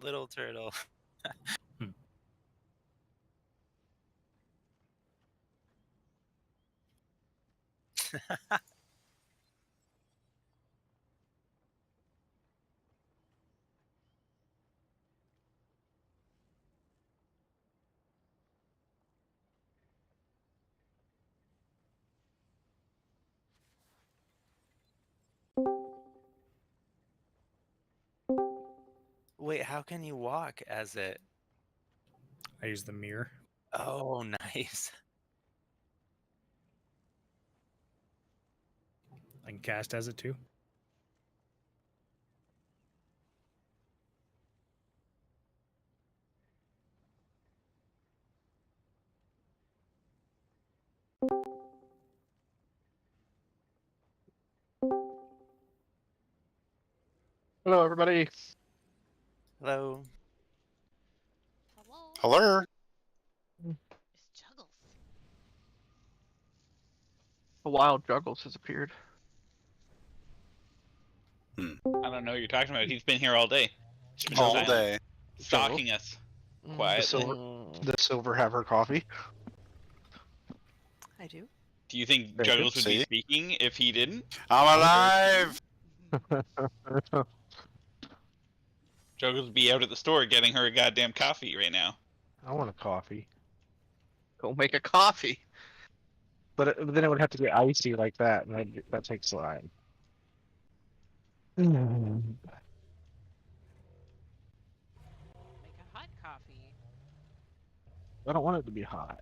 Little turtle. Wait, how can you walk as it? I use the mirror. Oh, nice. I can cast as it too. Hello, everybody. Hello. Hello? Hello? It's Juggles. A wild Juggles has appeared. Hmm. I don't know what you're talking about. He's been here all day. Just been All silent, day. stalking us quietly. The silver have her coffee. I do. Do you think Very Juggles good. would be See? speaking if he didn't? I'm alive! Juggles would be out at the store getting her a goddamn coffee right now. I want a coffee. Go make a coffee. But then it would have to be icy like that, and that takes time. Make a hot coffee. I don't want it to be hot.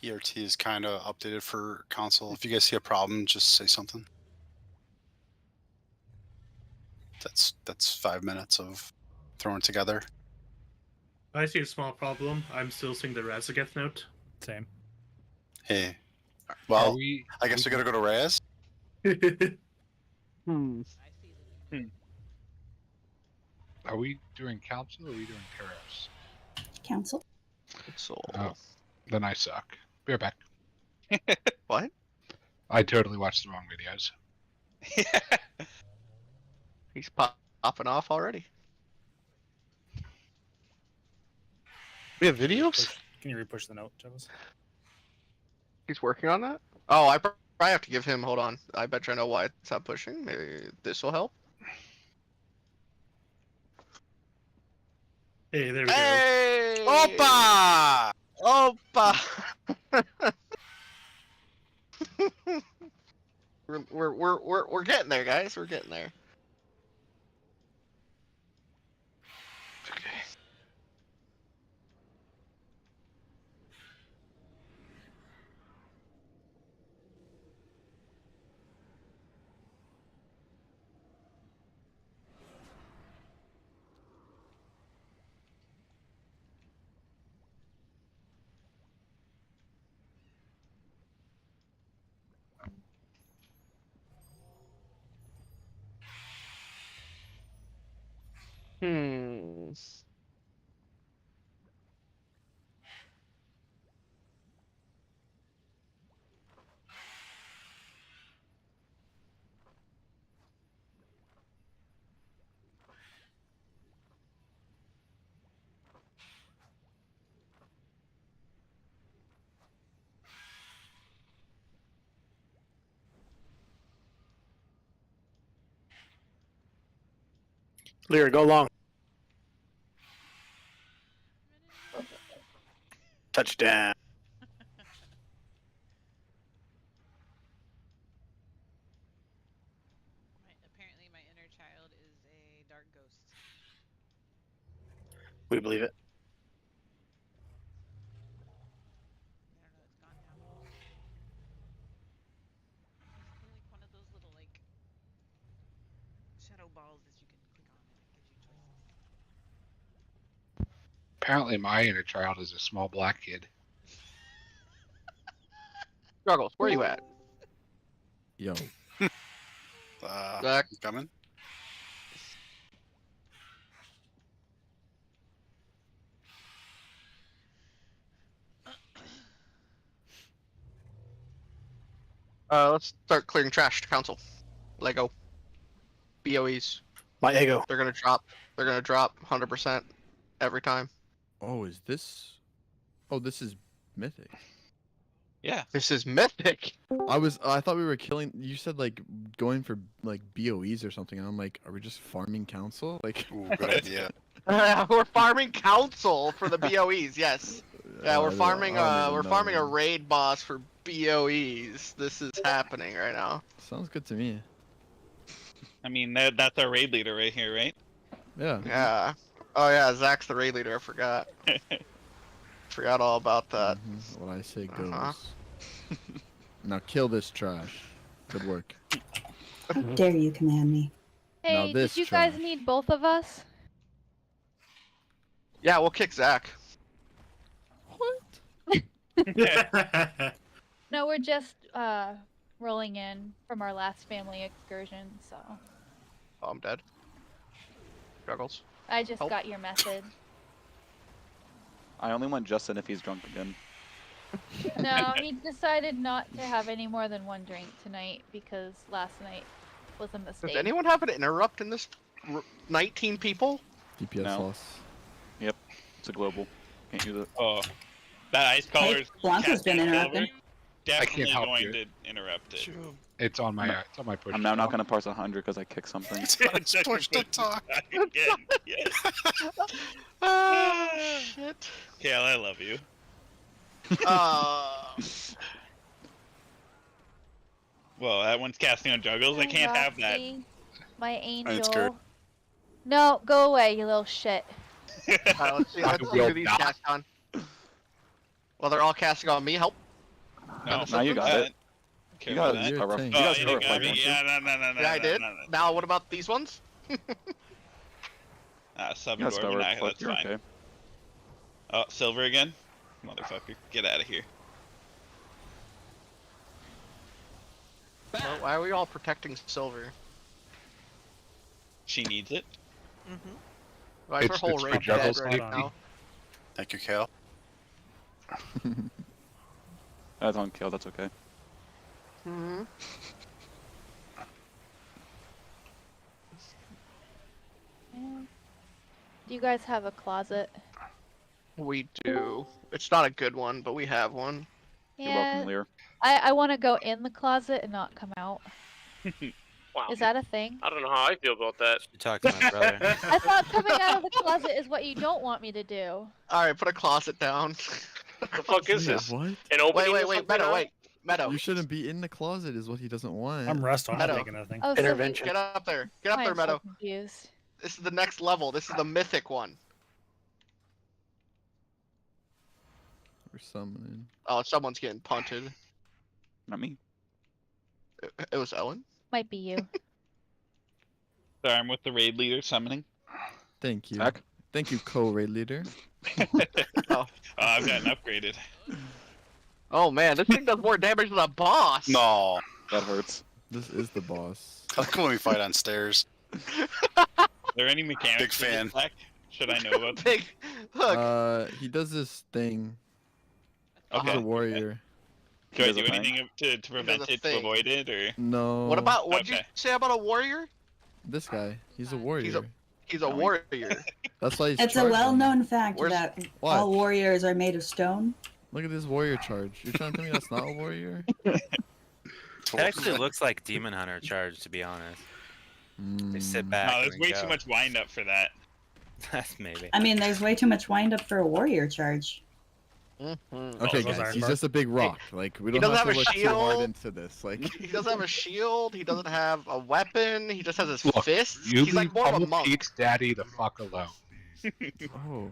ERT is kind of updated for console. If you guys see a problem, just say something. That's 5 minutes of throwing together. I see a small problem. I'm still seeing the Razageth note. Same. Hey. Well, we, I guess we gotta go to Raz. Hmm. I see the new. are we doing council or are we doing tariffs? Council. So Oh, then I suck. Be right back. what? I totally watched the wrong videos. He's popping off already. We have videos? Can you repush the note, Juggles? He's working on that. Oh, I probably have to give him. Hold on. I bet you I know why it's not pushing. Maybe this will help. Hey, there we Hey! Opa! Opa! we're getting there, guys. We're getting there. Okay. Lyra, go long. Touchdown. Apparently, my inner child is a dark ghost. We believe it. I don't know. It's gone now. Basically, like one of those little like shadow balls that you can click on, and it gives you choices. Apparently, my inner child is a small black kid. Struggles, where you at? Yo. Zach. Coming. Let's start clearing trash to council. Lego. BOEs. My ego. They're gonna drop. They're gonna drop 100% every time. Oh, is this? Oh, this is Mythic. Yeah. This is Mythic. I thought we were killing. You said like going for like BOEs or something, and I'm like, are we just farming council? Like. Ooh, good idea. We're farming council for the BOEs. Yes. Yeah, we're farming. We're farming a raid boss for BOEs. This is happening right now. Sounds good to me. I mean, that's our raid leader right here, right? Yeah. Yeah. Oh yeah, Zach's the raid leader. I forgot. Forgot all about that. What I say goes. Now kill this trash. Good work. How dare you command me? Now Hey, this did you trash. guys need both of us? Yeah, we'll kick Zach. No, we're just rolling in from our last family excursion, so Oh, I'm dead. Struggles. I just Help. got your message. I only want Justin if he's drunk again. No, he decided not to have any more than one drink tonight because last night was a mistake. Does anyone have an interrupt in this? 19 people? DPS No. loss. Yep, it's a global. Can't use it. Oh, that ice color's Blanco's been interrupted. Definitely help going you. to interrupt it. It's on my push. I'm now not gonna parse 100 because I kicked something. Push to talk. Again, yes. Oh, shit. Kale, I love you. Well, that one's casting on juggles. I can't have that. Roxy, my scared. angel. No, go away, you little shit. Let's see who these cast on. Well, they're all casting on me. Help. No, Now you got it. Okay, You got that. it. You're a tank. You Oh, guys you know didn't it, got like, me. don't you? Yeah, no. Yeah, I did. No. Now, what about these ones? Sub You guys door, know nah, it, that's you're fine. okay. Oh, silver again? Motherfucker, get out of here. Well, why are we all protecting silver? She needs it. Why is our whole it's for raid dead juggles right safety. now? Thank you, Kale. That's on kill. That's okay. Mm-hmm. Do you guys have a closet? We do. It's not a good one, but we have one. You're Yeah, welcome, Lear. I want to go in the closet and not come out. Wow. Is that a thing? I don't know how I feel about that. You're talking to my brother. I thought coming out of the closet is what you don't want me to do. Alright, put a closet down. What the fuck is Yeah, this? what? An opening? Wait, or something Meadow, now? wait. Meadow, You shouldn't be in the closet is what he doesn't want. I'm Rust. I'm not Meadow. taking nothing. Oh, so Intervention. get up there. Get up I'm there, so Meadow. confused. This is the next level. This is the mythic one. We're summoning. Oh, someone's getting punted. Not me. It was Ellen. Might be you. Sorry, I'm with the raid leader summoning. Thank you. Zach? Thank you, co-raid leader. Oh. I've gotten upgraded. Oh man, this thing does more damage than a boss. No. That hurts. This is the boss. I like when we fight on stairs. Are there any mechanics? Big to this fan. deck? Should I know about them? Big. Look. He does this thing. He's Okay. a warrior. Do I Does do a thing. anything to prevent a it, to thing. avoid it, or? No. What about what'd you Okay. say about a warrior? this guy? He's a warrior. He's a warrior. That's why he's It's a charging. well-known fact Where's- that What? all warriors are made of stone. Look at this warrior charge. You're trying to tell me that's not a warrior? It actually looks like Demon Hunter charge, to be honest. They sit Mm. back. No, and there's then way go. too much wind up for that. That's maybe. I mean, there's way too much wind up for a warrior charge. Okay, those guys, iron he's bars. just a big rock. Like we He don't doesn't have to have a look too hard shield. into this. Like He doesn't have a shield. He doesn't have a weapon. He just has his Look, fists. you He's like leave more of a Pummel monk. Pete's daddy the fuck alone. oh,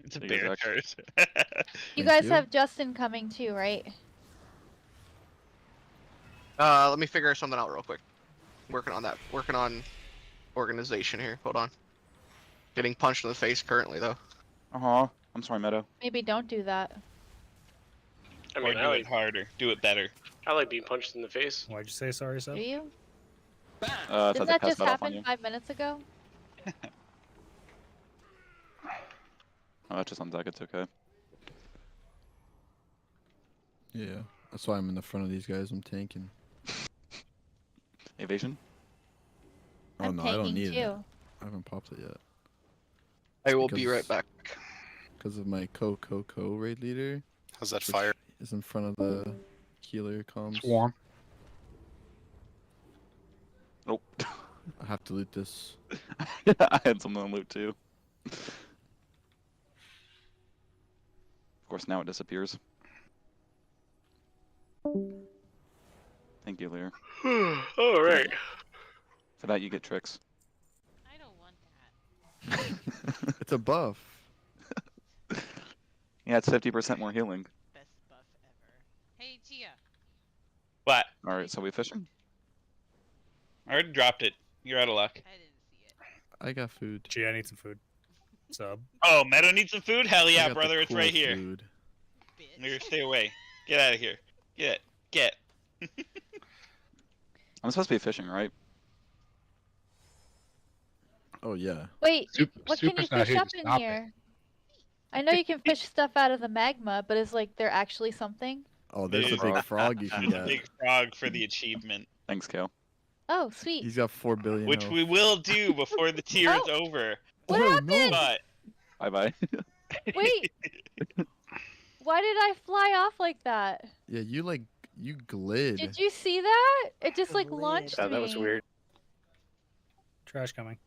It's a There you go, bear Zach. chart. You Thank guys you. have Justin coming too, right? Let me figure something out real quick. Working on that. Working on organization here. Hold on. Getting punched in the face currently though. I'm sorry, Meadow. Maybe don't do that. I Or mean, do it harder. Do it better. I like being punched in the face. Why'd you say sorry, Seb? Do you? I thought Didn't they that passed just that off on happen you. 5 minutes ago? Oh, that's just on deck. It's okay. yeah. That's why I'm in the front of these guys. I'm tanking. Evasion. Oh I'm no, I don't tanking need too. it. I haven't popped it yet. I will be Because- right back. Because of my co raid leader. How's that which fire? Is in front of the healer comms. Swarm. Nope. I have to loot this. I had something on loot too. Of course, now it disappears. Thank you, Lear. All right. For that, you get tricks. I don't want that. It's a buff. Yeah, it's 50% more healing. Best buff ever. Hey, Tia. What? All right, so we fishing? I already dropped it. You're out of luck. I didn't see it. I got food. Gee, I need some food. Sub. Oh, Meadow needs some food? Hell I yeah, got the brother. It's cool right here. food. Nigga, stay away. Get out of here. Get. I'm supposed to be fishing, right? Oh yeah. Wait, Super- what can you Super's not fish here up to in stop it. here? I know you can fish stuff out of the magma, but is like there actually something? Oh, there's a Big big frog you can There's a get. big frog for the achievement, Thanks, Kale. Oh, sweet. He's got 4 billion. which health. we will do before the tier is Oh. over. What Oh, happened? no. But Bye-bye. Wait. Why did I fly off like that? Yeah, you glid. Did you see that? It just like launched me. That was weird. Trash coming.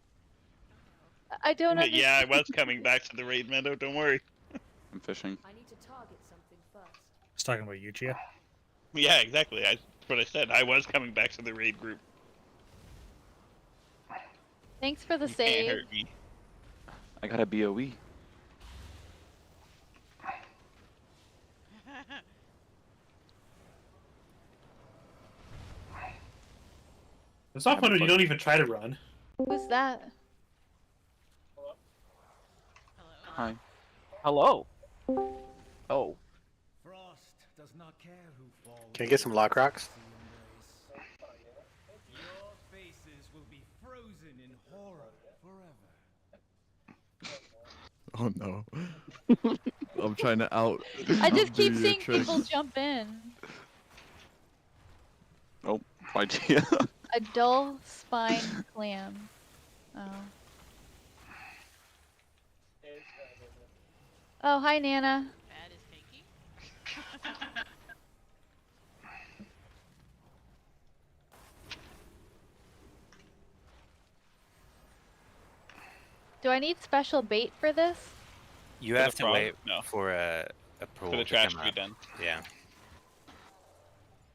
I don't understand. yeah, I was coming back to the raid, Meadow. Don't worry. I'm fishing. Just talking about you, Chia. Yeah, exactly. That's what I said. I was coming back to the raid group. Thanks for the You can't save. hurt me. I got a BOE. It's not fun when you don't even try to run. Who's that? Hi. Hello. Oh. Can I get some lock rocks? Oh no. I'm trying to out. I just outdo keep your seeing tricks. people jump in. Oh, bye, Chia. A dull spine clam. Oh. Oh, hi, Nana. Bad is taking. Do I need special bait for this? You For the have to frog? wait No. for a pool For the to trash come to be up. done. Yeah.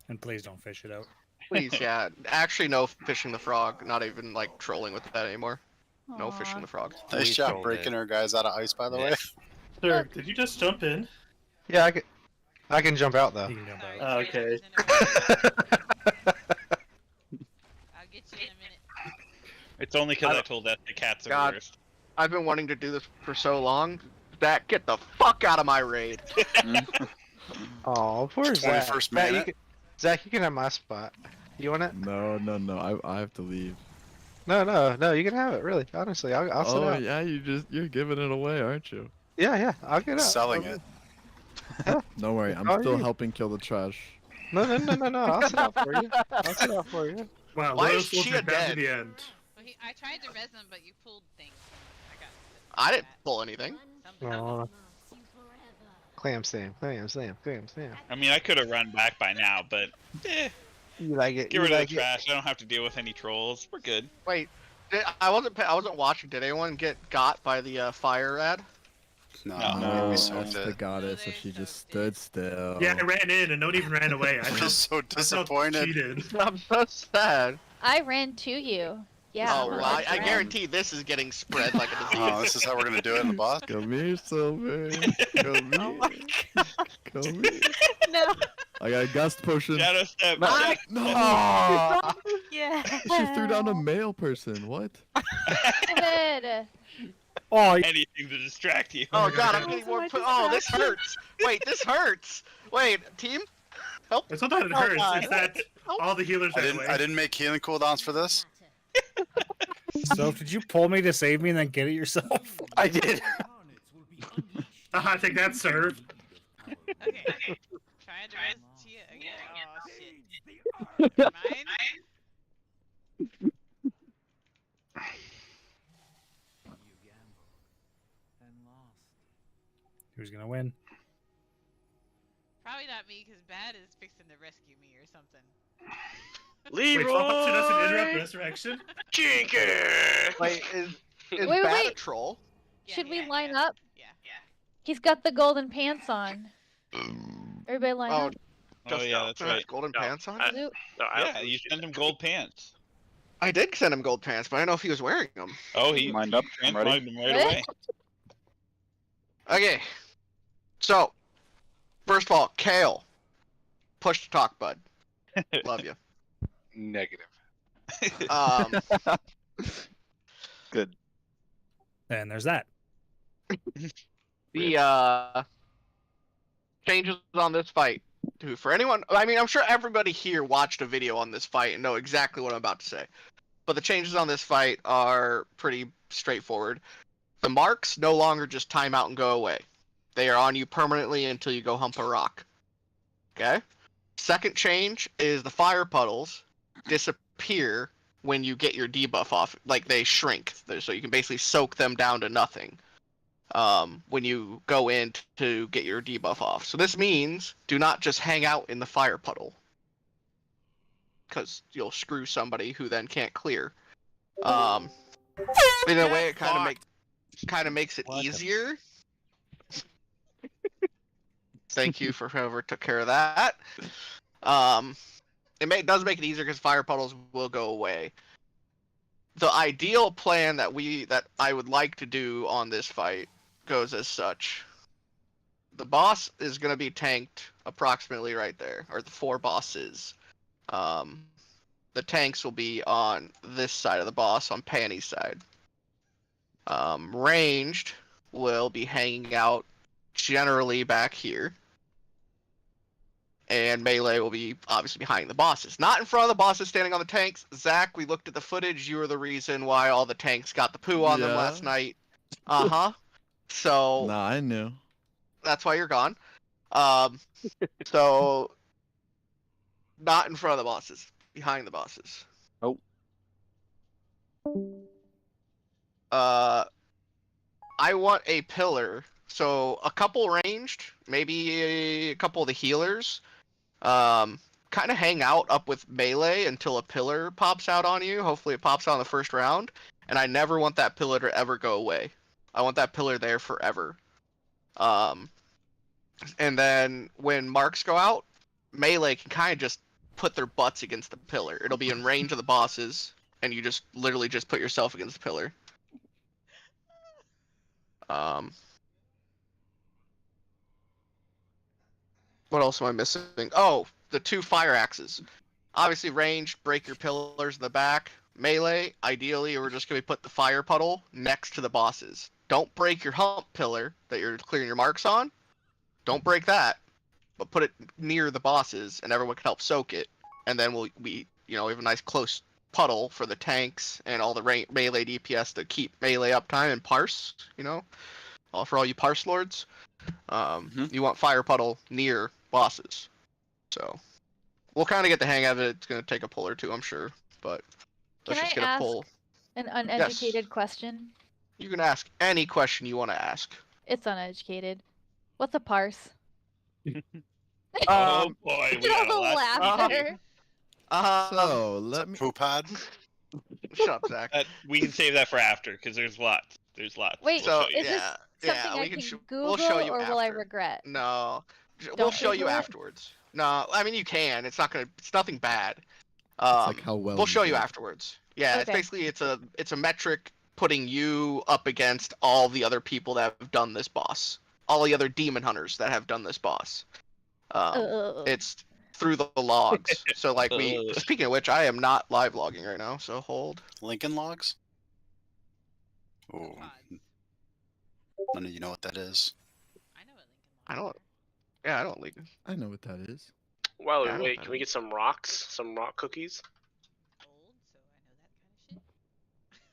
And please don't fish it out. Please, yeah. Actually, no fishing the frog. Not even like trolling with that anymore. No Aw. fishing the frog. Nice We job trolled breaking it. our guys out of ice, by the way. Sir, did you just jump in? Yeah, I can jump out though. You can jump Sorry, out. Okay. I'll get you in a minute. It's only because I I don't- told that the cats are God. the worst. I've been wanting to do this for so long. Zach, get the fuck out of my raid. Oh, poor Zach. 21st Zach, minute. Zach, you can have my spot. You want it? No. I have to leave. No. You can have it. Really, honestly, I'll sit Oh out. yeah, you're giving it away, aren't you? Yeah. I'll get out. Selling I'll- it. Don't worry, I'm Oh, still you- helping kill the trash. No. I'll sit out for you. I'll sit out for you. Wow, Why loyal is soldier Chia down to dead? the end. Well, I tried to res him, but you pulled things. I got. I didn't pull anything. Aw. Clam slam. I mean, I could have run back by now, but You like it? Get You rid like of the trash. I don't have to deal with any trolls. We're good. Wait, I wasn't watching. Did anyone get got by the fire ad? No, No. we That's soaked the it. goddess, so she just stood still. Yeah, I ran in and no one even ran away. I I'm felt, so I felt disappointed. cheated. I'm so sad. I ran to you. Yeah. Oh, well, that's I right. guarantee this is getting spread like a disease. Oh, this is how we're gonna do it in the boss. Come here, Silver. Come here. Come here. No. I got a gust potion. Shadow step. No! Yeah. She threw down a male person. What? Good. Oh, Anything to distract you. Oh god, I'm getting more. Oh, this hurts. Wait, this hurts. Wait, team, help. It's not that it Oh, hurts, God. it's that all the healers I ran didn't. away. I didn't make healing cooldowns for this. so did you pull me to save me and then get it yourself? I did. Take that, sir. Okay. Trying to rest Chia again. Oh shit. Mine? Who's gonna win? Probably not me, because Bad is fixing to rescue me or something. Wait, Fox doesn't interrupt resurrection? Jinker! Wait, is Wait, Bad wait. a troll? Should we line up? Yeah. He's got the golden pants on. Everybody line Oh, up. Oh yeah, that's right. Golden No, pants on. Zoot. No, I Yeah, you sent him gold pants. I did send him gold pants, but I don't know if he was wearing them. Oh, he Lined up. I'm ready. transformed him right away. Okay, so first of all, Kale, push to talk, bud. Love you. Negative. Um, Good. And there's that. the changes on this fight. Dude, for anyone, I mean, I'm sure everybody here watched a video on this fight and know exactly what I'm about to say. But the changes on this fight are pretty straightforward. The marks no longer just time out and go away. They are on you permanently until you go hump a rock. Okay? Second change is the fire puddles disappear when you get your debuff off. Like, they shrink. So you can basically soak them down to nothing when you go in to get your debuff off. So this means do not just hang out in the fire puddle, because you'll screw somebody who then can't clear. In a way, it kind of makes it easier. Thank you for whoever took care of that. It does make it easier because fire puddles will go away. The ideal plan that I would like to do on this fight goes as such. The boss is going to be tanked approximately right there, or the 4 bosses. The tanks will be on this side of the boss, on Panny's side. Ranged will be hanging out generally back here. And melee will be obviously behind the bosses. Not in front of the bosses standing on the tanks. Zach, we looked at the footage. You were the reason why all the tanks got the poo on them Yeah. last night. Uh-huh. So Nah, I knew. that's why you're gone. So not in front of the bosses. Behind the bosses. Oh. I want a pillar. So a couple ranged, maybe a couple of the healers. Kind of hang out up with melee until a pillar pops out on you. Hopefully it pops out in the first round. And I never want that pillar to ever go away. I want that pillar there forever. And then when marks go out, melee can kind of just put their butts against the pillar. It'll be in range of the bosses, and you just literally just put yourself against the pillar. What else am I missing? Oh, the 2 fire axes. Obviously ranged, break your pillars in the back. Melee, ideally we're just going to put the fire puddle next to the bosses. Don't break your hump pillar that you're clearing your marks on. Don't break that, but put it near the bosses, and everyone can help soak it. And then we have a nice close puddle for the tanks and all the melee DPS to keep melee uptime and parse. For all you parse lords. You want fire puddle near bosses. So we'll kind of get the hang of it. It's going to take a pull or two, I'm sure, but let's Can just I get a ask pull. an uneducated question? You can ask any question you want to ask. It's uneducated. What's a parse? Oh boy, we got a lot. Laughter. So let me. Poop pod. Shut up, Zach. We can save that for after because there's lots. There's lots. Wait, So is yeah, this something I we can we'll Google show you or will I after. regret? No, we'll Don't show you Google it? afterwards. No, I mean you can. It's not gonna. It's nothing bad. It's like how well we'll you show you did. afterwards. Yeah, it's Okay. basically it's a metric putting you up against all the other people that have done this boss, all the other demon hunters that have done this boss. It's through the logs. So like speaking of which, I am not live logging right now. So hold. Lincoln logs. Oh, none of you know what that is. I don't. Yeah, I don't leak. I know what that is. Well, Yeah, I wait, don't can we get some rocks? Some rock cookies?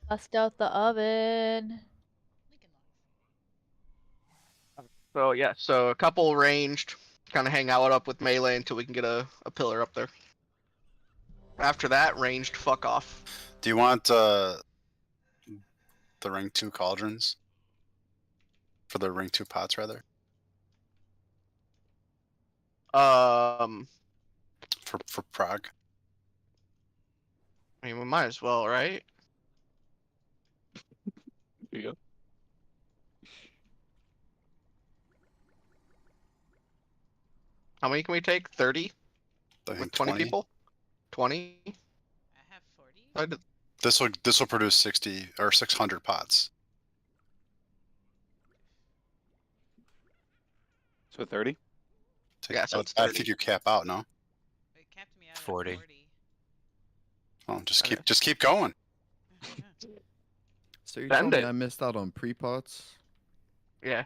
Bust out the oven. So yeah, so a couple ranged, kind of hang out up with melee until we can get a pillar up there. After that, ranged, fuck off. Do you want the rank 2 cauldrons? For the rank 2 pots, rather. For Prague. I mean, we might as well, right? There you go. How many can we take? 30? I think With 20 people? 20? I have 40. This will produce 60 or 600 pots. So 30? Yeah, so it's I 30. think you cap out, no? It capped me out at 40. 40. Oh, just keep going. So you're Bend telling me it. I missed out on pre-pots? Yeah.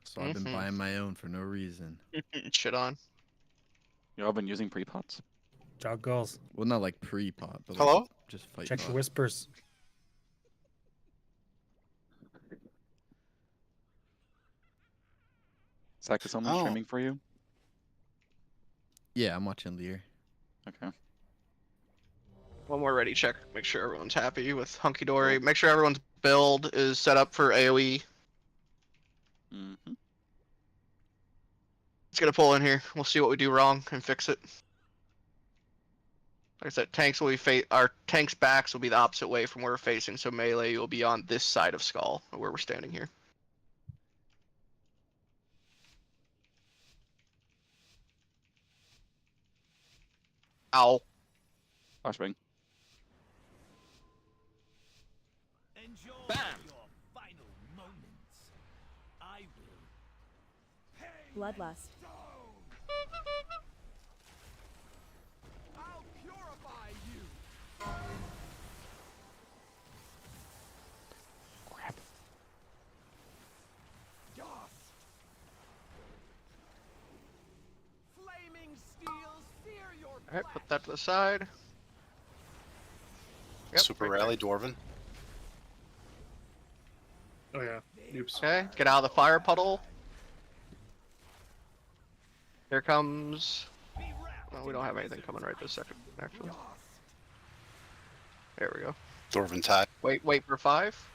So I've been Mhm. buying my own for no reason. Shit on. You all been using pre-pots? Jog goals. Well, not like pre-pot, but Hello? like just fight Check the pot. whispers. Zach, is someone Oh. streaming for you? Yeah, I'm watching Lear. Okay. One more ready check. Make sure everyone's happy with hunky dory. Make sure everyone's build is set up for AoE. Mm-hmm. Let's get a pull in here. We'll see what we do wrong and fix it. Like I said, tanks will be our tanks' backs will be the opposite way from where we're facing, so melee will be on this side of Skull, where we're standing here. Ow. Flashbang. Bam! Your final moments. I will. Bloodlust. I'll purify you. Crap. Dust. Flaming steel, sear your Alright, put that to the side. Yep, Super right rally, Dwarven. Oh yeah. Oops. Okay, get out of the fire puddle. Here comes. Oh, we don't have anything coming right this second, actually. There we go. Dwarven tie. Wait for 5.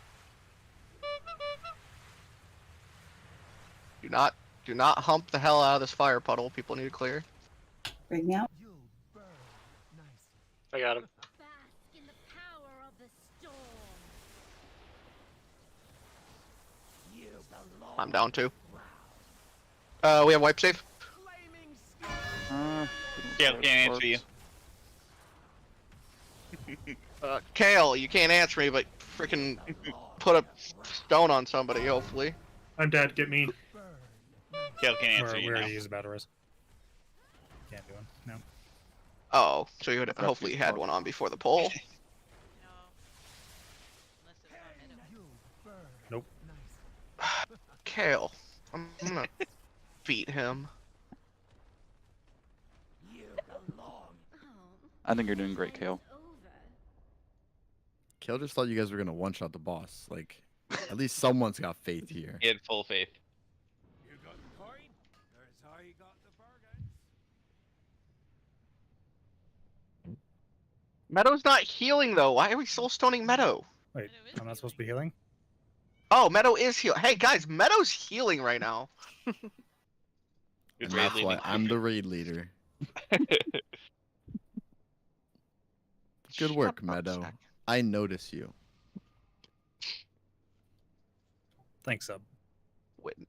Do not hump the hell out of this fire puddle. People need to clear. Bring me out. I got him. I'm down 2. We have wipe save. Yeah, can't answer you. Kale, you can't answer me, but freaking put a stone on somebody, hopefully. I'm dead. Get me. Kel can't Or answer we you now. already used a battle res. Can't do one. No. Oh, so you would hopefully had one on before the poll. Nope. Kale, I'm gonna beat him. I think you're doing great, Kale. Kale just thought you guys were gonna one-shot the boss. Like, at least someone's got faith here. He had full faith. You got the coin? There's how you got the bargain. Meadow's not healing though. Why are we soul stoning Meadow? Wait, I'm not supposed to be healing? Oh, Meadow is healing. Hey guys, Meadow's healing right now. And that's why I'm the raid leader. Good work, Meadow. I notice you. Thanks, Sub.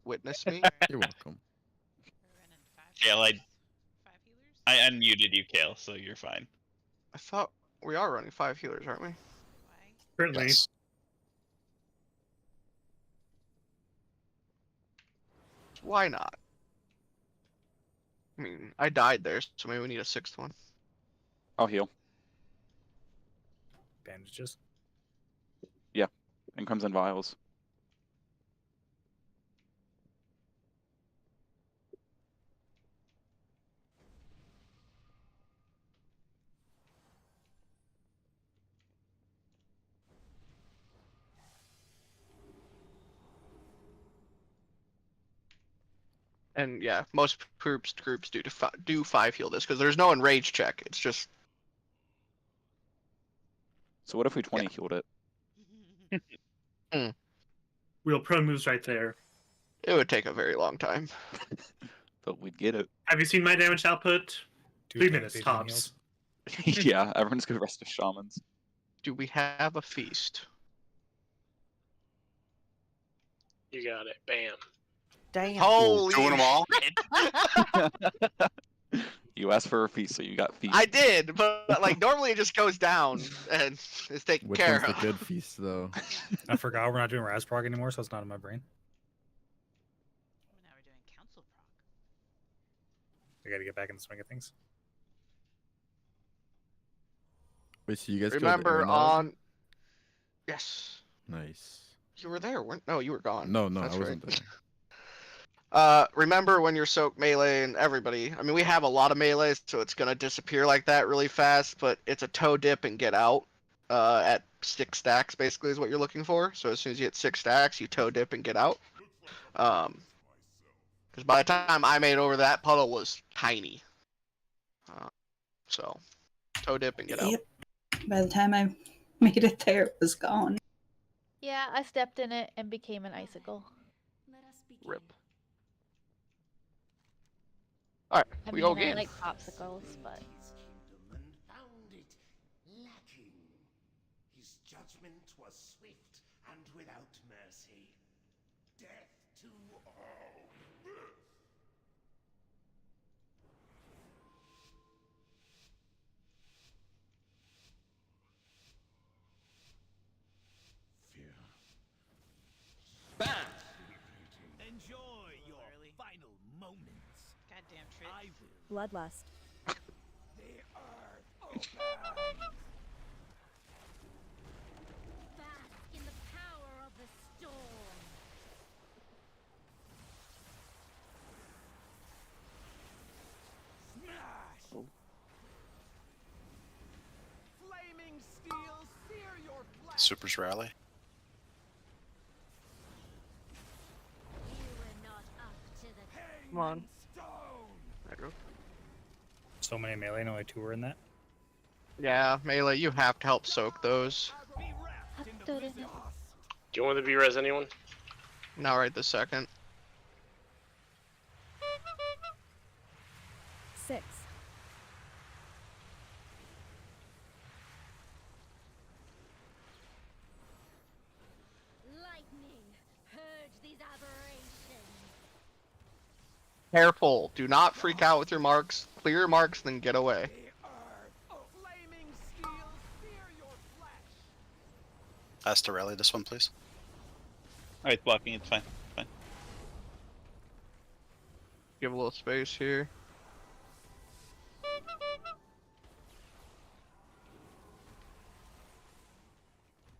Witness me. You're welcome. Kale, I unmuted you, Kale, so you're fine. I thought we are running 5 healers, aren't we? Currently. Yes. Why not? I mean, I died there, so maybe we need a 6th one. I'll heal. Bandages. Yeah. And Crimson Vials. And yeah, most groups do 5 heal this because there's no enrage check. It's just So what if we 20 healed it? Real pro moves right there. it would take a very long time. But we'd get it. Have you seen my damage output? 3 minutes Damage tops. heals. Yeah, everyone's gonna rest as shamans. Do we have a feast? You got it. Bam. Damn. Holy! Doing them all? You asked for a feast, so you got feast. I did, but like normally it just goes down and is taken Which care one's the of. good feast, though? I forgot we're not doing Rasprog anymore, so it's not in my brain. Now we're doing council proc. I gotta get back in the swing of things. Wait, so you guys Remember killed Arenado? on. Yes, Nice. you were there, weren't? No, you were gone. No, That's I wasn't right. there. Remember when you're soaked melee and everybody. I mean, we have a lot of melees, so it's gonna disappear like that really fast. But it's a toe dip and get out. At 6 stacks, basically, is what you're looking for. So as soon as you hit 6 stacks, you toe dip and get out. Because by the time I made over, that puddle was tiny. So toe dip and get out. Yep. By the time I made it there, it was gone. Yeah, I stepped in it and became an icicle. Rip. All right, I we mean, go I again. like popsicles, but Found it lacking. His judgment was swift and without mercy. Death to all. Fear. Enjoy your final moments. Goddamn trick. I will. Bloodlust. The earth Bask in the power of the storm. smash. Flaming steel sear your flesh. Super's rally. You were not up to the Come on. Stone. There you go. So many melee, and only 2 were in that. Yeah, melee, you have to help soak those. Be wrapped in the stood in blizzard. Do you want to be res anyone? Not right this second. 6. Lightning, purge these aberrations. Careful. Do not freak out with your marks. Clear your marks, then get away. The earth. Flaming steel sear your flesh. Ask to rally this one, please. Oh, it's blocking. It's fine. Fine. Give a little space here.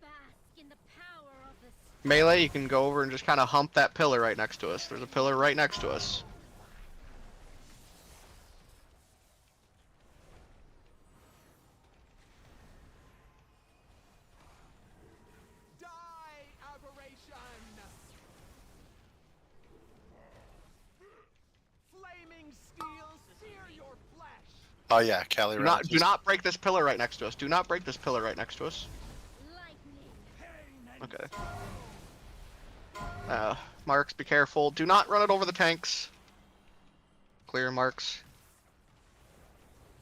Bask in the power of the storm. Melee, you can go over and just kind of hump that pillar right next to us. There's a pillar right next to us. Die, aberration. Flaming steel sear your flesh. Oh yeah, Callie Do rally. not break this pillar right next to us. Do not break this pillar right next to us. Lightning. Okay. Marks, be careful. Do not run it over the tanks. Clear marks.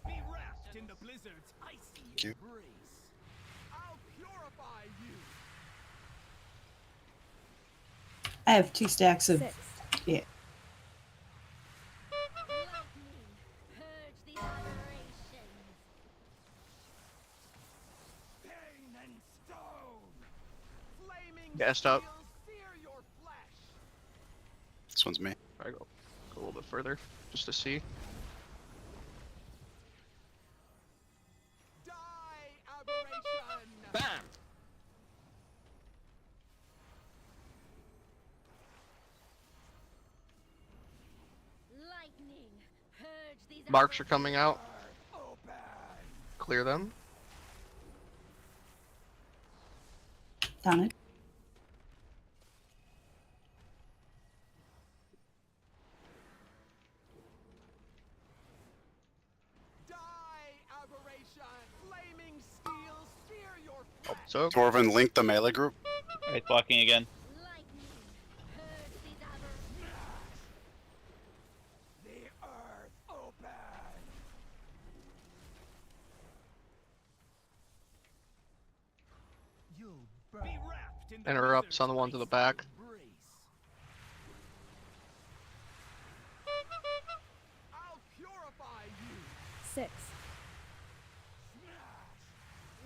Be wrapped in the blizzard's icy you. embrace. I have 2 stacks of. 6. Yeah. Lightning, purge these aberrations. Pain and stone. Flaming Gassed up. steel sear your flesh. This one's me. I go a little bit further just to see. Die, aberration. Bam. Lightning, purge these Marks are coming out. Open. Clear them. Done it. Die, aberration. Flaming steel sear your flesh. So Dwarven, link the melee group. Right, blocking again. lightning, purge these aberrations. The earth open. You'll burn. Be wrapped in the interrupts on the ones in the back. embrace. I'll purify you. 6. Smash.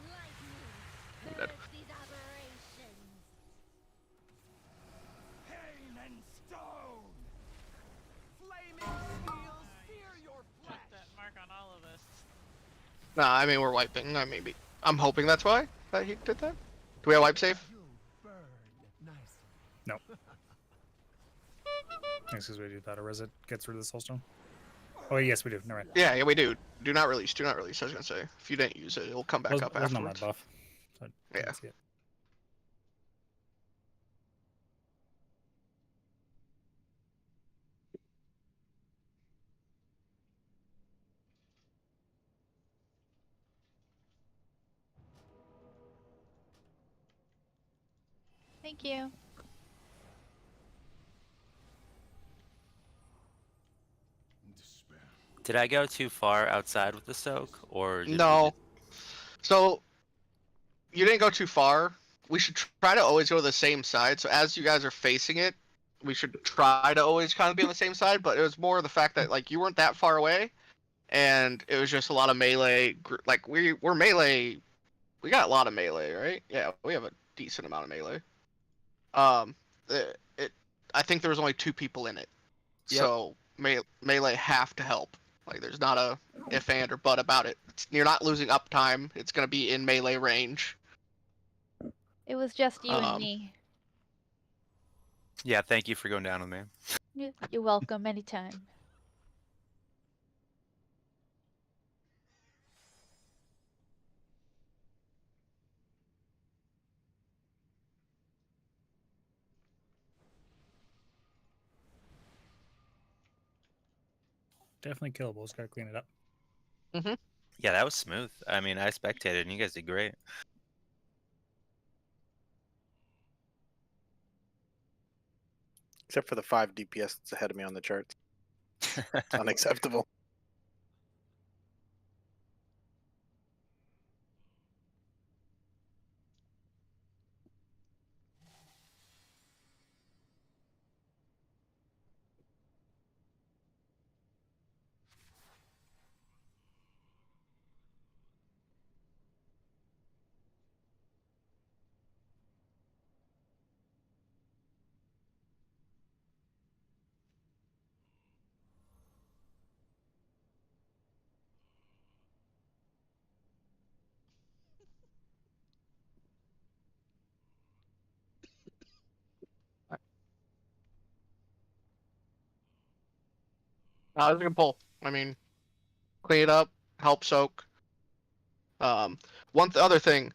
Lightning, Dead. purge these aberrations. Pain and stone. Flaming steel sear your Put flesh. that mark on all of us. Nah, I mean we're wiping. I'm hoping that's why that he did that. Do we have wipe safe? You'll burn nicely. Nope. Thanks, because we do that. Or is it gets rid of the soulstone? Oh, yes, we do. Never mind. Yeah, we do. Do not release. Do not release. I was gonna say, if you didn't use it, it'll come back up Wasn't on my afterwards. buff. So I Yeah. didn't see it. Thank you. Despair. Did I go too far outside with the soak, or did we No. So you didn't go too far. We should try to always go to the same side. So as you guys are facing it, we should try to always kind of be on the same side. But it was more the fact that like you weren't that far away, and it was just a lot of melee. Like we're melee. We got a lot of melee, right? Yeah, we have a decent amount of melee. I think there was only 2 people in it, Yep. so melee have to help. Like there's not a if and or but about it. You're not losing uptime. It's gonna be in melee range. It was just you and Um, me. Yeah, thank you for going down with me. You're welcome anytime. Definitely killable. Just gotta clean it up. Yeah, that was smooth. I mean, I spectated, and you guys did great. Except for the 5 DPS that's ahead of me on the charts. It's unacceptable. I was gonna pull. I mean, clean it up, help soak. Other thing,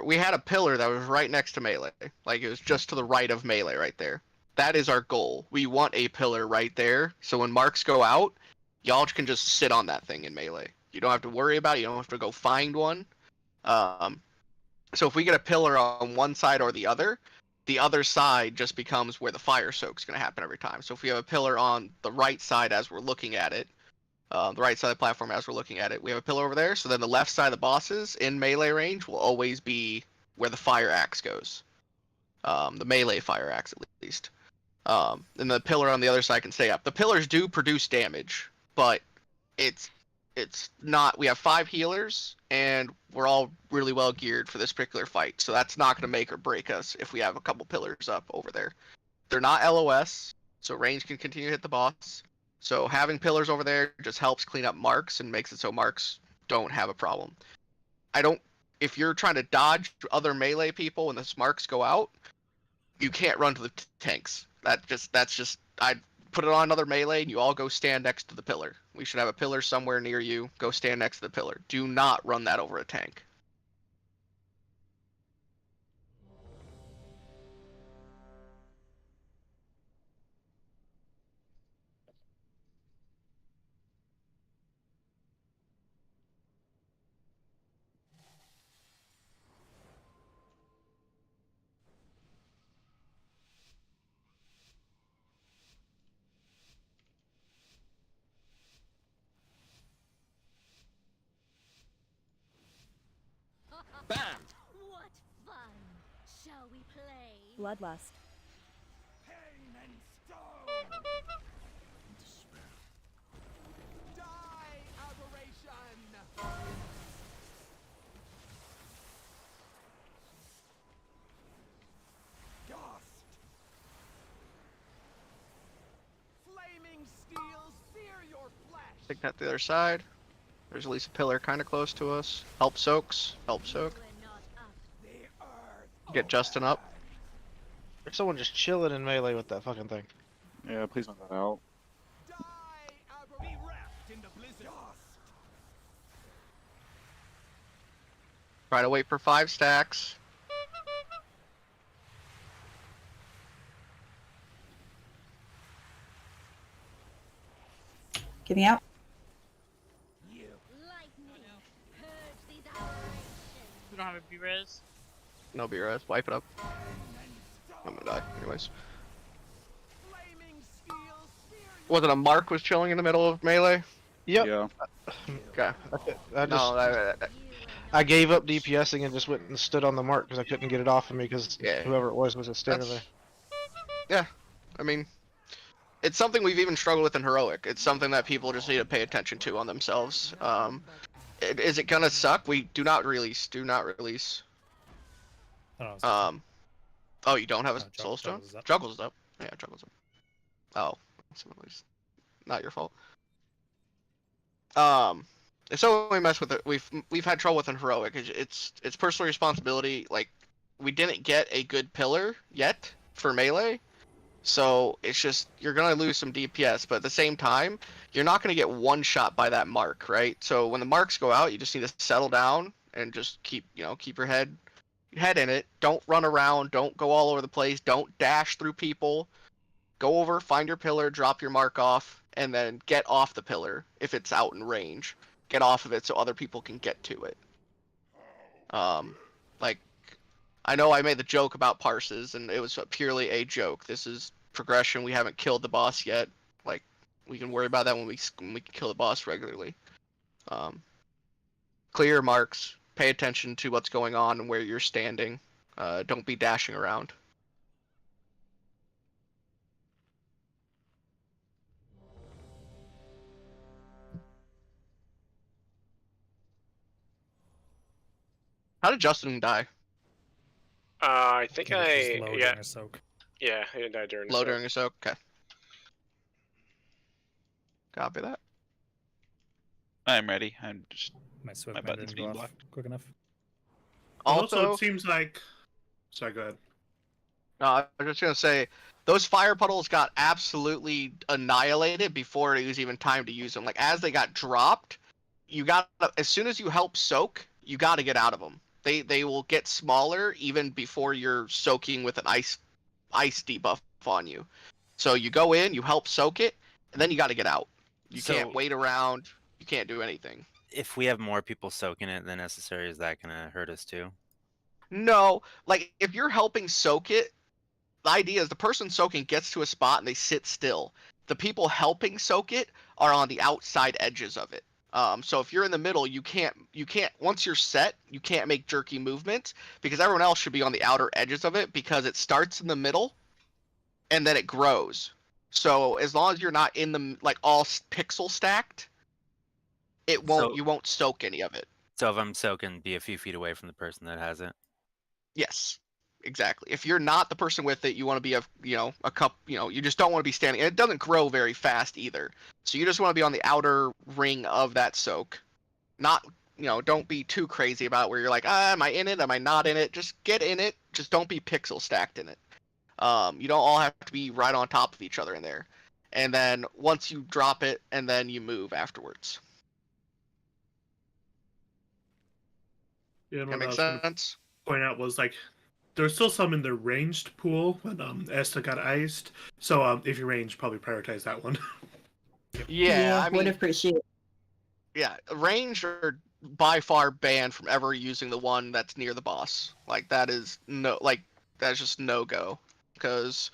we had a pillar that was right next to melee. Like it was just to the right of melee, right there. That is our goal. We want a pillar right there, so when marks go out, y'all can just sit on that thing in melee. You don't have to worry about it. You don't have to go find one. So if we get a pillar on one side or the other side just becomes where the fire soak's going to happen every time. So if we have a pillar on the right side as we're looking at it, the right side of the platform as we're looking at it, we have a pillar over there. So then the left side of the bosses in melee range will always be where the fire axe goes. The melee fire axe, at least. And the pillar on the other side can stay up. The pillars do produce damage, but it's not. We have 5 healers, and we're all really well geared for this particular fight, so that's not going to make or break us if we have a couple pillars up over there. They're not LOS, so range can continue to hit the boss. So having pillars over there just helps clean up marks and makes it so marks don't have a problem. If you're trying to dodge other melee people when the marks go out, you can't run to the tanks. That's just I'd put it on another melee and you all go stand next to the pillar. We should have a pillar somewhere near you. Go stand next to the pillar. Do not run that over a tank. Bam! What fun! Shall we play? Bloodlust. Pain and stone. Die, aberration. Dust. Flaming steel, sear your flesh. Take that to the other side. There's at least a pillar kind of close to us. Help soaks. Help soak. Get Justin up. There's someone just chilling in melee with that fucking thing. Yeah, please knock that out. Be wrapped in the blizzard. Try to wait for 5 stacks. Getting out. We don't have a B-res. No BRS. Wipe it up. I'm gonna die. Anyways. Was it a mark was chilling in the middle of melee? Yep. Yeah. Okay. I just I gave up DPSing and just went and stood on the mark because I couldn't get it off of me because whoever it was just standing there. Yeah. I mean, it's something we've even struggled with in Heroic. It's something that people just need to pay attention to on themselves. Is it gonna suck? We do not release. Do not release. Oh, you don't have a soul stone? Juggle's up. Yeah, Juggle's up. Oh, not your fault. So we mess with it. We've had trouble with an Heroic. It's personal responsibility. Like, we didn't get a good pillar yet for melee. So it's just, you're going to lose some DPS, but at the same time, you're not going to get one shot by that mark, right? So when the marks go out, you just need to settle down and just keep your head in it. Don't run around. Don't go all over the place. Don't dash through people. Go over, find your pillar, drop your mark off, and then get off the pillar if it's out in range. Get off of it so other people can get to it. Like, I know I made the joke about parses, and it was purely a joke. This is progression. We haven't killed the boss yet. Like, we can worry about that when we can kill the boss regularly. Clear marks. Pay attention to what's going on and where you're standing. Don't be dashing around. How did Justin die? I think He was just low yeah. during a soak. Yeah, he didn't die during the Low soak. during a soak? Okay. Copy that. I'm ready. I'm just My Swift my man button's didn't being go off blocked. quick enough. Also, it seems like. Sorry, go ahead. I was just gonna say, those fire puddles got absolutely annihilated before it was even time to use them. Like, as they got dropped, you got, as soon as you help soak, you got to get out of them. They will get smaller even before you're soaking with an ice debuff on you. So you go in, you help soak it, and then you got to get out. You can't wait around. You can't do anything. If we have more people soaking it than necessary, is that gonna hurt us too? No, like, if you're helping soak it, the idea is the person soaking gets to a spot and they sit still. The people helping soak it are on the outside edges of it. So if you're in the middle, you can't, once you're set, you can't make jerky movements because everyone else should be on the outer edges of it because it starts in the middle and then it grows. So as long as you're not in the like all pixel stacked, it won't So- you won't soak any of it. So if I'm soaking, be a few feet away from the person that has it. Yes, exactly. If you're not the person with it, you want to be a cup. You just don't want to be standing. It doesn't grow very fast either, so you just want to be on the outer ring of that soak. Not don't be too crazy about it where you're like, am I in it? Am I not in it? Just get in it. Just don't be pixel stacked in it. You don't all have to be right on top of each other in there. And then once you drop it, and then you move afterwards. Yeah, and That what I makes was gonna sense. point out was like there's still some in the ranged pool when Esta got iced. So if you range, probably prioritize that one. Yeah, I would mean, appreciate. yeah, range are by far banned from ever using the one that's near the boss. Like that's just no go. Because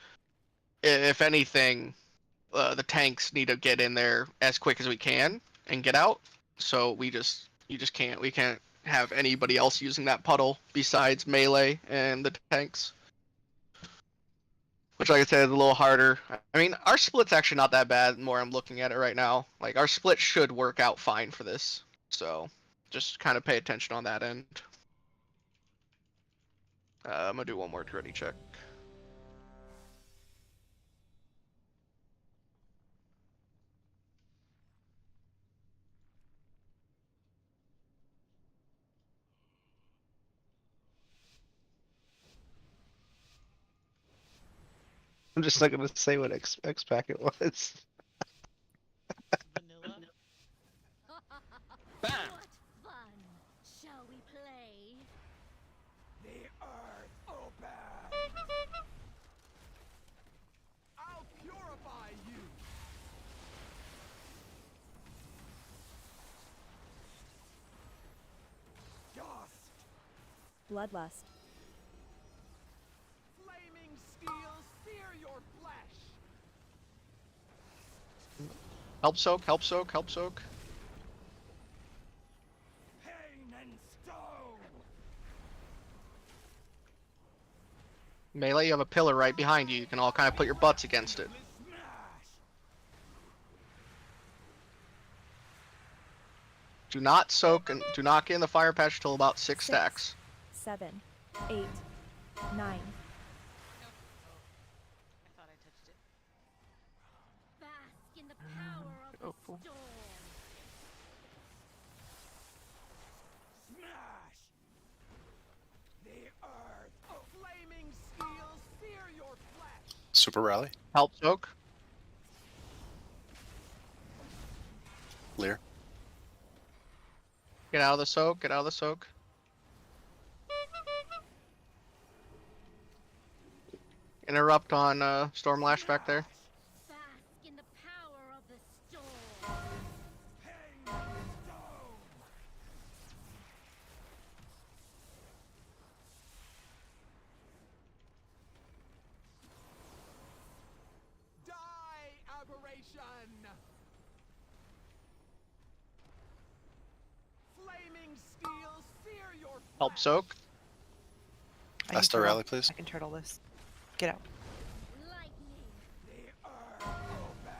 if anything, the tanks need to get in there as quick as we can and get out. So you just can't. We can't have anybody else using that puddle besides melee and the tanks. Which, like I said, is a little harder. I mean, our split's actually not that bad. The more I'm looking at it right now, like our split should work out fine for this. So, just kind of pay attention on that end. I'm gonna do one more ready check. I'm just not gonna say what X packet was. Vanilla. What fun shall we play? The earth open. I'll purify you. Dust. Bloodlust. Flaming steel sear your flesh. Help soak, help soak, help soak. Pain and stone. Melee, you have a pillar right behind you. You can all kind of put your butts against it. Do not soak and do not get in the fire patch till about 6 stacks. 7, 8, 9. I thought I touched it. Bask in the power of the storm. Smash. The earth. Flaming steel sear your flesh. Super rally. Help soak. Lear. Get out of the soak, get out of the soak. Interrupt on Stormlash back there. Bask in the power of the storm. Pain and stone. Die, aberration. Flaming steel sear your Help soak. Esta rally, please. I can turtle this. Get out. Lightning. The earth open.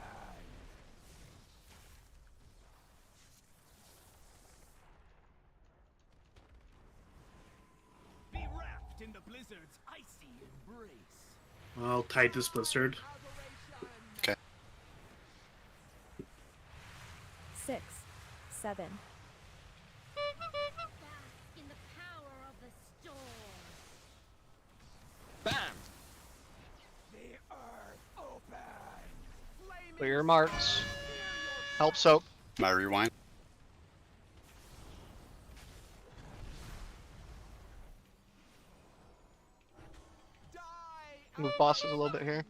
Be wrapped in the blizzard's icy embrace. I'll tide this blizzard. Okay. 6, 7. Bask in the power of the storm. Bam! The earth open. Flaming Clear your marks. Help soak. My rewind. Move bosses a little bit here.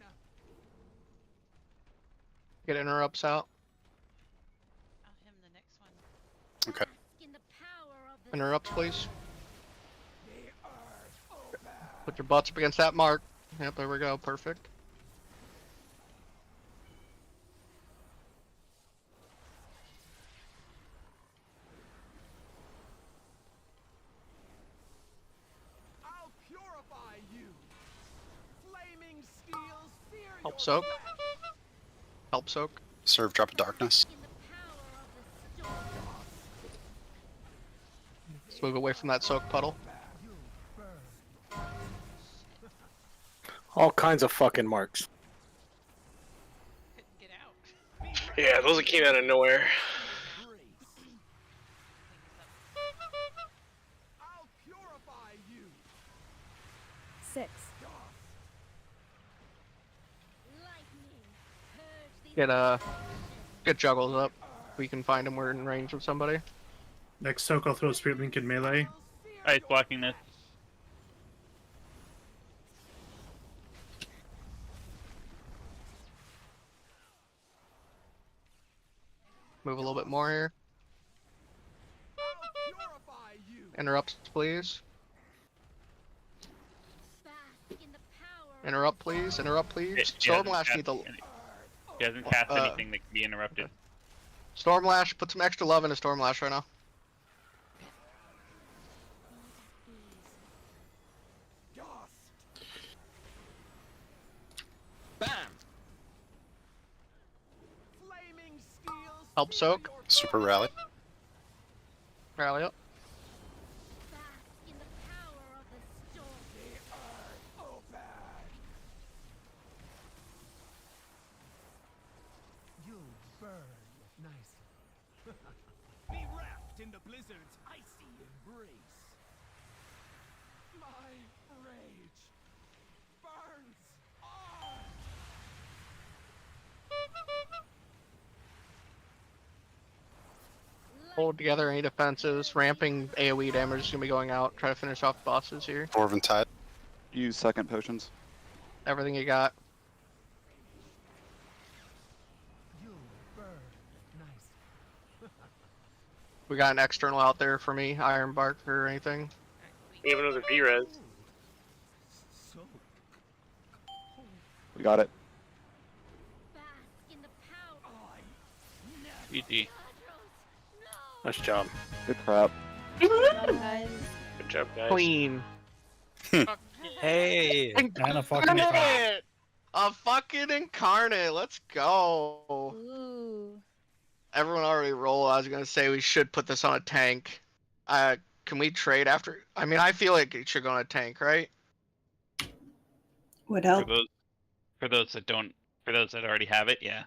Get interrupts out. I'll him the next one. Okay. In the power of the Interrupts, please. Put your butts up against that mark. Yep, there we go. Perfect. Soak. Help soak. Serve drop of darkness. Let's move away from that soak puddle. All kinds of fucking marks. Yeah, those came out of nowhere. Six. Get juggles up. We can find him. We're in range of somebody. Next soak, I'll throw Spirit Link in melee. Ice blocking this. Move a little bit more here. Interrupts, please. Interrupt, please. Interrupt, please. Stormlash need the. He hasn't cast Uh, anything that can be interrupted. Stormlash, put some extra love into Stormlash right now. Help soak. Super rally. Rally up. You'll burn nice. Be wrapped in the blizzard's icy embrace. My rage burns on. Hold together any defenses. Ramping AoE damage is gonna be going out. Try to finish off bosses here. Dwarven Tide. Use second potions. Everything you got. You'll burn nice. We got an external out there for me. Iron Bark or anything. We have another B-res. So We got it. GG. Nice job. Good crap. Good job, guys. Clean. Hey. And a fucking Incarnate! A fucking incarnate. Let's go. Ooh. Everyone already rolled. I was gonna say we should put this on a tank. Can we trade after? I mean, I feel like it should go on a tank, right? Would For help. those that already have it, yeah.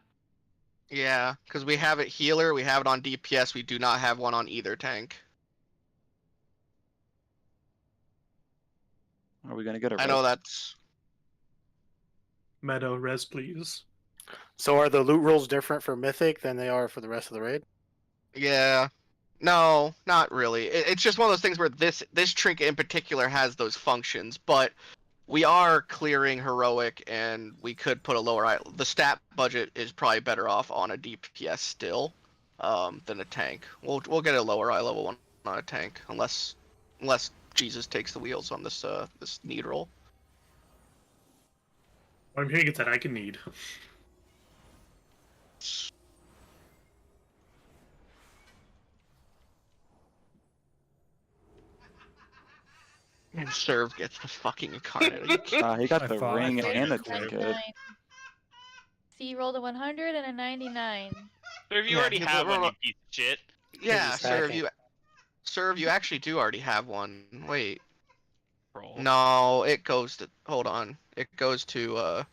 Yeah, because we have it healer, we have it on DPS, we do not have one on either tank. Are we gonna get a I know res? that's. Meadow, res, please. So are the loot rules different for Mythic than they are for the rest of the raid? Yeah. No, not really. It's just one of those things where this trinket in particular has those functions, but we are clearing heroic, and we could put a lower. The stat budget is probably better off on a DPS still, than a tank. We'll get a lower eye level one on a tank, unless Jesus takes the wheels on this this need roll. I'm hearing it's that I can need. And Serve gets the fucking incarnate. He got the thought- ring I thought and the you were trinket. C rolled a 100 and a 99. So if you Yeah, already yeah, have but- one, you piece of shit. Yeah, He's Serve, hacking. you actually do already have one. Wait. Roll. No, it goes to. Hold on. It goes to.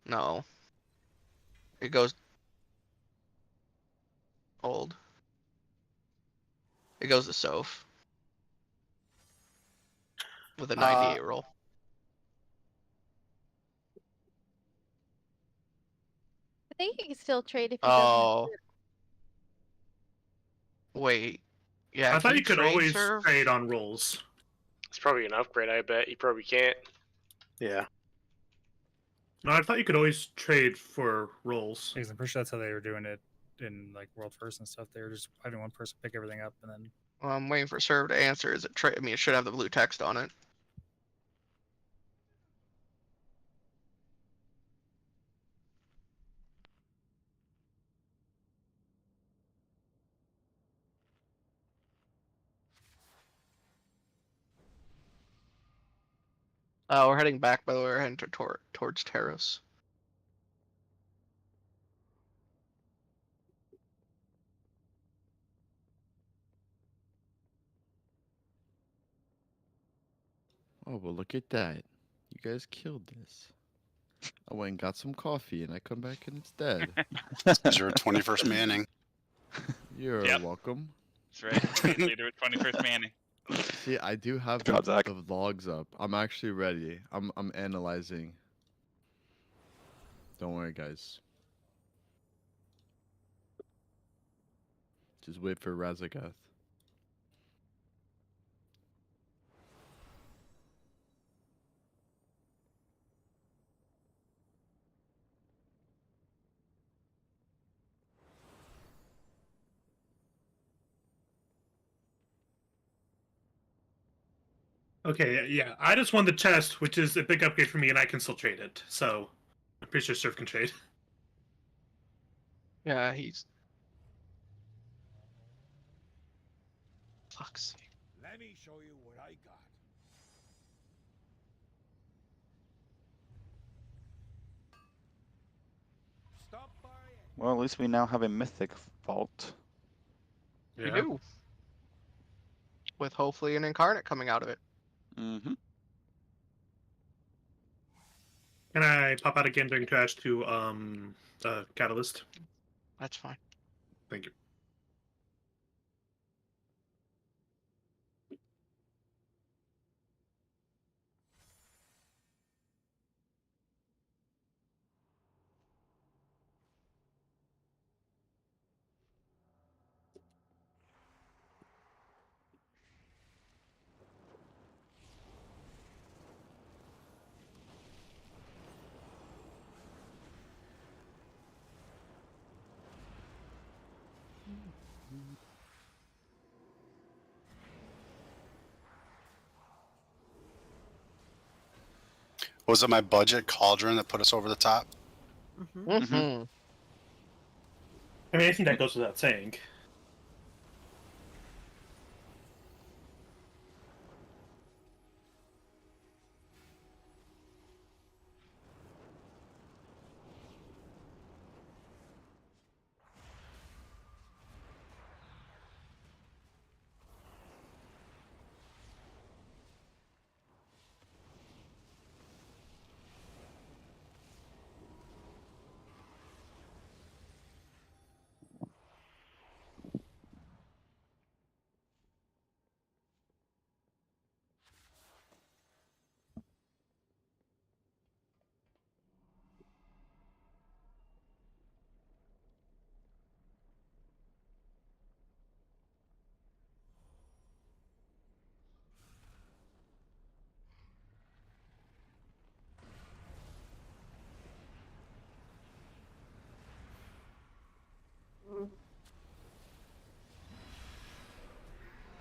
No. It goes. Old. It goes to Soph. With a 98 roll. I think you can still trade if he doesn't. Oh. Wait. Yeah. I thought can you could trade always Serve? trade on rolls. It's probably an upgrade, I bet. You probably can't. Yeah. No, I thought you could always trade for rolls. Because I'm pretty sure that's how they were doing it in like World First and stuff. They were just having one person pick everything up and then. Well, I'm waiting for Serve to answer. Is it trade? I mean, it should have the blue text on it. We're heading back, by the way. We're heading towards Terrace. Oh, well, look at that. You guys killed this. I went and got some coffee, and I come back and it's dead. Is your 21st Manning? You're Yep. welcome. That's right. Raid leader with 21st Manning. See, I do have Good job, Zach. the logs up. I'm actually ready. I'm analyzing. Don't worry, guys. Just wait for Razagath. Okay, yeah. I just won the chest, which is a big upgrade for me, and I can still trade it. So I'm pretty sure Surf can trade. Yeah, he's. Fuck's sake. Let me show you what I got. Stop by. Well, at least we now have a Mythic vault. We do. With hopefully an incarnate coming out of it. Mm-hmm. Can I pop out again during trash to Catalyst? That's fine. Thank you. Was it my budget cauldron that put us over the top? Mm-hmm. I mean, I think that goes without saying.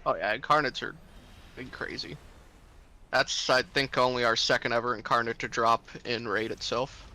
Oh yeah, incarnates are big crazy. That's I think only our second ever incarnate to drop in raid itself.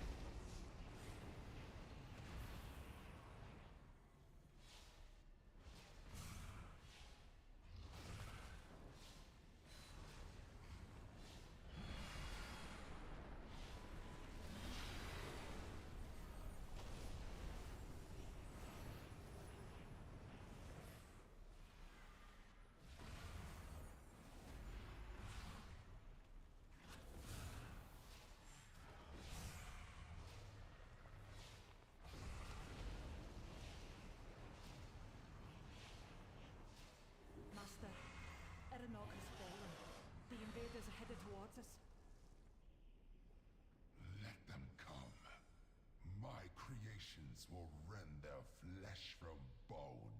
Master, Erenok has fallen. The invaders are headed towards us. Let them come. My creations will rend their flesh from bone.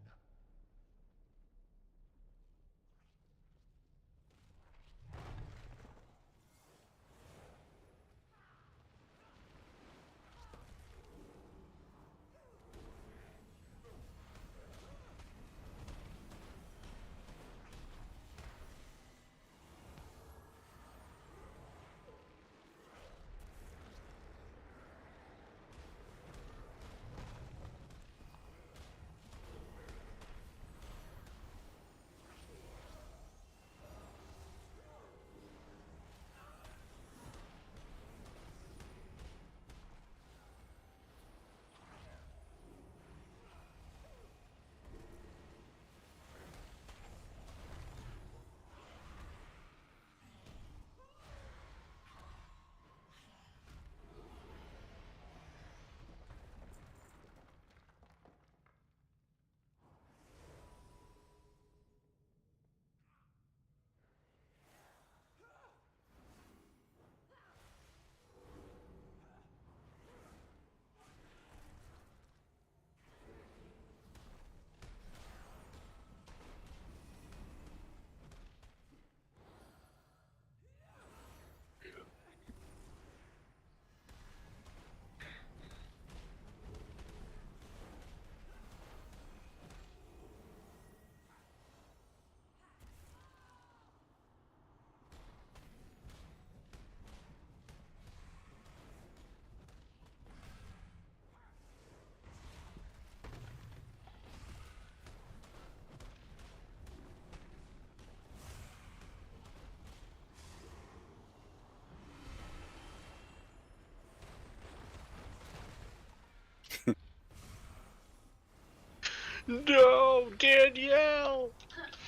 No, Danielle.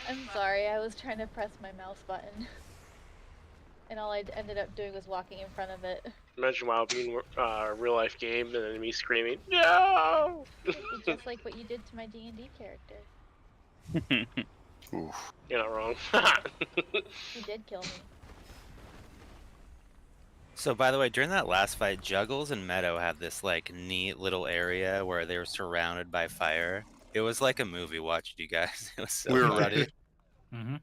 I'm sorry, I was trying to press my mouse button. And all I ended up doing was walking in front of it. Imagine WoW being a real life game and then me screaming, no! Just like what you did to my D&D character. Oof. You're not wrong. You did kill me. So, by the way, during that last fight, Juggles and Meadow had this like neat little area where they were surrounded by fire. It was like a movie watching you guys. It was so We were fun. ready. Mm-hmm.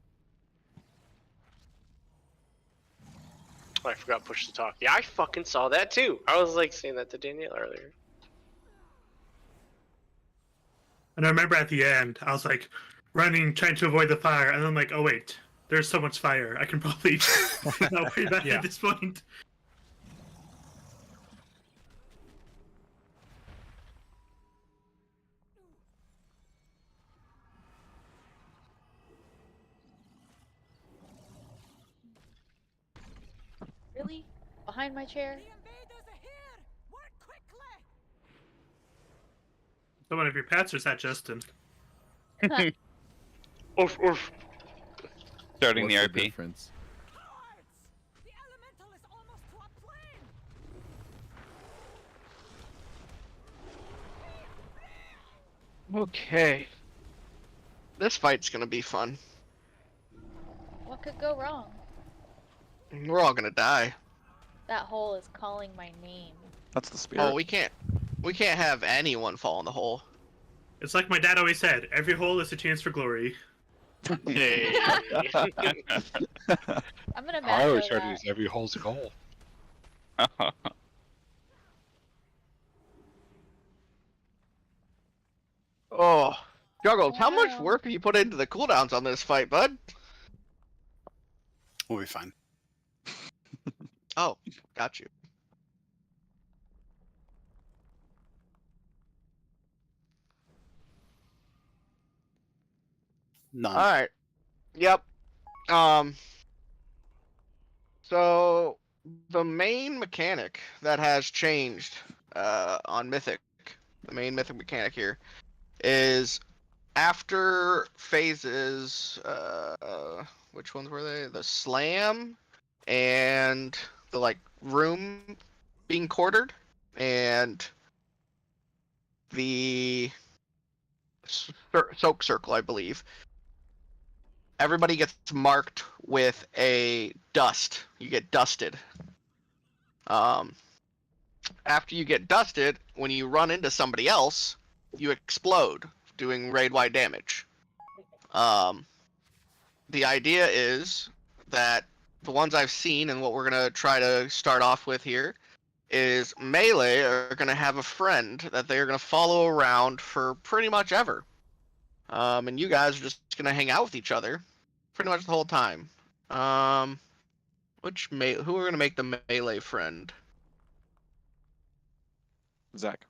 Oh, I forgot push to talk. Yeah, I fucking saw that too. I was like saying that to Danielle earlier. And I remember at the end, I was like running, trying to avoid the fire, and then like, oh wait, there's so much fire. I can probably not worry about it Yeah. at this point. Really? Behind my chair? So one of your pets, or is that Justin? Oof, oof. Starting What's the the RP. difference? Okay. This fight's gonna be fun. What could go wrong? We're all gonna die. That hole is calling my name. That's the spirit. Oh, we can't have anyone fall in the hole. It's like my dad always said: every hole is a chance for glory. Hey. I'm gonna I always macro try to that. use every hole's a goal. Oh, Juggles, how much Wow. work have you put into the cooldowns on this fight, bud? We'll be fine. Oh, got you. None. All right. Yep. So the main mechanic that has changed on Mythic, the main Mythic mechanic here, is after phases. Which ones were they? The slam and the like room being quartered, and the soak circle, I believe. Everybody gets marked with a dust. You get dusted. After you get dusted, when you run into somebody else, you explode, doing raid-wide damage. The idea is that the ones I've seen and what we're gonna try to start off with here is melee are gonna have a friend that they're gonna follow around for pretty much ever. And you guys are just gonna hang out with each other pretty much the whole time. Who are gonna make the melee friend? Zach.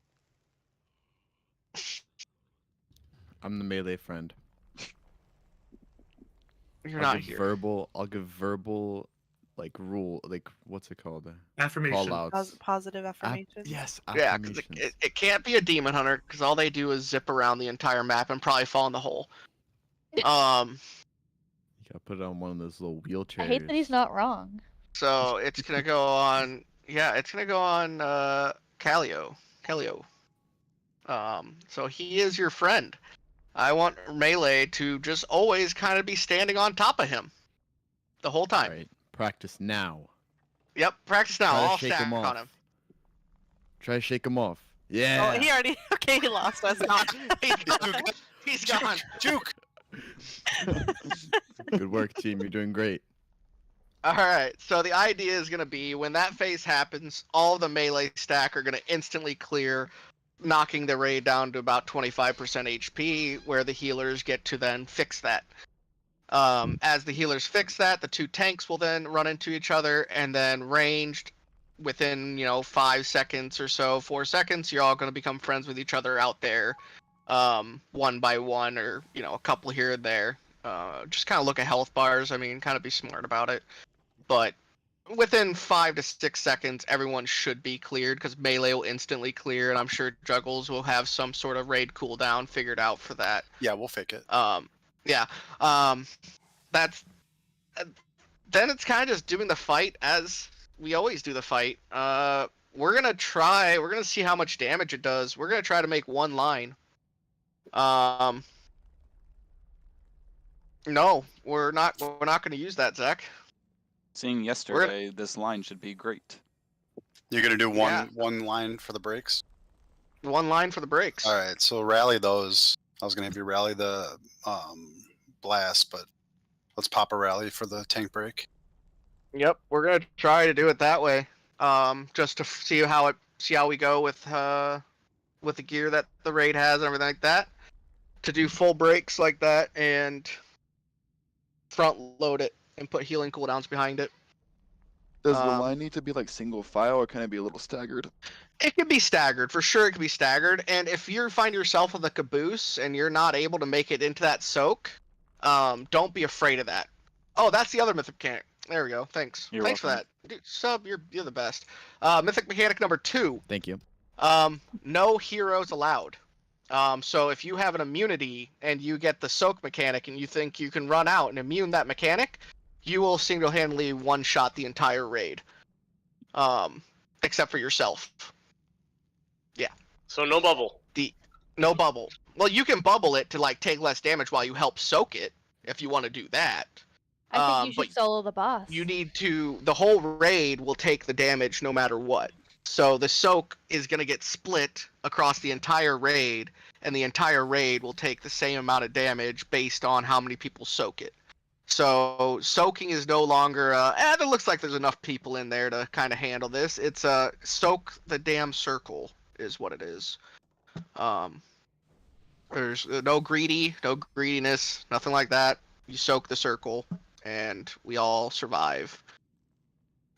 I'm the melee friend. You're I'll not give here. verbal. I'll give verbal, like rule, like what's it called? Affirmation. Call outs. Positive affirmation. Yes. Yeah, because Affirmations. it can't be a demon hunter because all they do is zip around the entire map and probably fall in the hole. You gotta put it on one of those little wheelchairs. I hate that he's not wrong. So it's gonna go on. Yeah, it's gonna go on Calio. So he is your friend. I want melee to just always kind of be standing on top of him the whole time. All right. Practice now. Yep, practice now. Try to I'll shake stack him on off. him. Try to shake him off. Yeah. Oh, he already. Okay, he lost us. He's gone. Juke. Good work, team. You're doing great. All right. So the idea is gonna be when that phase happens, all of the melee stack are gonna instantly clear, knocking the raid down to about 25% HP, where the healers get to then fix that. As the healers fix that, the two tanks will then run into each other, and then ranged within 5 seconds or so, 4 seconds, you're all going to become friends with each other out there, one by one, or a couple here and there. Just kind of look at health bars. I mean, kind of be smart about it. But within 5 to 6 seconds, everyone should be cleared because melee will instantly clear, and I'm sure Juggles will have some sort of raid cooldown figured out for that. Yeah, we'll fake it. Yeah. That's then it's kind of just doing the fight as we always do the fight. We're gonna see how much damage it does. We're gonna try to make one line. No, we're not gonna use that, Zach. Seeing yesterday, this line should be great. You're gonna do Yeah. one line for the breaks. One line for the breaks. All right, so rally those. I was gonna have you rally the blast, but let's pop a rally for the tank break. Yep, we're gonna try to do it that way. Just to see how we go with the gear that the raid has and everything like that. To do full breaks like that and front load it and put healing cooldowns behind it. Does the line need to be like single file, or can it be a little staggered? It can be staggered, for sure it can be staggered. And if you find yourself in the caboose and you're not able to make it into that soak, don't be afraid of that. Oh, that's the other mythic mechanic. There we go. Thanks. Thanks for that. Dude, sub, you're the best. Mythic mechanic number 2. Thank you. No heroes allowed. So if you have an immunity and you get the soak mechanic and you think you can run out and immune that mechanic, you will single-handedly one-shot the entire raid. Except for yourself. Yeah. So no bubble. No bubble. Well, you can bubble it to like take less damage while you help soak it if you want to do that. I think you should solo the boss. You need to. The whole raid will take the damage no matter what. So the soak is going to get split across the entire raid, and the entire raid will take the same amount of damage based on how many people soak it. So soaking is no longer. It looks like there's enough people in there to kind of handle this. It's soak the damn circle is what it is. There's no greediness, nothing like that. You soak the circle, and we all survive.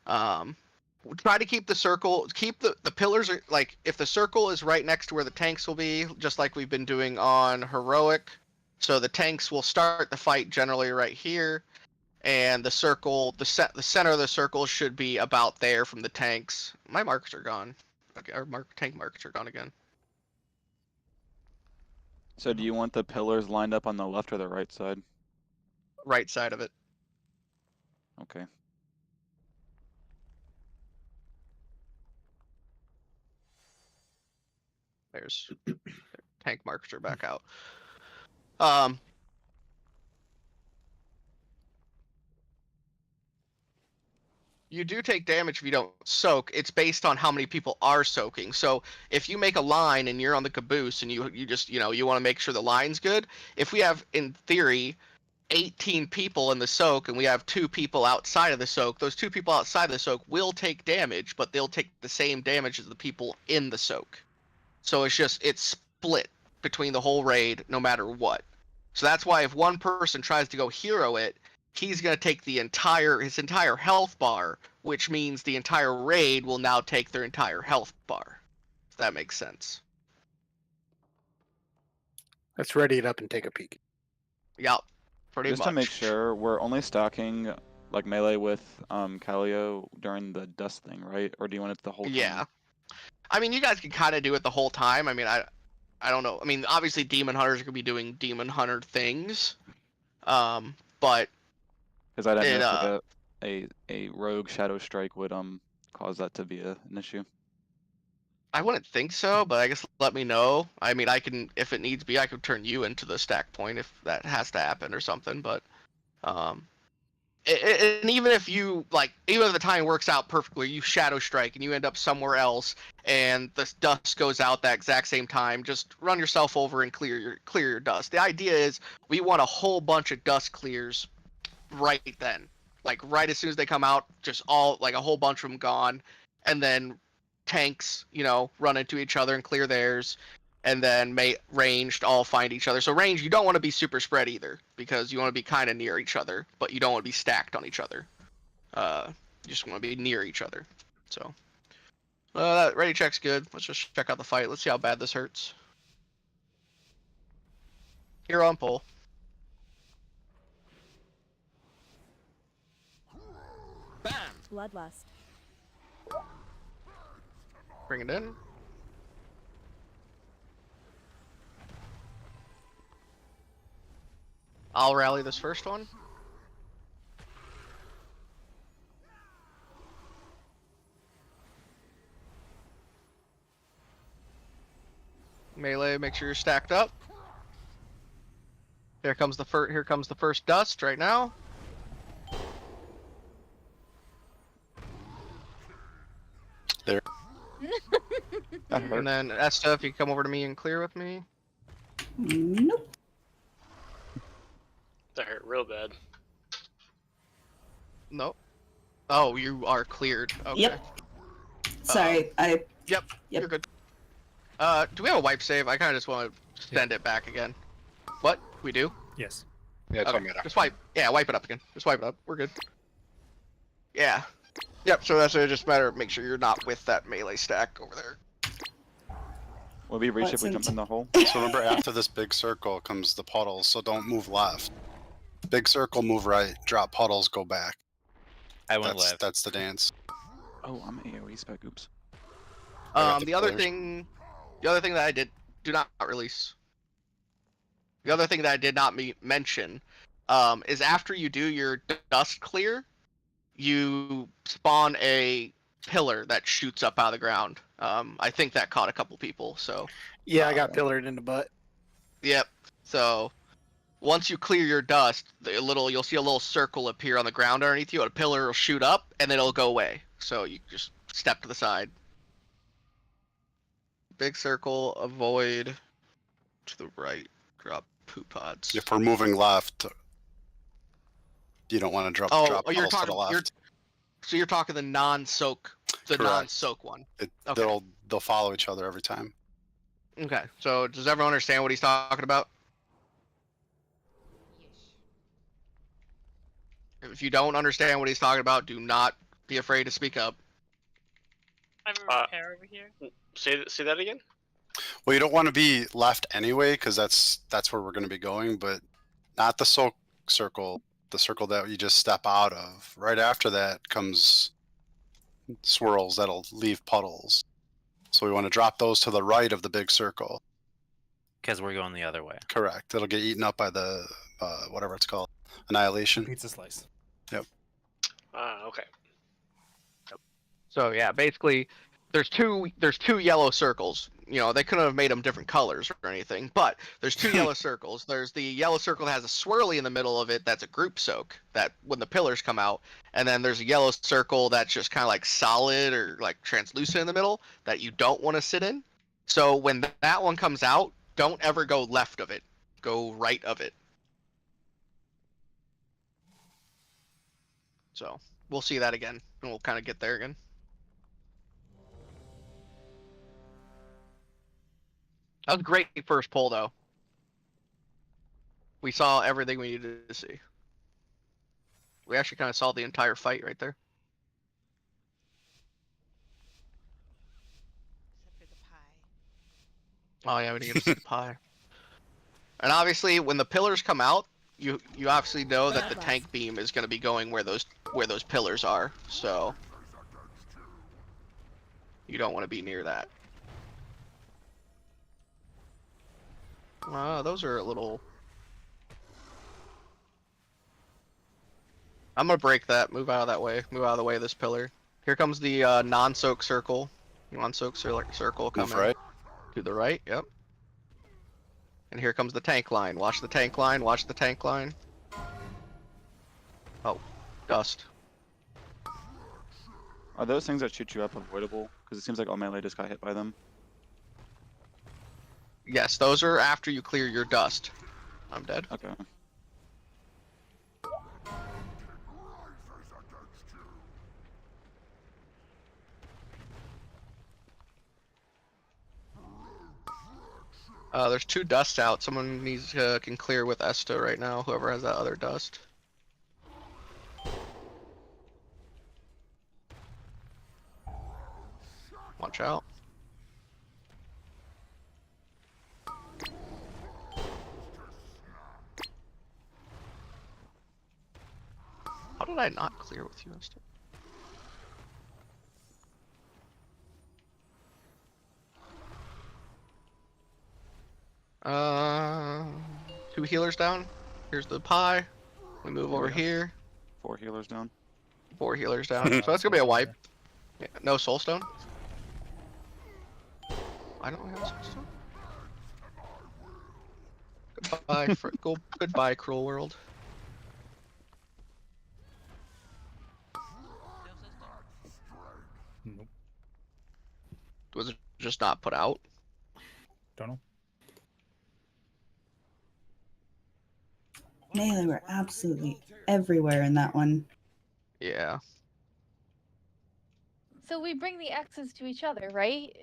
Try to keep the circle, keep the pillars are like if the circle is right next to where the tanks will be, just like we've been doing on heroic. So the tanks will start the fight generally right here, and the circle, the center of the circle should be about there from the tanks. My markers are gone. Okay, our tank markers are gone again. So do you want the pillars lined up on the left or the right side? Right side of it. Okay. There's tank markers are back out. You do take damage if you don't soak. It's based on how many people are soaking. So if you make a line and you're on the caboose and you just you want to make sure the line's good. If we have in theory 18 people in the soak and we have 2 people outside of the soak, those 2 people outside of the soak will take damage, but they'll take the same damage as the people in the soak. So it's split between the whole raid no matter what. So that's why if one person tries to go hero it, he's going to take his entire health bar, which means the entire raid will now take their entire health bar. If that makes sense. Let's ready it up and take a peek. Yep, pretty Just much. to make sure, we're only stacking like melee with Calio during the dust thing, right? Or do you want it the whole time? Yeah. I mean, you guys can kind of do it the whole time. I mean, I don't know. I mean, obviously demon hunters are going to be doing demon hunter things. But because I didn't know if a rogue shadow strike would cause that to be an issue. I wouldn't think so, but I guess let me know. I mean, I can, if it needs be, I could turn you into the stack point if that has to happen or something. But and even if even if the time works out perfectly, you shadow strike and you end up somewhere else, and the dust goes out that exact same time, just run yourself over and clear your dust. The idea is we want a whole bunch of dust clears right then, like right as soon as they come out, just all like a whole bunch of them gone, and then tanks, run into each other and clear theirs, and then ranged all find each other. So range, you don't want to be super spread either, because you want to be kind of near each other, but you don't want to be stacked on each other. You just want to be near each other. So that ready check's good. Let's just check out the fight. Let's see how bad this hurts. Here on pull. Bloodlust. Bring it in. I'll rally this first one. Melee, make sure you're stacked up. Here comes the first dust right now. There. And then Esta, if you come over to me and clear with me. Nope. That hurt real bad. Nope. Oh, you are cleared. Okay. Yep. Sorry, Yep. You're good. Do we have a wipe save? I kind of just want to send it back again. What? We do? Yes. Yeah, it's Okay. on meta. Just wipe. Yeah, wipe it up again. Just wipe it up. We're good. Yeah. Yep. So that's just a matter of make sure you're not with that melee stack over there. Will we reach if we jump in the hole? So remember, after this big circle comes the puddles, so don't move left. Big circle, move right. Drop puddles, go back. I went left. That's the dance. Oh, I'm AoE spec. Oops. The other thing that I did not release. The other thing that I did not mention is after you do your dust clear, you spawn a pillar that shoots up out of the ground. I think that caught a couple people. So. Yeah, I got pillared in the butt. Yep. So. Once you clear your dust, you'll see a little circle appear on the ground underneath you. A pillar will shoot up, and then it'll go away. So you just step to the side. Big circle, avoid to the right. Drop poop pods. If we're moving left, you don't want to drop you're puddles to talking. the left. So you're talking the non-soak, Correct. non-soak one. Okay. They'll follow each other every time. Okay. So does everyone understand what he's talking about? If you don't understand what he's talking about, do not be afraid to speak up. I have a repair over here. Say that again. Well, you don't want to be left anyway, because that's where we're going to be going, but not the soak circle, the circle that you just step out of. Right after that comes swirls that'll leave puddles. So we want to drop those to the right of the big circle. Because we're going the other way. Correct. It'll get eaten up by the whatever it's called, annihilation. Pizza slice. Yep. Okay. So yeah, basically, there's two yellow circles. You know, they couldn't have made them different colors or anything, but there's two yellow circles. There's the yellow circle that has a swirly in the middle of it. That's a group soak. That when the pillars come out, and then there's a yellow circle that's just kind of like solid or like translucent in the middle that you don't want to sit in. So when that one comes out, don't ever go left of it. Go right of it. So we'll see that again, and we'll kind of get there again. That was a great first pull, though. We saw everything we needed to see. We actually kind of saw the entire fight right there. Oh yeah, we didn't get to see the pie. And obviously, when the pillars come out, you obviously know that the tank beam is going to be going where those pillars are. So you don't want to be near that. Those are a little. I'm gonna break that. Move out of that way. Move out of the way of this pillar. Here comes the non-soak circle. Non-soak circle coming. Move right. To the right. Yep. And here comes the tank line. Watch the tank line. Watch the tank line. Oh, dust. Are those things that shoot you up avoidable? Because it seems like all melee just got hit by them. Yes, those are after you clear your dust. I'm dead. Okay. There's two dusts out. Someone needs can clear with Esta right now. Whoever has that other dust. Watch out. How did I not clear with you, Esta? 2 healers down. Here's the pie. We move over Yeah. here. 4 healers down. 4 healers down. So that's gonna be a wipe. Yeah, no soul stone. I don't have a soul stone. Goodbye, goodbye, cruel world. Nope. Was it just not put out? Don't know. Melee were absolutely everywhere in that one. Yeah. So we bring the X's to each other, right?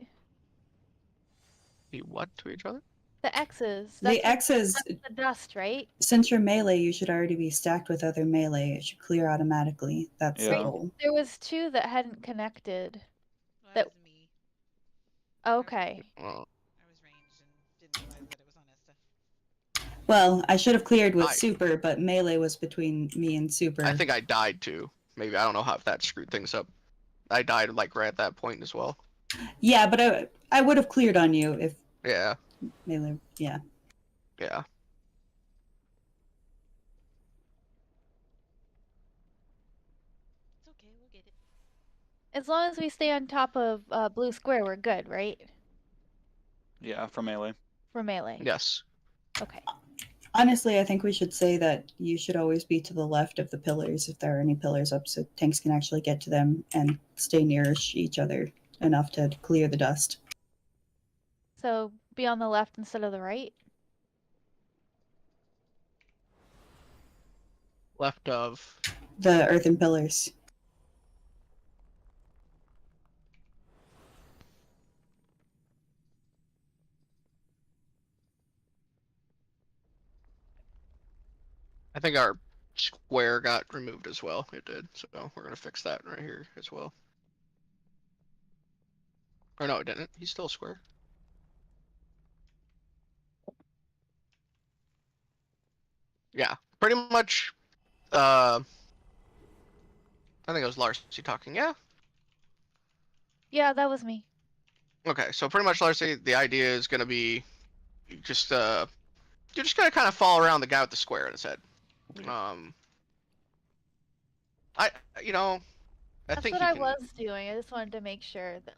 The what to each other? The X's. The That's X's, that's the dust, right? since you're melee, you should already be stacked with other melee. It should clear automatically. That's the Yeah. goal. There was 2 that hadn't connected. That. Okay. Oh. Well, I should have cleared with I- super, but melee was between me and super. I think I died too. Maybe I don't know how if that screwed things up. I died like right at that point as well. Yeah, but I would have cleared on you if Yeah. melee. Yeah. Yeah. As long as we stay on top of blue square, we're good, right? Yeah, for melee. For melee. Yes. Okay. Honestly, I think we should say that you should always be to the left of the pillars if there are any pillars up, so tanks can actually get to them and stay near each other enough to clear the dust. So be on the left instead of the right. Left of. The earthen pillars. I think our square got removed as well. It did. So we're gonna fix that right here as well. Or no, it didn't. He's still square. Yeah, pretty much. I think it was Larcy talking. Yeah. Yeah, that was me. Okay, so pretty much, Larcy, the idea is gonna be, you're just gonna kind of fall around the guy with the square in his head. I That's think what you I can- was doing. I just wanted to make sure that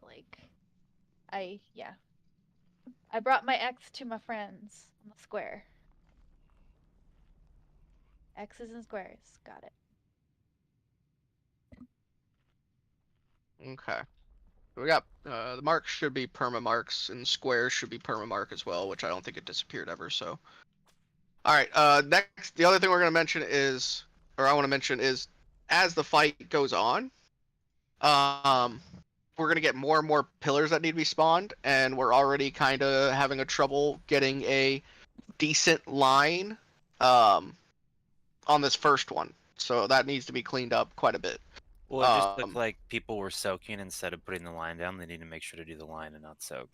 I brought my X to my friends on the square. X's and squares. Got it. Okay. We got the marks should be perma marks and squares should be perma mark as well, which I don't think it disappeared ever. So, all right. Next, the other thing we're gonna mention is, or I want to mention is, as the fight goes on, we're gonna get more and more pillars that need to be spawned, and we're already kind of having a trouble getting a decent line, on this first one. So that needs to be cleaned up quite a bit. Well, it just looked like people were soaking instead of putting the line down. They need to make sure to do the line and not soak.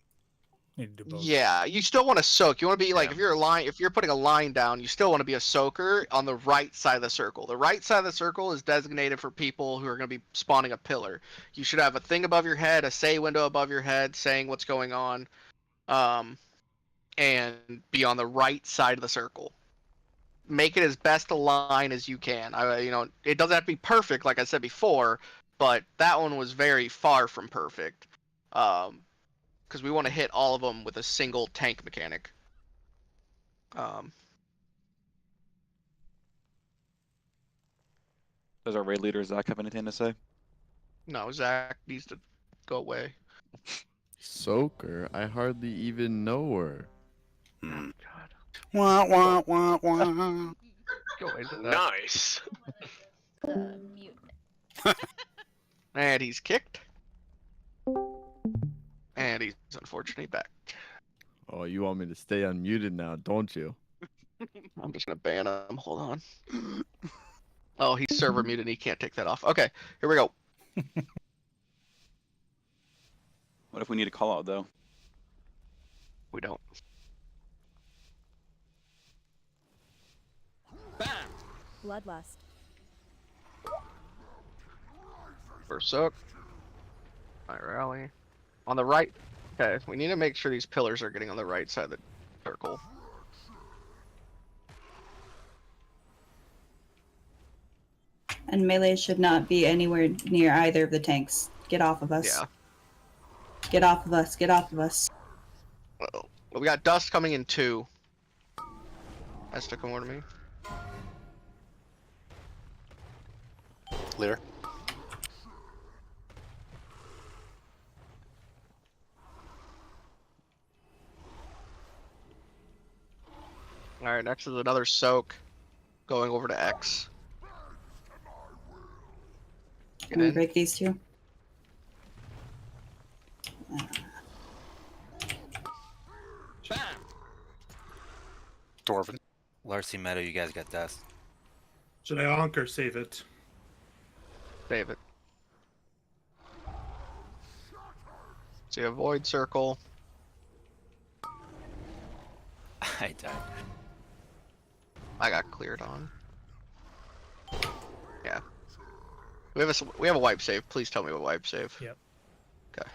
Need to do both. Yeah, you still want to soak. You want to be like, if you're putting a line down, you still want to be a soaker on the right side of the circle. The right side of the circle is designated for people who are going to be spawning a pillar. You should have a thing above your head, a say window above your head saying what's going on, and be on the right side of the circle. Make it as best a line as you can. It doesn't have to be perfect, like I said before, but that one was very far from perfect. Because we want to hit all of them with a single tank mechanic. Does our raid leader Zach have anything to say? No, Zach needs to go away. Soaker? I hardly even know her. Wah wah wah wah. Go into that. Nice. And he's kicked. And he's unfortunately back. Oh, you want me to stay unmuted now, don't you? I'm just gonna ban him. Hold on. Oh, he's server muted. He can't take that off. Okay, here we go. What if we need a call out though? We don't. Bloodlust. First soak. My rally. On the right. Okay, we need to make sure these pillars are getting on the right side of the circle. And melee should not be anywhere near either of the tanks. Get off of us. Yeah. Get off of us. Get off of us. Well, we got dust coming in 2. Has to come over to me. Clear. Alright, next is another soak. Going over to X. Can we break these two? Dwarven. Larcy Meadow, you guys got dust. Should I honk or save it? Save it. See a void circle. I died. I got cleared on. Yeah. We have a wipe save. Please tell me what wipe save. Yep. Okay.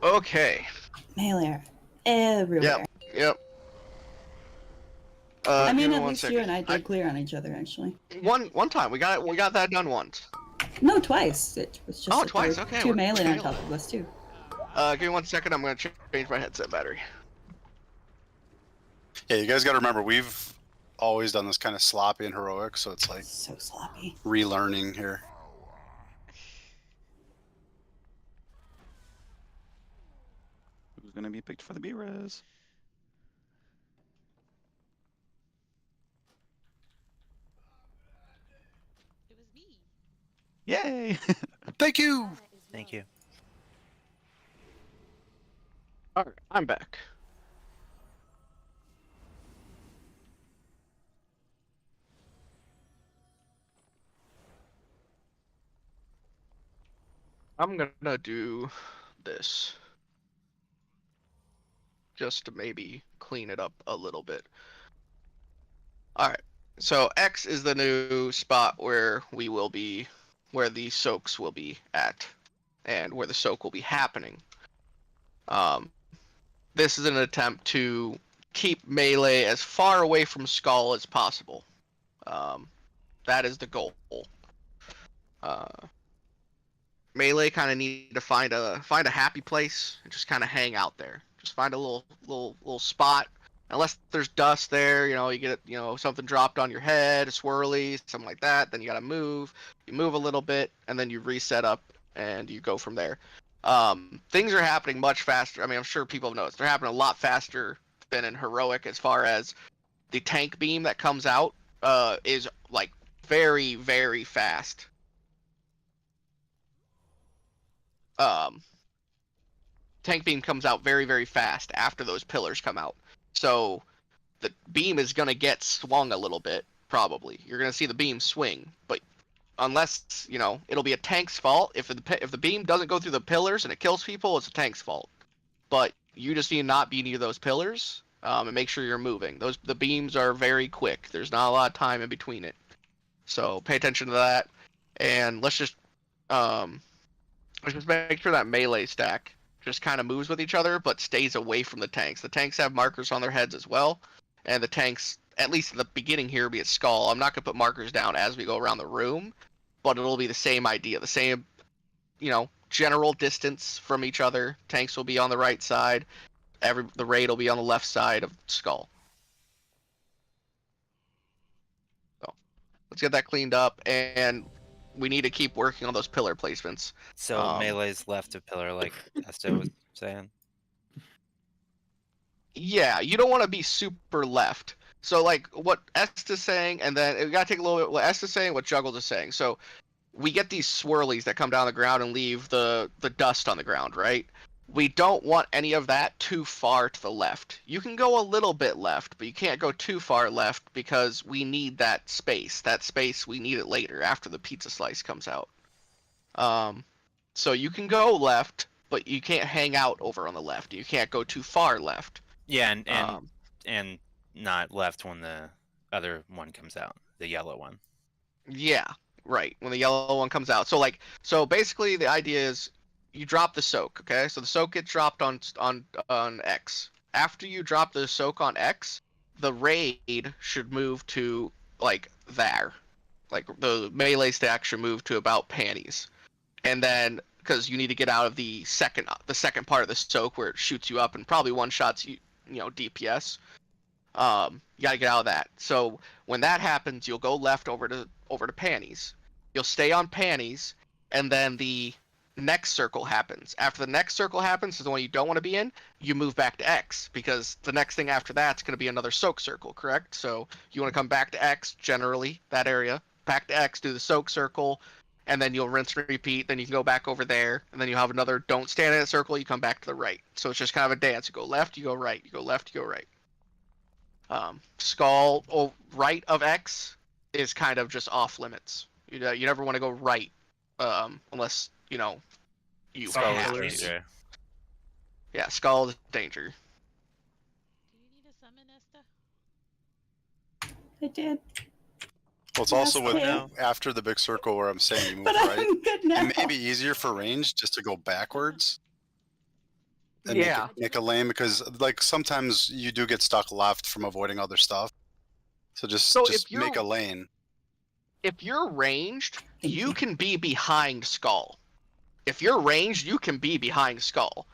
Okay. Melee everywhere. Yep. I mean, give me at one least second. you and I did clear on each other, actually. One time we got that done once. No, twice. It was just Oh, that there twice, were okay, 2 we're melee on failing. top of us too. Give me 1 second. I'm gonna change my headset battery. Yeah, you guys got to remember we've always done this kind of sloppy and heroic, so it's like so sloppy. Relearning here. Who's gonna be picked for the B-res? It was me. Yay! Thank you. Thank you. Alright, I'm back. I'm gonna do this. Just to maybe clean it up a little bit. Alright, so X is the new spot where we will be, where the soaks will be at, and where the soak will be happening. This is an attempt to keep melee as far away from Skull as possible. That is the goal. Melee kind of need to find a happy place and just kind of hang out there. Just find a little spot. Unless there's dust there, you get something dropped on your head, a swirly, something like that. Then you gotta move. You move a little bit, and then you reset up, and you go from there. Things are happening much faster. I mean, I'm sure people have noticed they're happening a lot faster than in heroic. As far as the tank beam that comes out, is like very, very fast. Tank beam comes out very, very fast after those pillars come out. So the beam is going to get swung a little bit, probably. You're going to see the beam swing, but unless, it'll be a tank's fault. If the beam doesn't go through the pillars and it kills people, it's a tank's fault. But you just need to not be near those pillars, and make sure you're moving. The beams are very quick. There's not a lot of time in between it. So pay attention to that, and let's just make sure that melee stack just kind of moves with each other, but stays away from the tanks. The tanks have markers on their heads as well, and the tanks, at least at the beginning here, be at Skull. I'm not going to put markers down as we go around the room, but it'll be the same idea, the same, general distance from each other. Tanks will be on the right side. The raid will be on the left side of Skull. So let's get that cleaned up, and we need to keep working on those pillar placements. So melee's left of pillar, like Esto was saying. Yeah, you don't want to be super left. So like what Esta's saying, and then we gotta take a little bit what Esta's saying, what Juggles is saying. So we get these swirlies that come down the ground and leave the dust on the ground, right? We don't want any of that too far to the left. You can go a little bit left, but you can't go too far left because we need that space. That space, we need it later after the pizza slice comes out. So you can go left, but you can't hang out over on the left. You can't go too far left. Yeah, and not left when the other one comes out, the yellow one. Yeah, right. When the yellow one comes out. So basically the idea is you drop the soak, okay? So the soak gets dropped on X. After you drop the soak on X, the raid should move to like there. Like the melee stack should move to about panties, and then because you need to get out of the second part of the soak where it shoots you up and probably one shots you DPS. You gotta get out of that. So when that happens, you'll go left over to panties. You'll stay on panties, and then the next circle happens. After the next circle happens is the one you don't want to be in. You move back to X because the next thing after that's going to be another soak circle, correct? So you want to come back to X, generally that area, back to X, do the soak circle, and then you'll rinse and repeat. Then you can go back over there, and then you have another don't stand in a circle. You come back to the right. So it's just kind of a dance. You go left, you go right, you go left, you go right. Skull right of X is kind of just off limits. You never want to go right, unless you Skull have is to. danger. Yeah, skull is danger. I did. Well, it's also with Yes, after the big circle where I'm saying you move But right. I'm good now. It may be easier for range just to go backwards. And Yeah. make a lane because like sometimes you do get stuck left from avoiding other stuff. So just if you're- make a lane. If you're ranged, you can be behind skull. If you're ranged, you can be behind skull.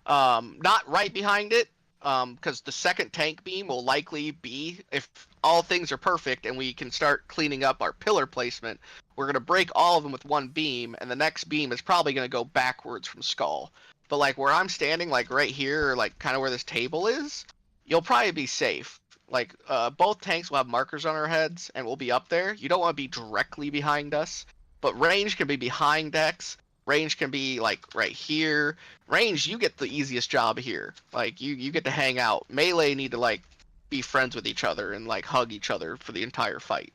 Not right behind it, because the second tank beam will likely be, if all things are perfect and we can start cleaning up our pillar placement, we're going to break all of them with one beam, and the next beam is probably going to go backwards from skull. But like where I'm standing, like right here, or like kind of where this table is, you'll probably be safe. Like both tanks will have markers on our heads, and we'll be up there. You don't want to be directly behind us, but range can be behind X. Range can be like right here. Range, you get the easiest job here. Like you get to hang out. Melee need to like be friends with each other and like hug each other for the entire fight.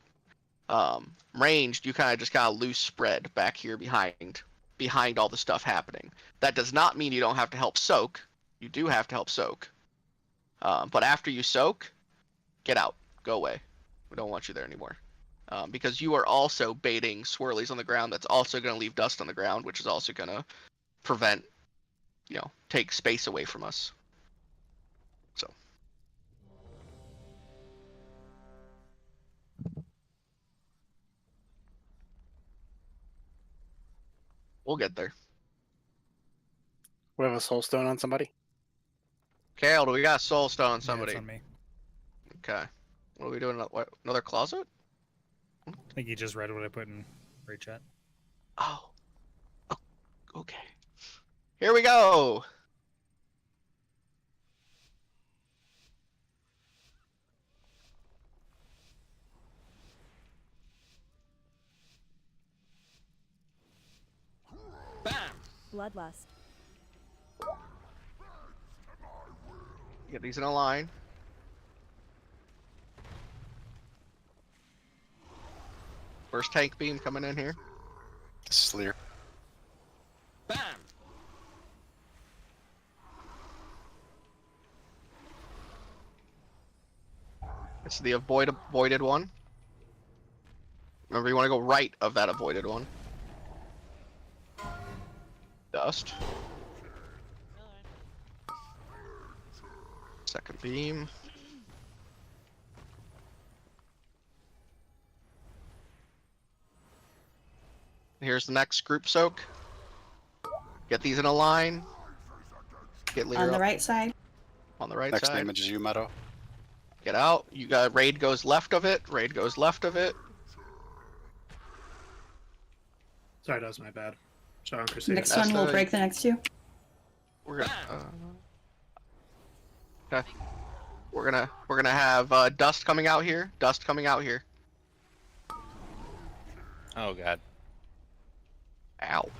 Ranged, you kind of just got a loose spread back here behind all the stuff happening. That does not mean you don't have to help soak. You do have to help soak. But after you soak, get out. Go away. We don't want you there anymore. Because you are also baiting swirlies on the ground. That's also going to leave dust on the ground, which is also going to prevent, take space away from us. So. We'll get there. We have a soul stone on somebody. Kale, do we got a soul stone on somebody? Yeah, it's on me. Okay. What are we doing? Another closet? I think you just read what I put in raid chat. Oh. Okay. Here we go. Bloodlust. Get these in a line. First tank beam coming in here. Sleer. It's the avoided one. Remember, you want to go right of that avoided one. Dust. Second beam. Here's the next group soak. Get these in a line. Get Lear On the up. right side. On the right Next side. image is you, Meadow. Get out. You got raid goes left of it. Raid goes left of it. Sorry, that was my bad. Sorry, Crusader. Next one will break the next two. We're gonna. Okay. We're gonna have dust coming out here. Dust coming out here. Oh god. Ow.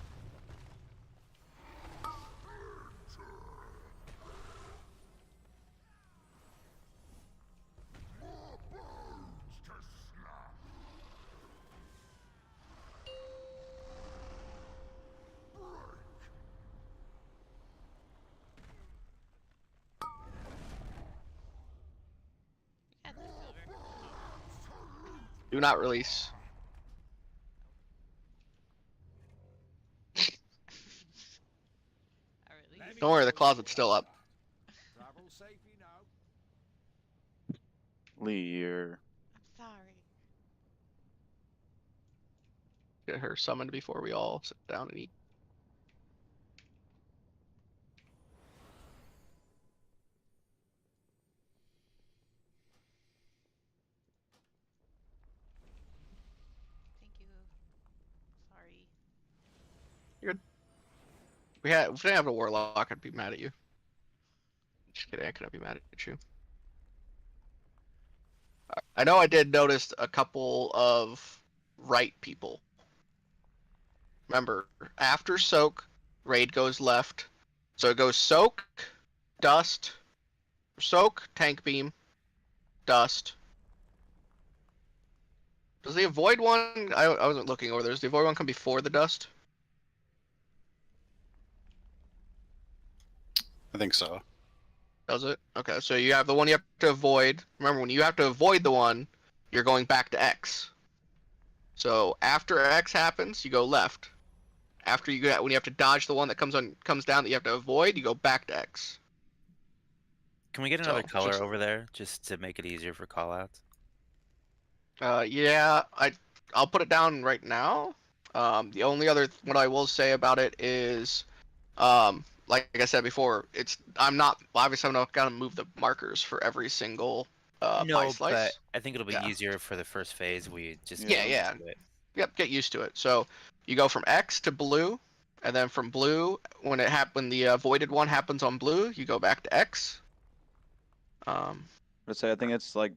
Do not release. Don't worry, the closet's still up. Lear. Sorry. get her summoned before we all sit down and eat. Thank you. Sorry. You're good. If we didn't have a warlock, I'd be mad at you. Just kidding, I couldn't be mad at you. I know I did notice a couple of right people. Remember, after soak, raid goes left. So it goes soak, dust, soak, tank beam, dust. Does the avoid one? I wasn't looking over there. Does the avoid one come before the dust? I think so. Does it? Okay, so you have the one you have to avoid. Remember, when you have to avoid the one, you're going back to X. So after X happens, you go left. After you when you have to dodge the one that comes down that you have to avoid, you go back to X. Can we get another So, color just- over there just to make it easier for callouts? Yeah, I'll put it down right now. The only other what I will say about it is, like I said before, I'm not gonna move the markers for every single pie No, slice. but I think it'll be Yeah. easier for the first phase. We just Yeah, get yeah. used to it. Yep, get used to it. So you go from X to blue, and then from blue, when the avoided one happens on blue, you go back to X. Let's say I think it's like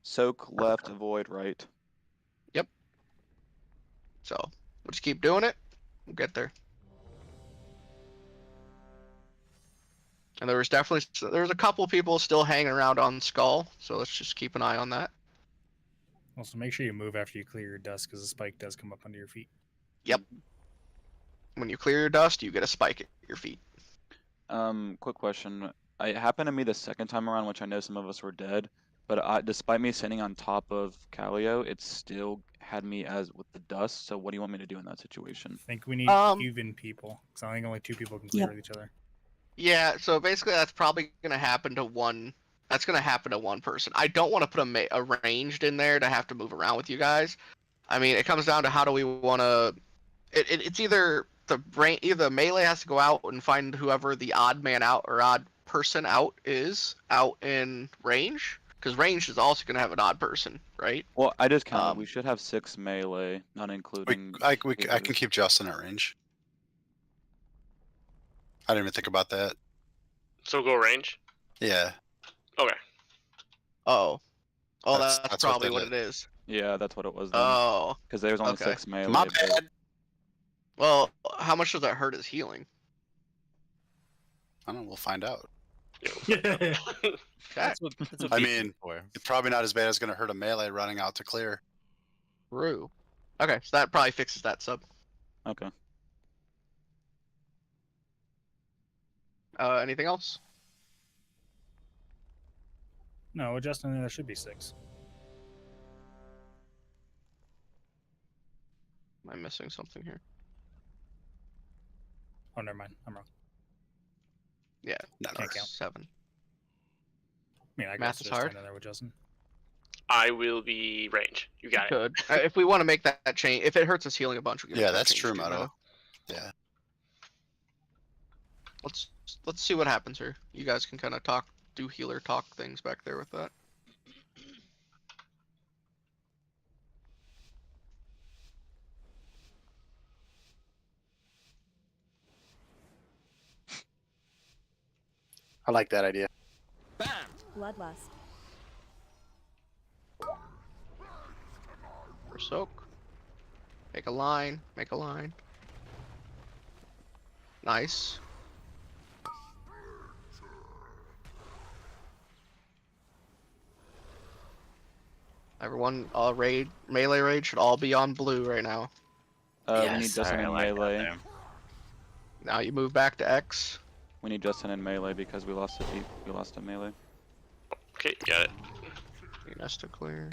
soak left, avoid right. Yep. So we'll just keep doing it. We'll get there. And there was a couple people still hanging around on Skull, so let's just keep an eye on that. Also, make sure you move after you clear your dust because the spike does come up under your feet. Yep. When you clear your dust, you get a spike at your feet. Quick question. It happened to me the second time around, which I know some of us were dead, but despite me sitting on top of Calio, it still had me as with the dust. So what do you want me to do in that situation? I think we need even people because I think only 2 people can clear with each other. Yeah, so basically that's probably gonna happen to one. That's gonna happen to one person. I don't want to put a ranged in there to have to move around with you guys. I mean, it comes down to how do we want to. It's either either melee has to go out and find whoever the odd man out or odd person out is out in range, because range is also gonna have an odd person, right? Well, I just counted. We should have 6 melee, not including. I can keep Justin at range. I didn't even think about that. So go range. Yeah. Okay. Oh, that's what probably that what it is. Yeah, that's what it was. Then. Oh, because there's only okay. 6 melee. My but- bad. Well, how much does that hurt his healing? I don't know. We'll find out. That's what I mean, it's probably not as bad as going to hurt a melee running out to clear. True. Okay, so that probably fixes that sub. Okay. Anything else? No, Justin, there should be 6. Am I missing something here? Oh, never mind. I'm wrong. Yeah, Can't count. 7. I mean, I Math guess is just hard. stand in there with Justin. I will be range. You got it. Good. If we want to make that change, if it hurts us healing a bunch, we can. Yeah, make that that's change true, too, Meadow. Meadow. Yeah. Let's see what happens here. You guys can kind of do healer talk things back there with that. I like that idea. Bloodlust. For soak. Make a line. Make a line. Nice. Everyone, melee raid should all be on blue right now. We need Justin in melee. Now you move back to X. We need Justin in melee because we lost a melee. Okay, got it. Us to clear.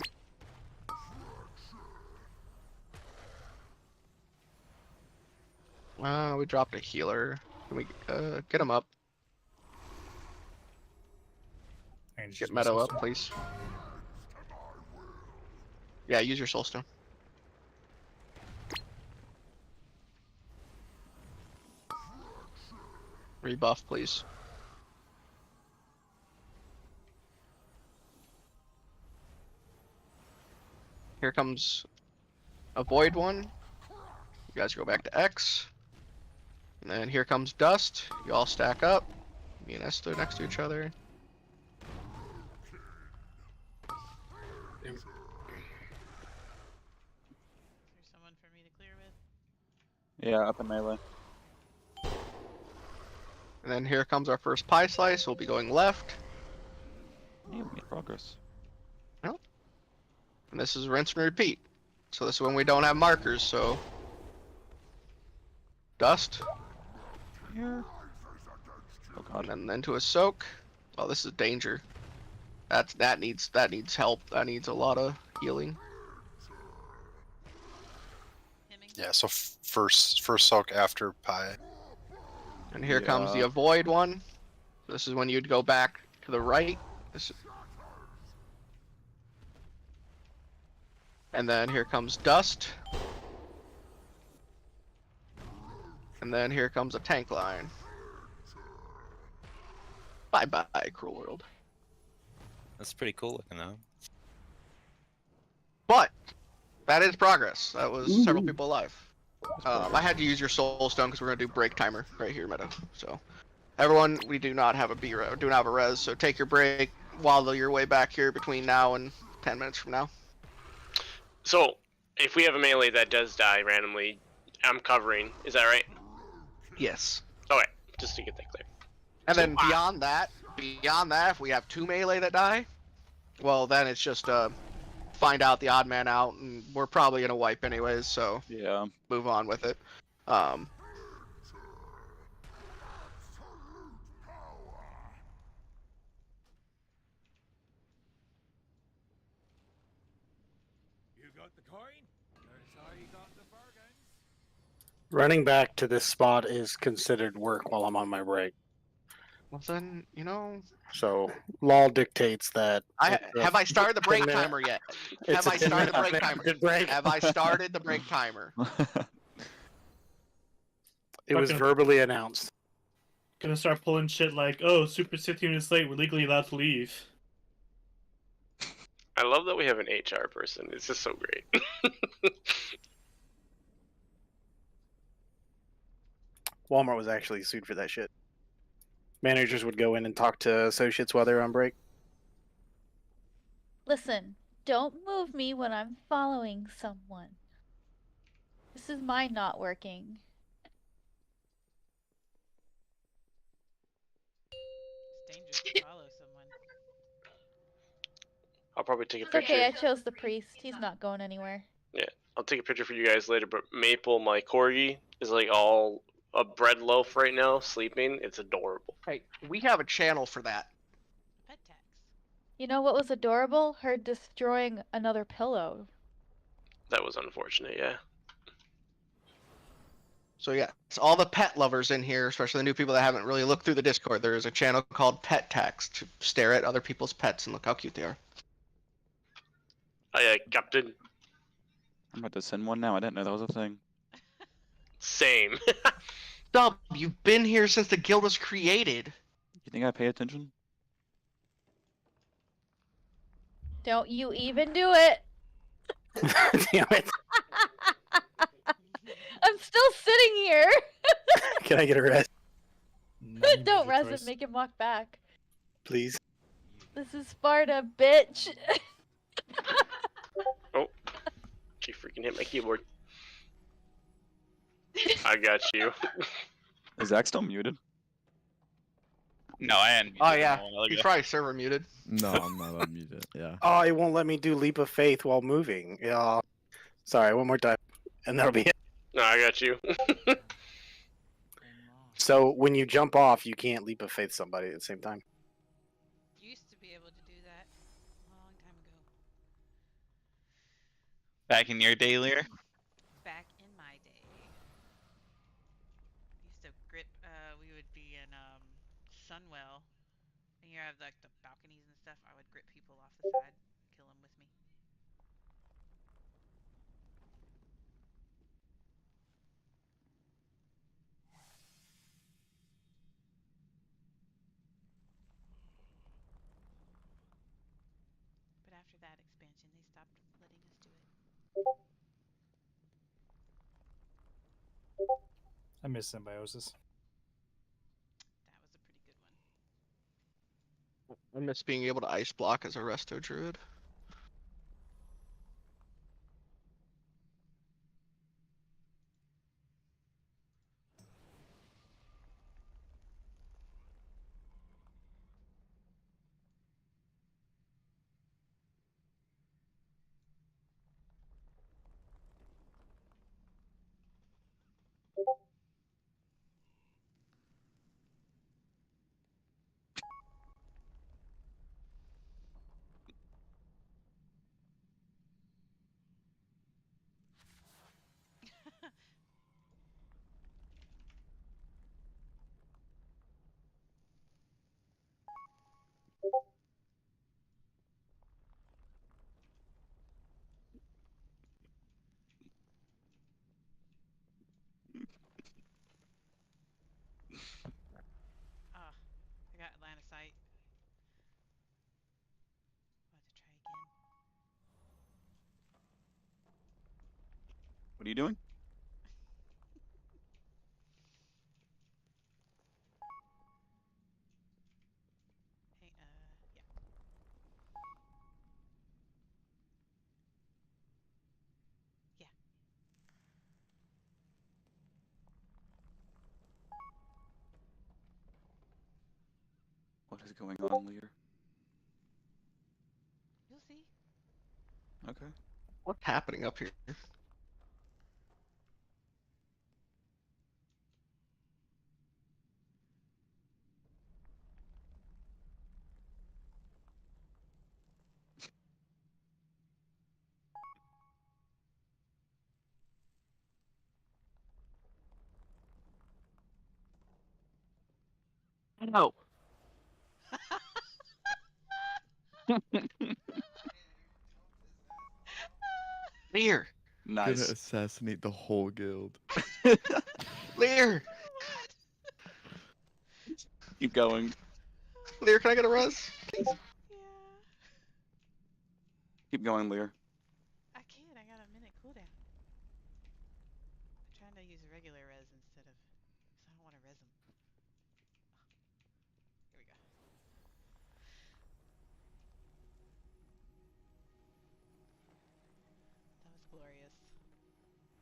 We dropped a healer. Can we get him up? Get Meadow up, please. Yeah, use your soulstone. Rebuff, please. Here comes a void one. You guys go back to X. And then here comes Dust. You all stack up. Me and Esther next to each other. Is there someone for me to clear with? Yeah, up in melee. And then here comes our first pie slice. We'll be going left. Yeah, we made progress. Yep. And this is rinse and repeat. So this is when we don't have markers, so Dust. Here. Oh god. And then into a soak. Oh, this is danger. That needs help. That needs a lot of healing. Yeah, so first soak after pie. And here comes the avoid one. This is when you'd go back to the right. And then here comes Dust. And then here comes a tank line. Bye bye, cruel world. That's pretty cool looking though. But that is progress. That was several people alive. I had to use your soul stone because we're gonna do break timer right here, Meadow. So everyone, we do not have a B res, do not have a res. So take your break while you're way back here between now and 10 minutes from now. So if we have a melee that does die randomly, I'm covering. Is that right? Yes. Okay, just to get that clear. And then beyond that, if we have 2 melee that die, well then it's just find out the odd man out, and we're probably gonna wipe anyways. So yeah, move on with it. Running back to this spot is considered work while I'm on my break. Well then, you know. So law dictates that. Have I started the break timer yet? Have I started the break timer? Break. Have I started the break timer? It was verbally announced. Gonna start pulling shit like, oh, super 60 minutes late, we're legally allowed to leave. I love that we have an HR person. It's just so great. Walmart was actually sued for that shit. Managers would go in and talk to associates while they're on break. Listen, don't move me when I'm following someone. This is mine not working. It's dangerous to follow someone. I'll probably take a It's picture. okay, I chose the priest. He's not going anywhere. Yeah, I'll take a picture for you guys later. But Maple, my corgi, is like all a bread loaf right now, sleeping. It's adorable. Hey, we have a channel for that. You know what was adorable? Her destroying another pillow. That was unfortunate. Yeah. So yeah, it's all the pet lovers in here, especially the new people that haven't really looked through the Discord. There is a channel called Pet Tax to stare at other people's pets and look how cute they are. Captain. I'm about to send one now. I didn't know that was a thing. Same. Dub, you've been here since the guild was created. You think I pay attention? Don't you even do it. Damn it. I'm still sitting here. Can I get a rest, Don't res him, make him walk back. please? This is Sparta, bitch. Oh, she freaking hit my keyboard. I got you. Is Zach still muted? No, I am. Oh yeah, he's probably server muted. No, I'm not unmuted. Yeah. Oh, it won't let me do leap of faith while moving. Yeah. Sorry, one more time, and that'll be it. No, I got you. So when you jump off, you can't leap of faith somebody at the same time. Used to be able to do that a long time ago. Back in your day, Lear? Back in my day. Used to grip, we would be in Sunwell, and you have like the balconies and stuff. I would grip people off the side, kill them with me. miss symbiosis. That was a pretty good one. I miss being able to ice block as a resto druid. Ah, I got Atlanta sight. I'll have to try again. What are you doing? Hey, yeah. Yeah. What is going on, Lear? You'll see. Okay. What's happening up here? No. Lear. Gonna Nice. assassinate the whole guild. Lear. Keep going. Lear, can I get a res? Please. Yeah. Keep going, Lear. I can't. I got a minute cooldown. I'm trying to use regular res instead of, because I don't want to res them. Here we go. That was glorious.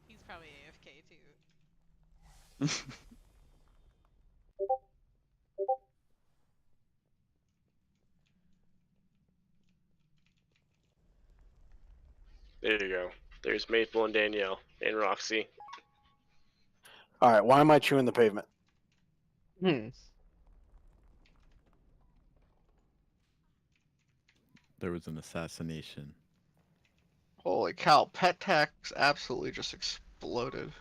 He's probably AFK too. There you go. There's Maple and Danielle and Roxy. All right, why am I chewing the pavement? There was an assassination. Holy cow, pet tax absolutely just exploded.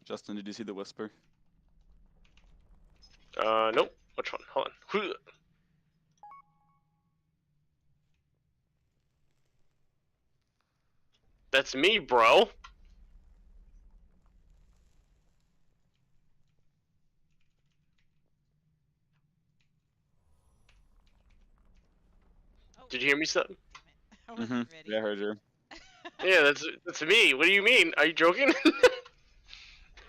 Justin, did you see the whisper? Nope. Which one? Hold on. That's me, bro. Did you hear me, something? I wasn't ready. Yeah, I heard you. Yeah, that's me. What do you mean? Are you joking?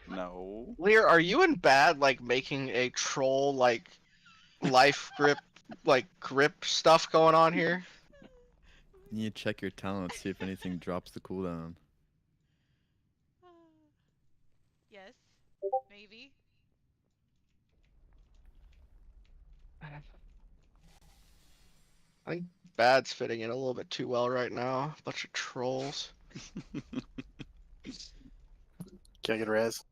No. Lear, are you in bad like making a troll like life grip grip stuff going on here? You need to check your talents, see if anything drops the cooldown. Yes. Maybe. I think bad's fitting in a little bit too well right now. Bunch of trolls. Can I get a res?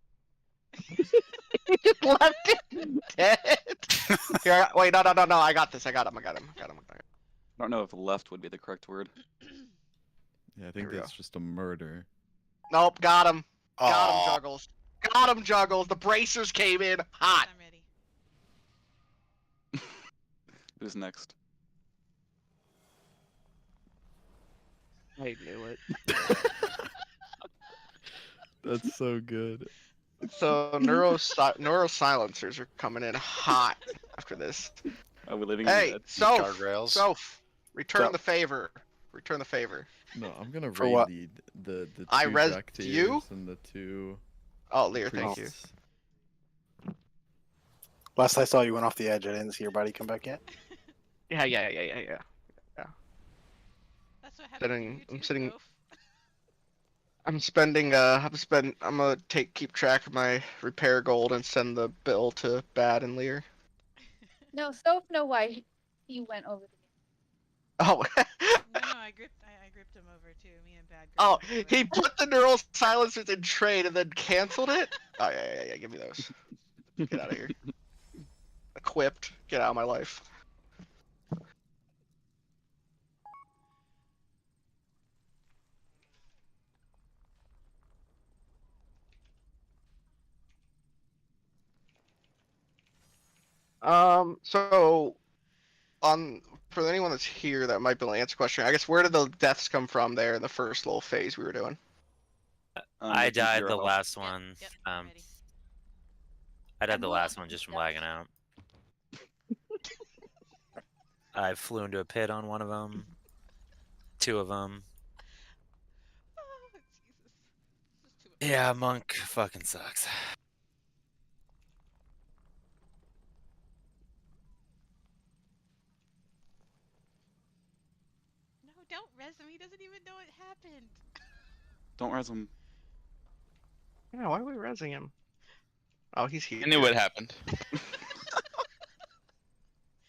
He just left it dead. Here, wait, no, I got this. I got him. I don't know if left would be the correct word. Yeah, I think we that's just a murder. Nope, got him. Got him, Aw. Juggles. Got him, Juggles. The bracers came in hot. I'm ready. Who's next? I knew it. That's so good. So neuro silencers are coming in hot after this. Are we leaving Hey, the Soph, Soph, return Sup? the favor. Return the favor. No, I'm gonna For raid what? the I two res you? Draktators and the two Oh, Lear, thank you. priests. Last I saw, you went off the edge. I didn't see your body come back yet. Yeah. That's what happened to you I'm too, sitting. Soph. I'm gonna keep track of my repair gold and send the bill to Bad and Lear. No, Soph know why he went over the Oh. No, I gripped him over too. Me and Bad. Oh, he put the neural silencers in trade and then canceled it? Oh, yeah. Give me those. Get out of here. Equipped. Get out of my life. So, for anyone that's here that might be able to answer the question, I guess where did the deaths come from there in the first little phase we were doing? I looking for died your the help. last one. I died the last one just from lagging out. I flew into a pit on one of them. Two of them. Oh, Jesus. Yeah, Monk fucking sucks. No, don't res him. He doesn't even know it happened. Don't res him. Yeah, why are we resing him? Oh, he's here. I knew what happened.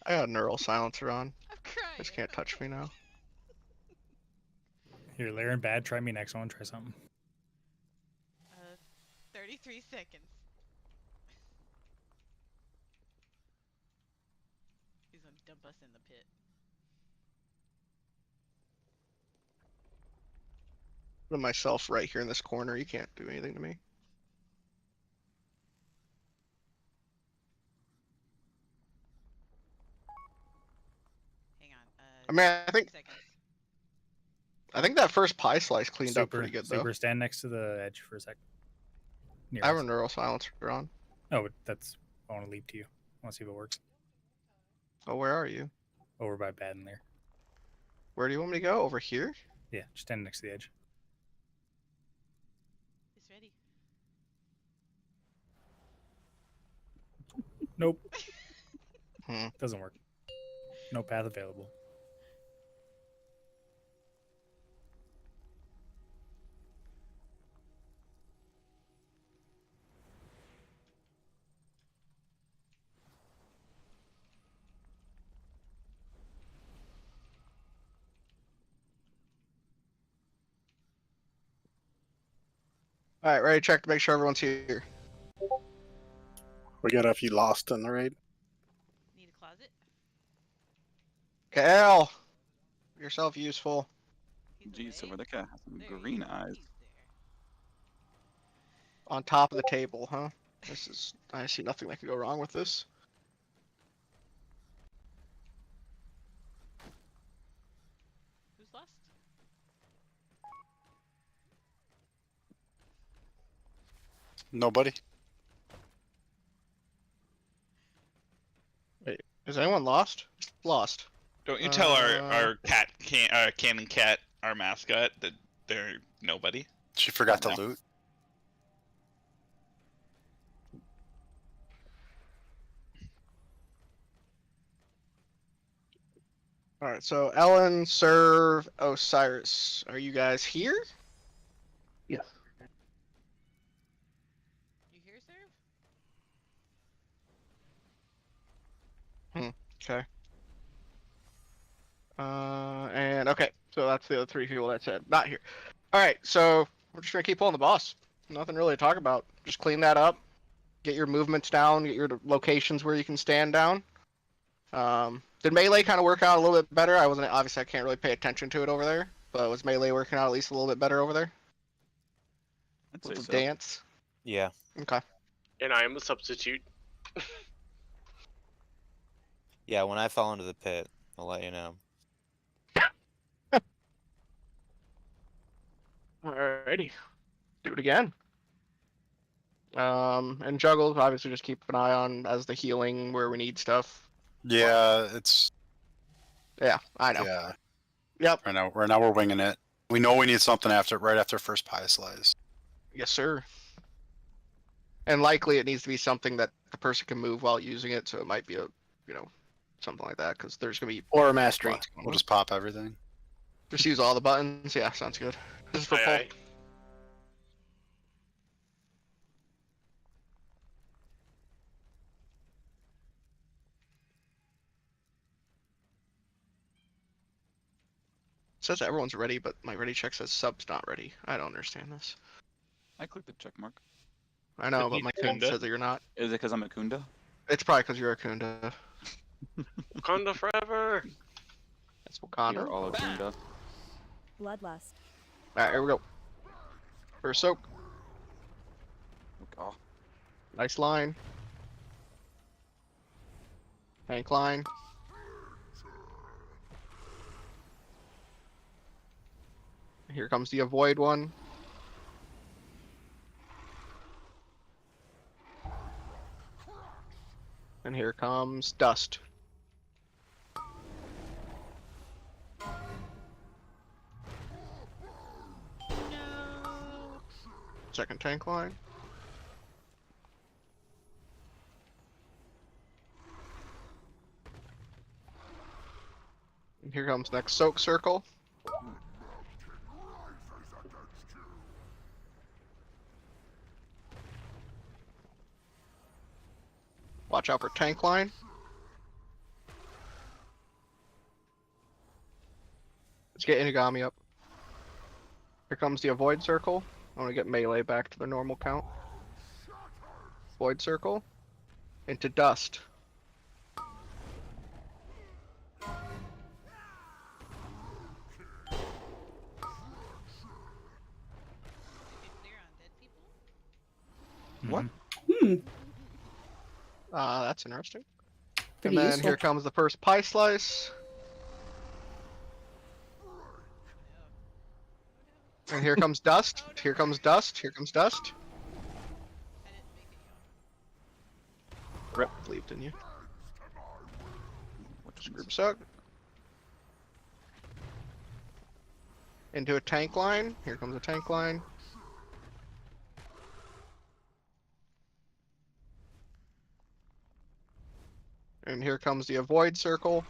I got a neural silencer on. I'm crying. Just can't touch me now. Here, Lair and Bad, try me next one. Try something. 33 seconds. He's gonna dump us in the pit. Put myself right here in this corner. You can't do anything to me. Hang on. I mean, I think that first pie slice cleaned up pretty good though. Super, stand next to the edge for a sec. Near I have us. a neural silencer on. Oh, that's. I want to leap to you. I want to see if it works. Oh, where are you? Over by Bad in there. Where do you want me to go? Over here? Yeah, just stand next to the edge. He's ready. Nope. Hmm. Doesn't work. No path available. All right, ready to check to make sure everyone's here. We got a few lost in the raid. Need a closet? Cal, yourself useful. Jeez, over the cat has some green eyes. On top of the table, huh? I see nothing that could go wrong with this. Who's lost? Nobody. Wait, is anyone lost? Lost. Don't you tell our cannon cat, our mascot, that they're nobody. She forgot to loot. All right, so Ellen, Serve, Osiris, are you guys here? Yes. You here, Serve? Okay. And okay, so that's the other three people that said not here. All right, so we're just gonna keep pulling the boss. Nothing really to talk about. Just clean that up, get your movements down, get your locations where you can stand down. Did melee kind of work out a little bit better? Obviously I can't really pay attention to it over there, but was melee working out at least a little bit better over there? I'd With say the so. dance. Yeah. Okay. And I am a substitute. Yeah, when I fall into the pit, I'll let you know. Alrighty. Do it again. And juggles, obviously, just keep an eye on as the healing where we need stuff. Yeah, it's. Yeah, I know. Yeah. Yep. Right now we're winging it. We know we need something right after first pie slice. Yes, sir. And likely it needs to be something that the person can move while using it, so it might be something like that, because there's gonna be Or a mastery. lots going We'll on. just pop everything. Just use all the buttons. Yeah, sounds good. This is for Aye, pull. aye. It says everyone's ready, but my ready check says sub's not ready. I don't understand this. I clicked the check mark. I know, but he's my thing Kunda. says that you're not. Is it because I'm a Kunda? It's probably because you're a Kunda. Wakanda forever. That's Wakanda. You're all a Kunda. Bloodlust. Alright, here we go. First soak. Oh. Nice line. Tank line. Here comes the avoid one. And here comes dust. Second tank line. And here comes next soak circle. Watch out for tank line. Let's get Inagami up. Here comes the avoid circle. I want to get melee back to the normal count. Void circle. Into dust. What? Hmm. That's interesting. Pretty and then useful. here comes the first pie slice. And here comes dust. Here comes dust. Here comes dust. Rip, believed in you. Group suck. Into a tank line. Here comes a tank line. And here comes the avoid circle.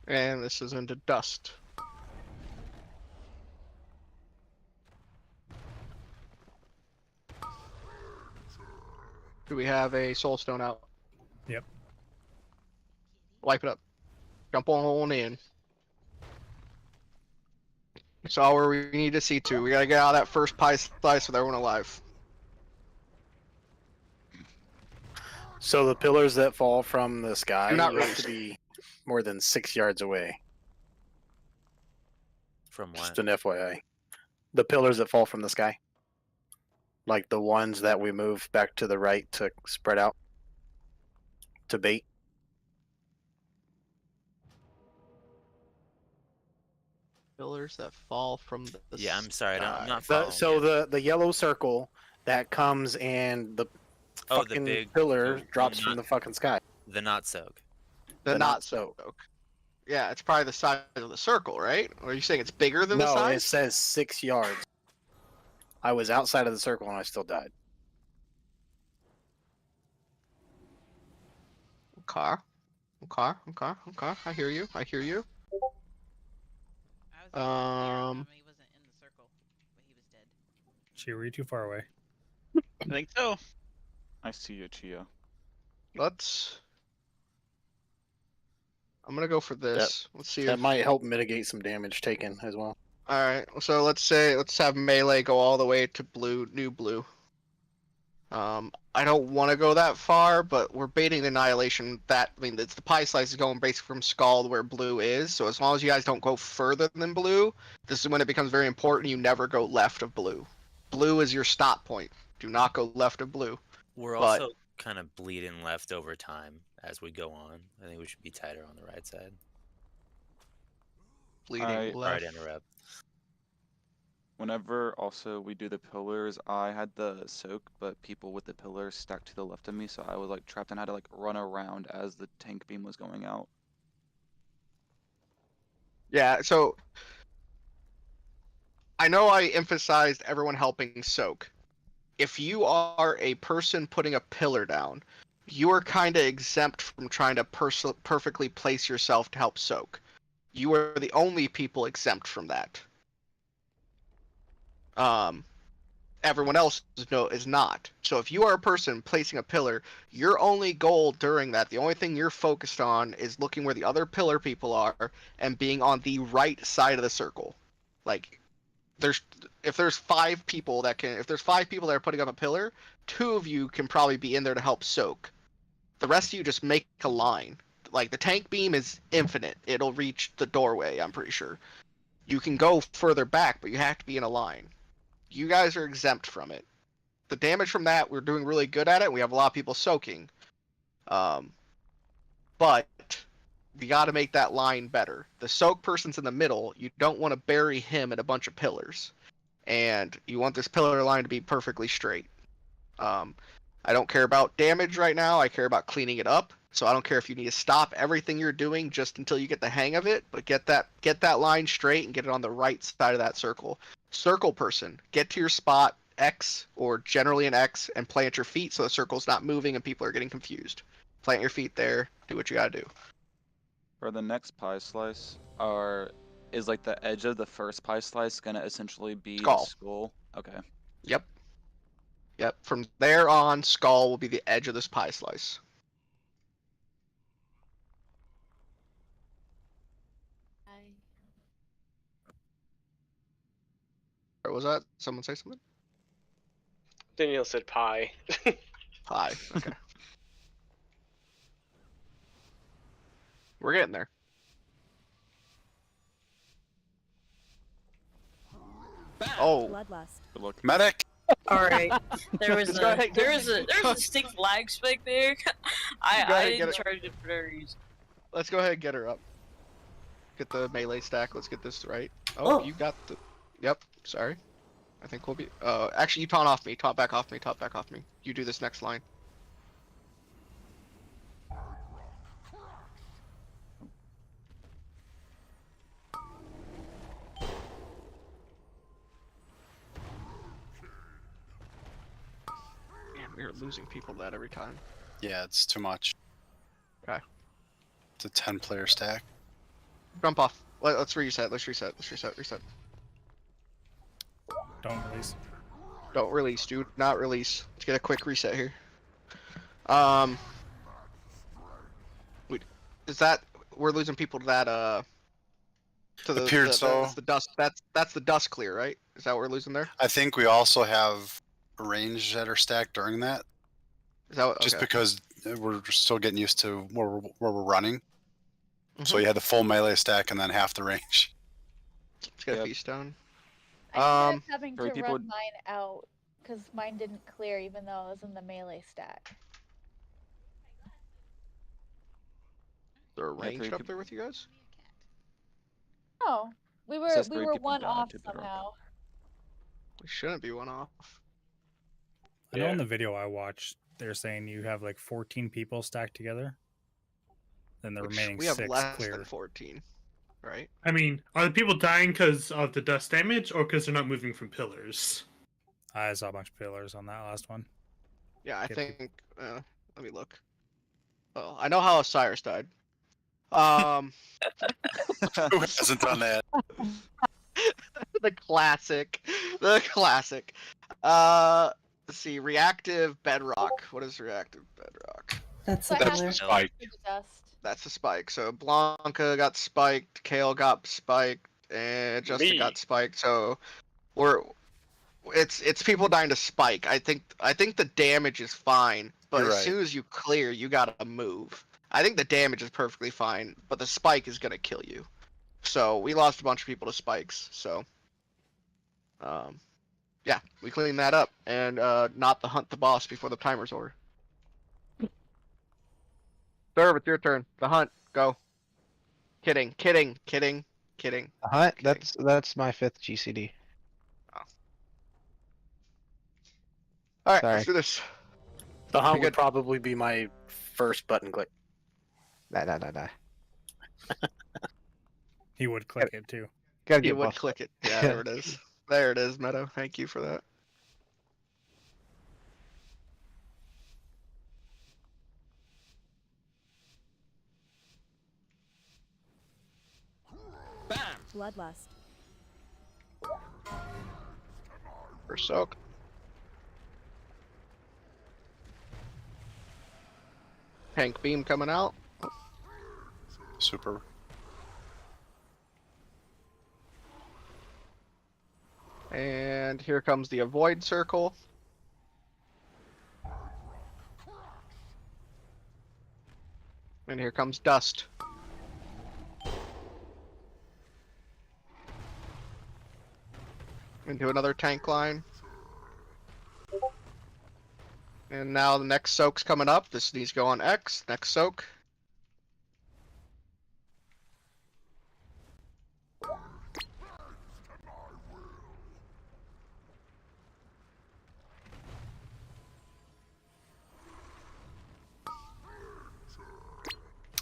And this is into dust. Do we have a soulstone out? Yep. Wipe it up. Jump on in. That's all where we need to see to. We gotta get out of that first pie slice with everyone alive. So the pillars that fall from the sky Do not you have release. to be more than 6 yards away. From what? Just an FYI. The pillars that fall from the sky. Like the ones that we move back to the right to spread out. To bait. Pillars that fall from the Yeah, I'm sorry, I'm not The, following. so the yellow circle that comes and the Oh, the fucking big pillar the drops from not- the fucking sky. The not soak. The The not not soak. Yeah, it's probably the size of the circle, right? Or are you saying it's bigger than the No, size? it says 6 yards. I was outside of the circle and I still died. Okay. Okay. Okay. Okay. I hear you. I hear you. He wasn't in the circle, but he was dead. Gee, were you too far away? I think so. I see you, Chia. Let's. I'm gonna go for this. Let's see. That If... might help mitigate some damage taken as well. All right. So let's have melee go all the way to blue, new blue. I don't want to go that far, but we're baiting the annihilation. It's the pie slice is going basically from skull to where blue is. So as long as you guys don't go further than blue, this is when it becomes very important. You never go left of blue. Blue is your stop point. Do not go left of blue. We're But- also kind of bleeding left over time as we go on. I think we should be tighter on the right side. Bleeding Alright. left. Sorry to interrupt. Whenever also we do the pillars, I had the soak, but people with the pillars stacked to the left of me, so I was like trapped and had to like run around as the tank beam was going out. Yeah, so I know I emphasized everyone helping soak. If you are a person putting a pillar down, you are kind of exempt from trying to perfectly place yourself to help soak. You are the only people exempt from that. Everyone else is not. So if you are a person placing a pillar, your only goal during that, the only thing you're focused on is looking where the other pillar people are and being on the right side of the circle. Like if there's five people that are putting up a pillar, 2 of you can probably be in there to help soak. The rest of you just make a line. Like the tank beam is infinite. It'll reach the doorway, I'm pretty sure. You can go further back, but you have to be in a line. You guys are exempt from it. The damage from that, we're doing really good at it. We have a lot of people soaking. But we got to make that line better. The soak person's in the middle. You don't want to bury him in a bunch of pillars. And you want this pillar line to be perfectly straight. I don't care about damage right now. I care about cleaning it up. So I don't care if you need to stop everything you're doing just until you get the hang of it, but get that line straight and get it on the right side of that circle. Circle person, get to your spot X or generally an X and plant your feet so the circle's not moving and people are getting confused. Plant your feet there. Do what you gotta do. For the next pie slice, is like the edge of the first pie slice gonna essentially be the skull? Okay. Yep. From there on, skull will be the edge of this pie slice. Or was that? Someone say something? Danielle said pie. Pie. Okay. We're getting there. Oh. Bloodlust. Medic. All right. There was Go a ahead, there was a stick flag spike there. I didn't charge it for no reason. Let's go ahead and get her up. Get the melee stack. Let's get this right. Oh, you got the. Yep. Sorry. I think we'll be. Actually, you taunt off me. Taunt back off me. Taunt back off me. You do this next line. Man, we are losing people to that every time. Yeah, it's too much. Okay. It's a 10-player stack. Jump off. Let's reset. Let's reset. Don't release. Don't release, dude. Not release. Let's get a quick reset here. Wait, is that we're losing people to that? To the Appeared so. That's the dust. That's the dust clear, right? Is that what we're losing there? I think we also have range that are stacked during that. Is that what, just okay. because we're still getting used to where we're running. So you had the full melee stack and then half the range. Let's get a feast down. I ended up having to run mine out because mine didn't clear even though I was in the melee stack. They're ranged up there with you guys? Oh, we were one off somehow. We shouldn't be one off. I know in the video I watched, they're saying you have like 14 people stacked together. Then the remaining we have 6 less clear. than 14, right? I mean, are the people dying because of the dust damage or because they're not moving from pillars? I saw a bunch of pillars on that last one. Yeah, I think. Let me look. Oh, I know how Osiris died. Who hasn't done that? The classic. Let's see. Reactive bedrock. What is reactive bedrock? That's So the I have pillar. to Spike. do the dust. That's the spike. So Blanca got spiked, Kale got spiked, and Justin got spiked. So it's people dying to spike. I think the damage is fine, but You're as right. soon as you clear, you gotta move. I think the damage is perfectly fine, but the spike is gonna kill you. So we lost a bunch of people to spikes. So yeah, we cleaned that up and not the hunt the boss before the timer's over. Serve, it's your turn. The hunt, go. Kidding. Hunt. That's my 5th GCD. All right, Sorry. let's do this. The hunt You would good? probably be my first button click. Nah. He would click it too. Gotta You get would buffed. click it. Yeah, there it is. There it is, Meadow. Thank you for that. Bloodlust. For soak. Hank beam coming out. Super. And here comes the avoid circle. And here comes dust. Into another tank line. And now the next soak's coming up. This needs to go on X. Next soak.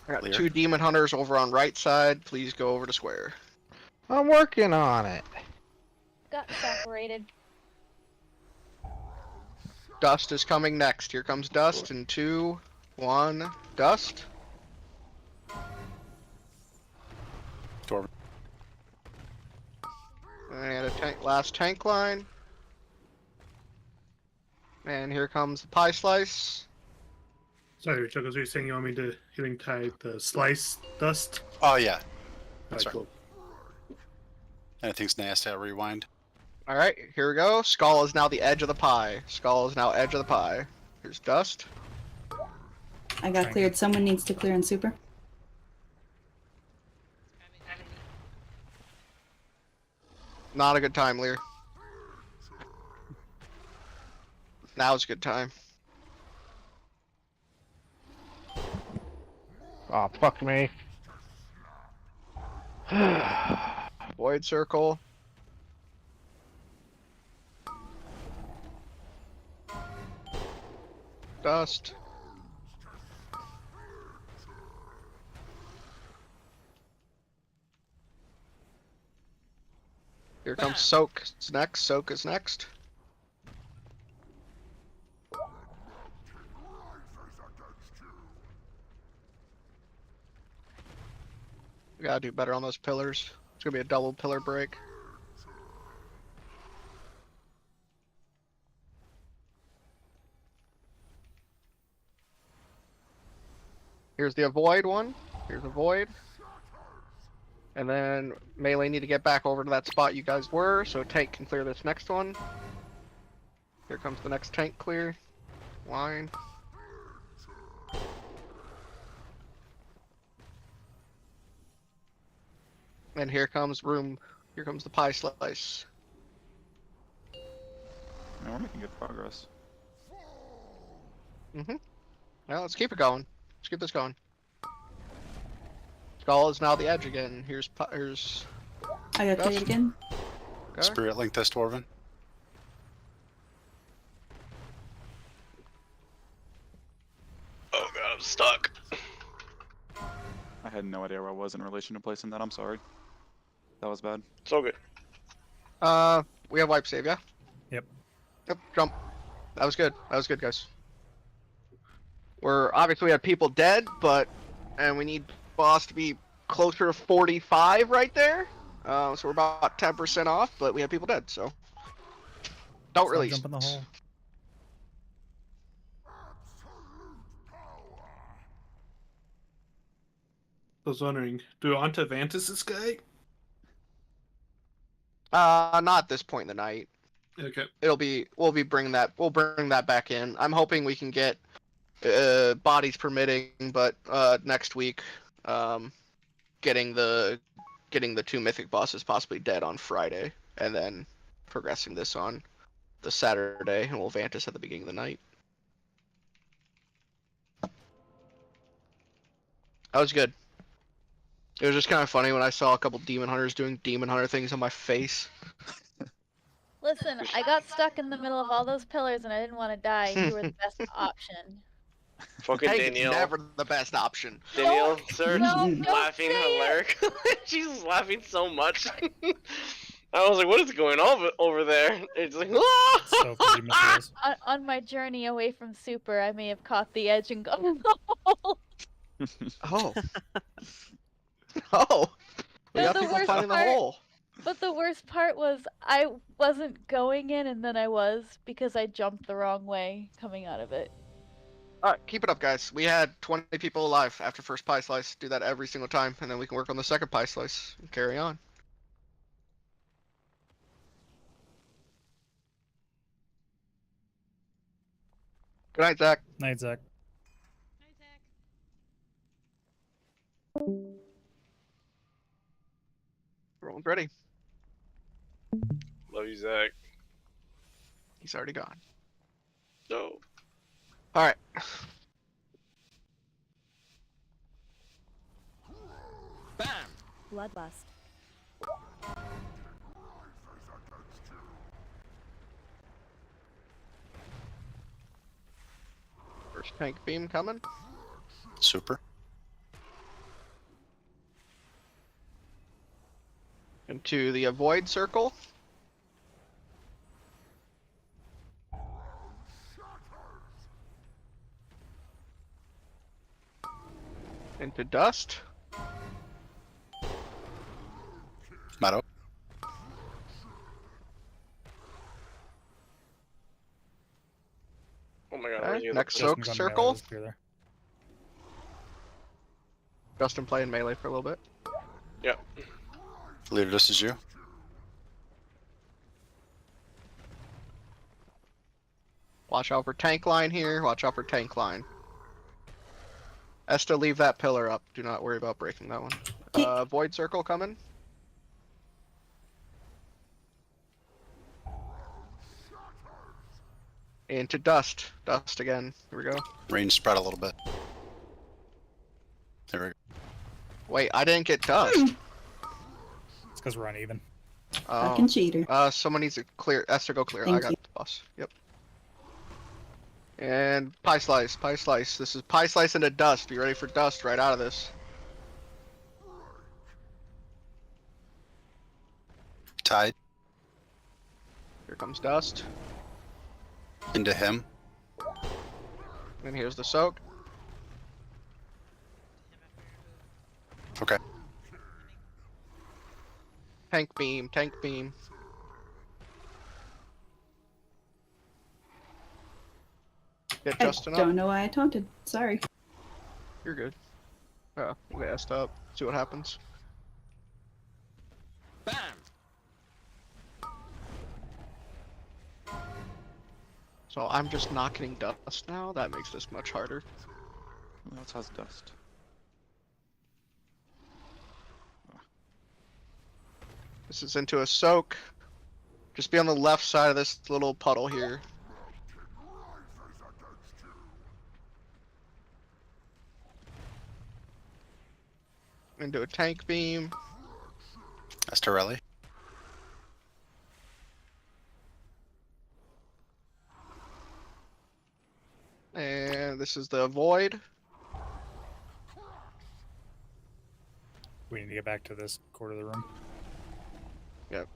I got Clear. 2 demon hunters over on right side. Please go over to square. I'm working on it. Got separated. Dust is coming next. Here comes dust in 2, 1, dust. Torvin. And a last tank line. And here comes the pie slice. Sorry, Chuckles, were you saying you want me to healing tide the slice dust? Oh yeah. That's Alright, right. cool. Anything's nasty, I'll rewind. Alright, here we go. Skull is now the edge of the pie. Skull is now edge of the pie. Here's dust. I got cleared. Someone needs to clear in super. Not a good time, Lear. Now's a good time. Oh, fuck me. Void circle. Dust. Here comes soak. It's next. Soak is next. We gotta do better on those pillars. It's gonna be a double pillar break. Here's the avoid one. Here's avoid. And then melee need to get back over to that spot you guys were, so tank can clear this next one. Here comes the next tank clear. Line. And here comes the pie slice. Man, we're making good progress. Well, let's keep it going. Let's keep this going. Skull is now the edge again. Here's I got cleared again. Okay. Spirit link this, Dwarven. Oh god, I'm stuck. I had no idea where I was in relation to placing that. I'm sorry. That was bad. It's all good. We have wipe save, yeah? Yep. Yep, jump. That was good. That was good, guys. Obviously we had people dead, and we need boss to be closer to 45 right there. So we're about 10% off, but we have people dead, so. Don't release. Jump in the hole. I was wondering, do we want to Vantis this guy? Not at this point in the night. Okay. We'll bring that back in. I'm hoping we can get bodies permitting, but next week, getting the 2 mythic bosses possibly dead on Friday, and then progressing this on the Saturday, and we'll Vantis at the beginning of the night. That was good. It was just kind of funny when I saw a couple demon hunters doing demon hunter things on my face. Listen, I got stuck in the middle of all those pillars and I didn't want to die. You were the best option. Fucking Tank is Danielle. never the best option. Danielle, sir, don't laughing say it. hysterically. She's laughing so much. I was like, what is going on over there? It's like, So did you miss yours? On my journey away from Super, I may have caught the edge and gone in the hole. Oh. Oh. We got The people worst finding the part- hole. But the worst part was I wasn't going in and then I was because I jumped the wrong way coming out of it. Alright, keep it up, guys. We had 20 people alive after first pie slice. Do that every single time, and then we can work on the second pie slice and carry on. Good night, Zach. Night, Zach. Everyone's ready. love you, Zach. He's already gone. No. Alright. Bloodlust. First tank beam coming. Super. Into the avoid circle. Into dust. Meadow. Oh my god, Okay, where's the next other soak Justin's on circle. melee, just there. Justin playing melee for a little bit. Yep. Leader, this is you. Watch out for tank line here. Watch out for tank line. Esta, leave that pillar up. Do not worry about breaking that one. Void circle coming. Into dust. Dust again. Here we go. Range spread a little bit. There we go. Wait, I didn't get dust. It's because we're uneven. Fucking cheater. Someone needs to clear. Esther, go clear. I Thank got you. the boss. Yep. And pie slice. Pie slice. This is pie slice into dust. Be ready for dust right out of this. Tide. Here comes dust. Into him. And here's the soak. Okay. Tank beam. Tank beam. Get I Justin up. don't know why I taunted. Sorry. You're good. Oh, we asked up. See what happens. So I'm just not getting dust now. That makes this much harder. Who else has dust? This is into a soak. Just be on the left side of this little puddle here. Into a tank beam. Estorelli. And this is the void. We need to get back to this quarter of the room. Yep.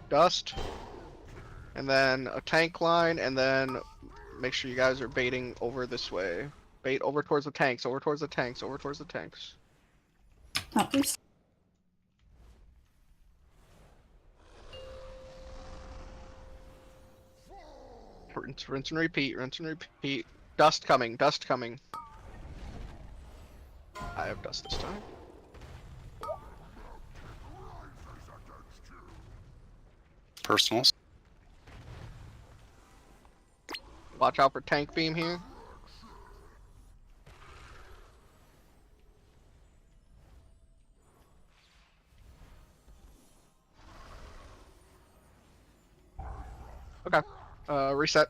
Dust. And then a tank line, and then make sure you guys are baiting over this way. Bait over towards the tanks, over towards the tanks, over towards the tanks. Hot please. Rinse and repeat, rinse and repeat. Dust coming, dust coming. I have dust this time. Personals. Watch out for tank beam here. Okay. Reset.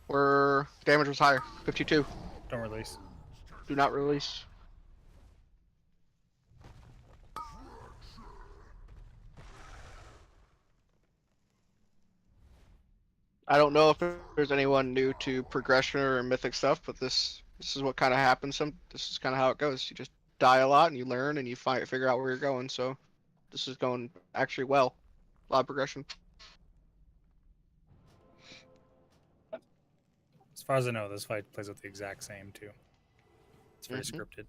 Where damage was higher. 52. Don't release. Do not release. I don't know if there's anyone new to progression or mythic stuff, but this is what kind of happens. This is kind of how it goes. You just die a lot and you learn and you figure out where you're going. So this is going actually well. A lot of progression. As far as I know, this fight plays out the exact same too. It's very Mhm. scripted.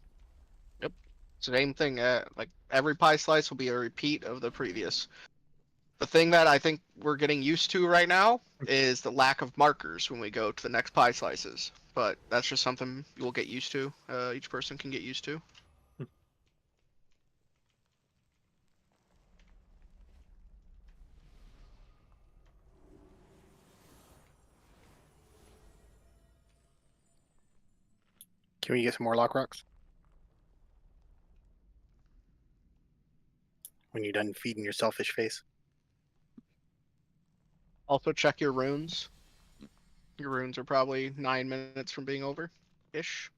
Yep. Same thing. Like every pie slice will be a repeat of the previous. The thing that I think we're getting used to right now is the lack of markers when we go to the next pie slices. But that's just something you'll get used to. Each person can get used to. Can we get some more lock rocks? When you're done feeding your selfish face. Also check your runes. Your runes are probably 9 minutes from being over, ish.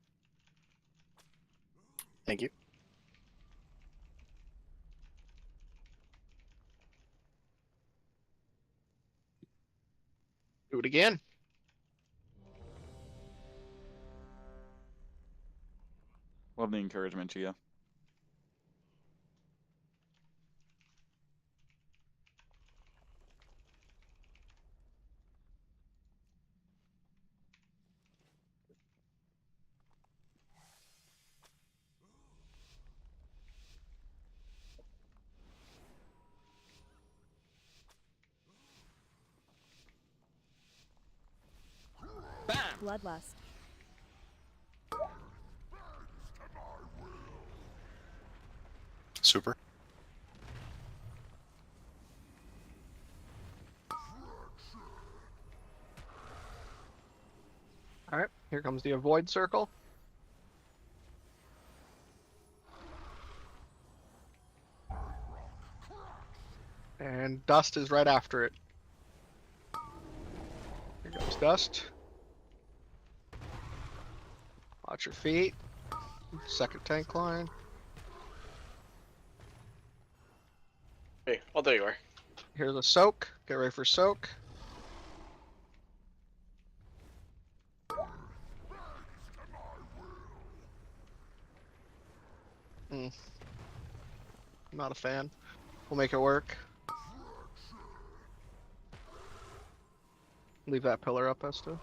Thank you. Do it again. Love the encouragement, Gia. Bloodlust. Super. All right, here comes the avoid circle. And dust is right after it. Here goes dust. Watch your feet. Second tank line. Hey, oh, there you are. Here's a soak. Get ready for soak. Not a fan. We'll make it work. Leave that pillar up, Esta.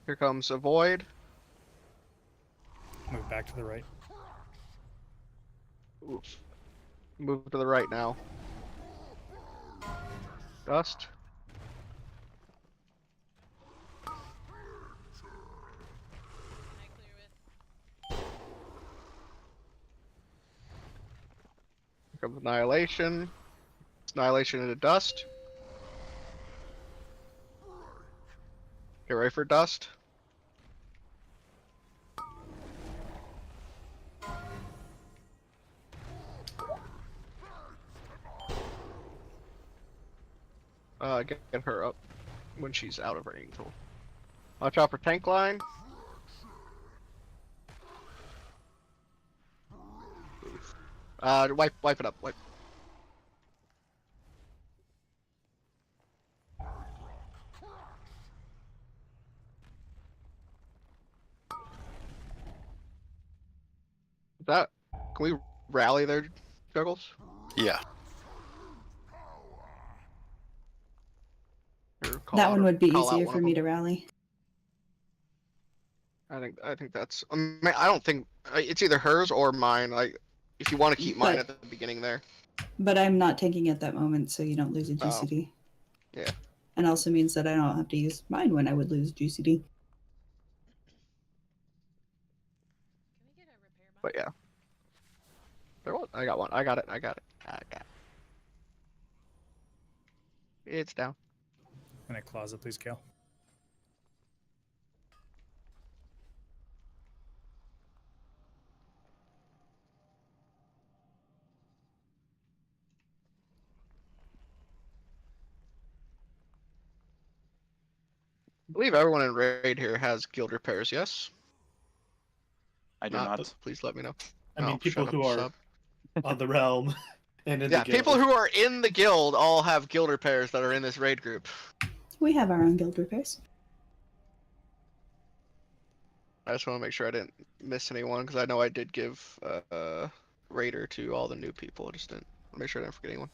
Here comes avoid. Move back to the right. Oof. Move to the right now. Dust. Here comes annihilation. Annihilation into dust. Get ready for dust. Get her up when she's out of range. Watch out for tank line. Wipe it up. Wipe. That can we rally their juggles? Yeah. That one would be easier for me to rally. I think that's. I don't think it's either hers or mine. Like, if you want to keep mine at the beginning there. But I'm not tanking at that moment, so you don't lose a GCD. Yeah. And also means that I don't have to use mine when I would lose GCD. But yeah. There was. I got one. I got it. It's down. In a closet, please, Cal. I believe everyone in raid here has guild repairs. Yes. I do not. Please let me know. I mean, people shut up, who are sub. on the realm And in Yeah, the guild. people who are in the guild all have guild repairs that are in this raid group. We have our own guild repairs. I just want to make sure I didn't miss anyone because I know I did give Raider to all the new people. I just didn't make sure I didn't forget anyone.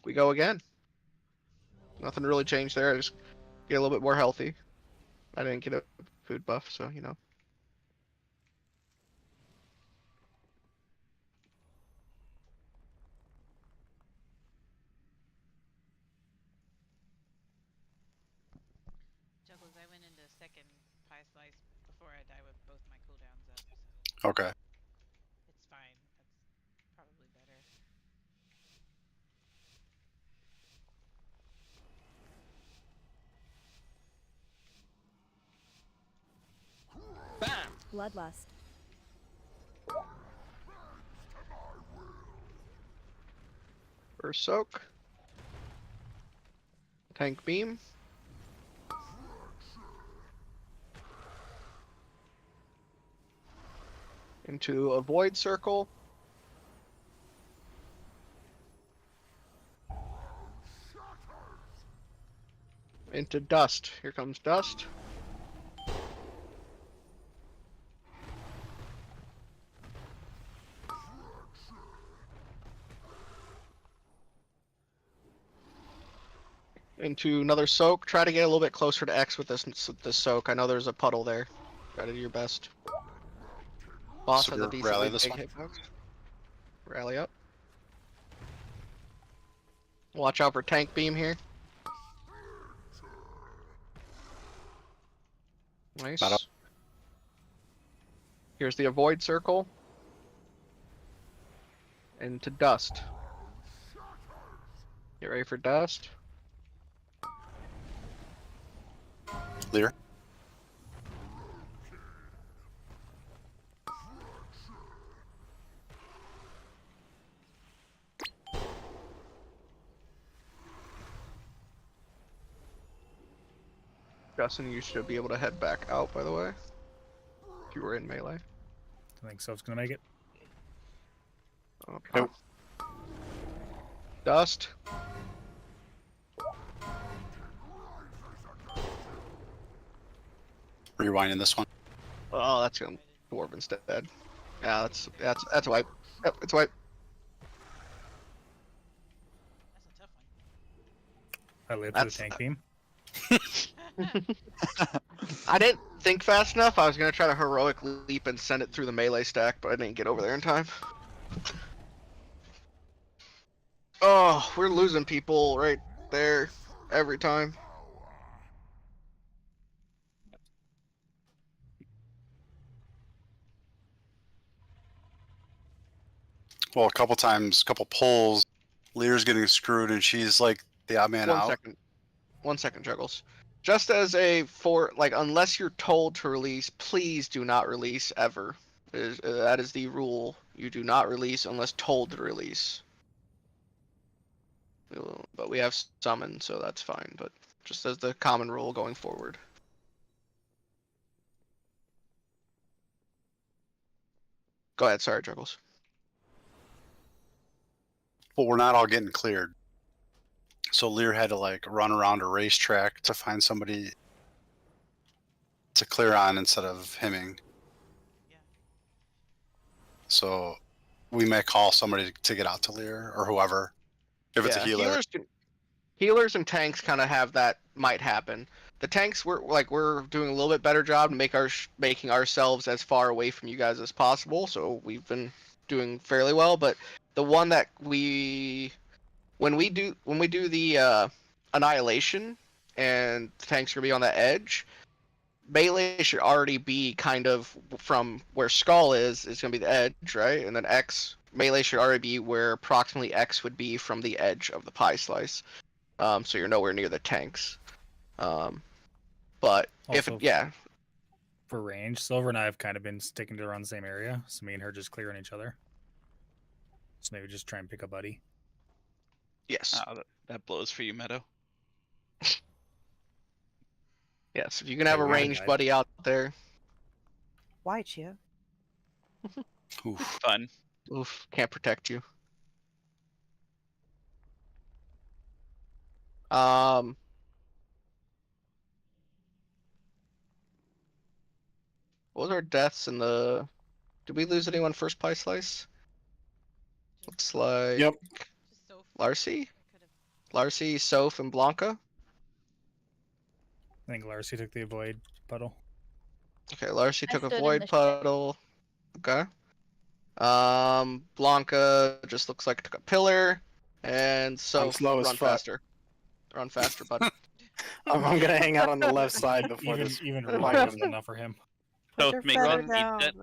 We go again. Nothing really changed there. I just get a little bit more healthy. I didn't get a food buff, so you know. Juggles, I went into second pie slice before I die with both my cooldowns up, so Okay. it's fine. That's probably better. Bam! Bloodlust. First soak. Tank beam. Into a void circle. Into dust. Here comes dust. Into another soak. Try to get a little bit closer to X with this soak. I know there's a puddle there. Try to do your best. Boss So has a we're rally decently this big one? hitbox. Rally up. Watch out for tank beam here. Nice. Not up. Here's the avoid circle. Into dust. Get ready for dust. Lear. Justin, you should be able to head back out, by the way. If you were in melee. I think Soap's gonna make it. Okay. Nope. Dust. Rewinding this one. Oh, that's gonna dwarf instead. Yeah, that's a wipe. Yep, it's a wipe. I lived That's- through the tank beam. I didn't think fast enough. I was gonna try to heroic leap and send it through the melee stack, but I didn't get over there in time. Oh, we're losing people right there every time. Well, a couple times, couple pulls, Lear's getting screwed, and she's like the odd man out. 1 second, Juggles. Just as unless you're told to release, please do not release ever. That is the rule. You do not release unless told to release. But we have summon, so that's fine. But just as the common rule going forward. Go ahead, sorry, Juggles. But we're not all getting cleared. So Lear had to like run around a racetrack to find somebody to clear on instead of hemming. So we may call somebody to get out to Lear or whoever. If it's a healer. Healers and tanks kind of have that might happen. The tanks we're doing a little bit better job to making ourselves as far away from you guys as possible. So we've been doing fairly well. But the one that when we do the annihilation and the tanks are gonna be on the edge, melee should already be kind of from where Skull is gonna be the edge, right? And then melee should already be where approximately X would be from the edge of the pie slice. So you're nowhere near the tanks. But Also, for range, Silver and I have kind of been sticking to around the same area, so me and her just clearing each other. So maybe just try and pick a buddy. Yes. Oh, that blows for you, Meadow. Yes, if you can have a ranged buddy out there. Why, Chia? Oof. Fun. Oof, can't protect you. What was our deaths in the? Did we lose anyone first pie slice? Looks like. Yep. Larcy, Soph, and Blanca. I think Larcy took the avoid puddle. Okay, Larcy I took a stood in void the ship. puddle. Okay. Blanca just looks like took a pillar, and Soph slow as run fuck. faster. Run faster, bud. I'm gonna hang out on the left side before this. Even fight Roy comes wasn't in. enough for him. Put So your make feather that down. pizza.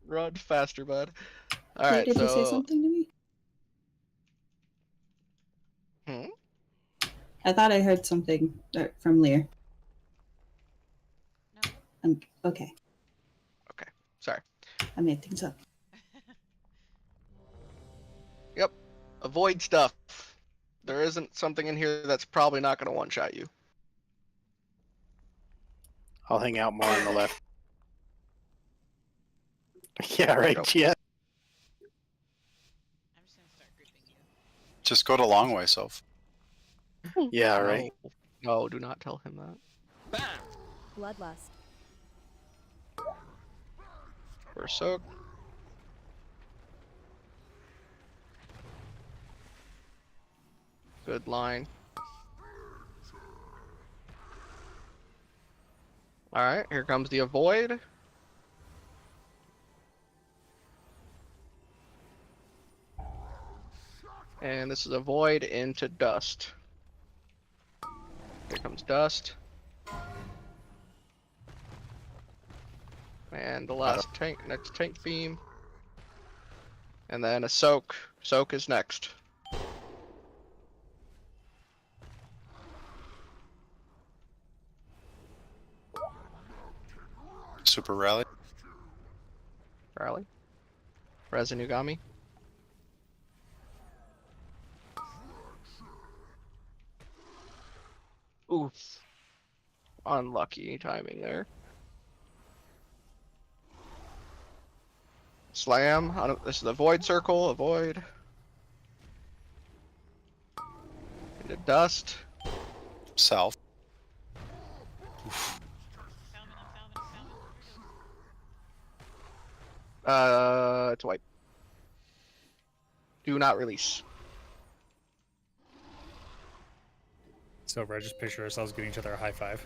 Run faster, bud. All Leah, right, did you say so. something to me? Hmm? I thought I heard something from Lear. Okay. Okay, sorry. I made things up. Yep. Avoid stuff. There isn't something in here that's probably not going to one-shot you. I'll hang out more on the left. Yeah, right. Nope. Yeah. Just go the long way, Soph. Yeah, right. No, do not tell him that. Bloodlust. Or soak. Good line. Alright, here comes the avoid. And this is a void into dust. Here comes dust. And the last tank, next tank beam. And then a soak. Soak is next. Super rally. Rally. Resinugami. Oof. Unlucky timing there. Slam. This is a void circle. Avoid. Into dust. South. It's white. Do not release. So I just picture ourselves giving each other a high five.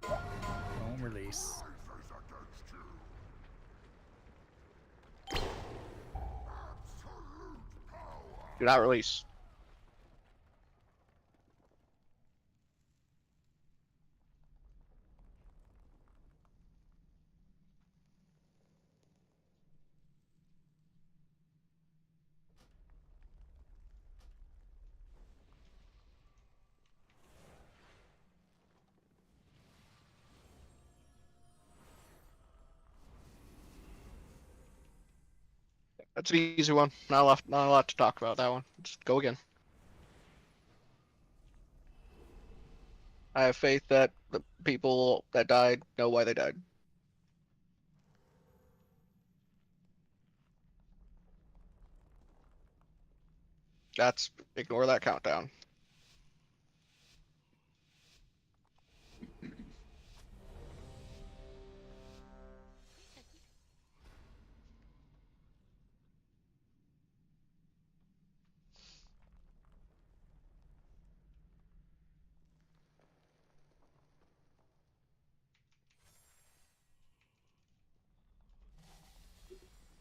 Don't release. Do not release. That's an easy one. Not a lot to talk about that one. Just go again. I have faith that the people that died know why they died. Ignore that countdown.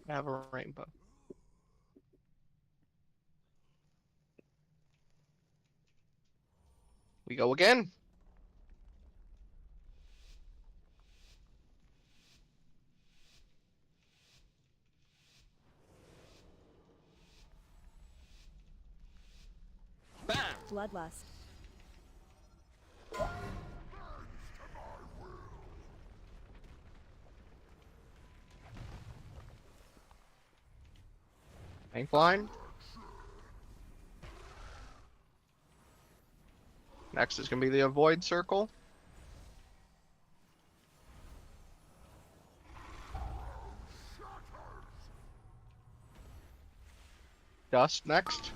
I have a rainbow. We go again. Bloodlust. Tank line. Next is gonna be the avoid circle. Dust next.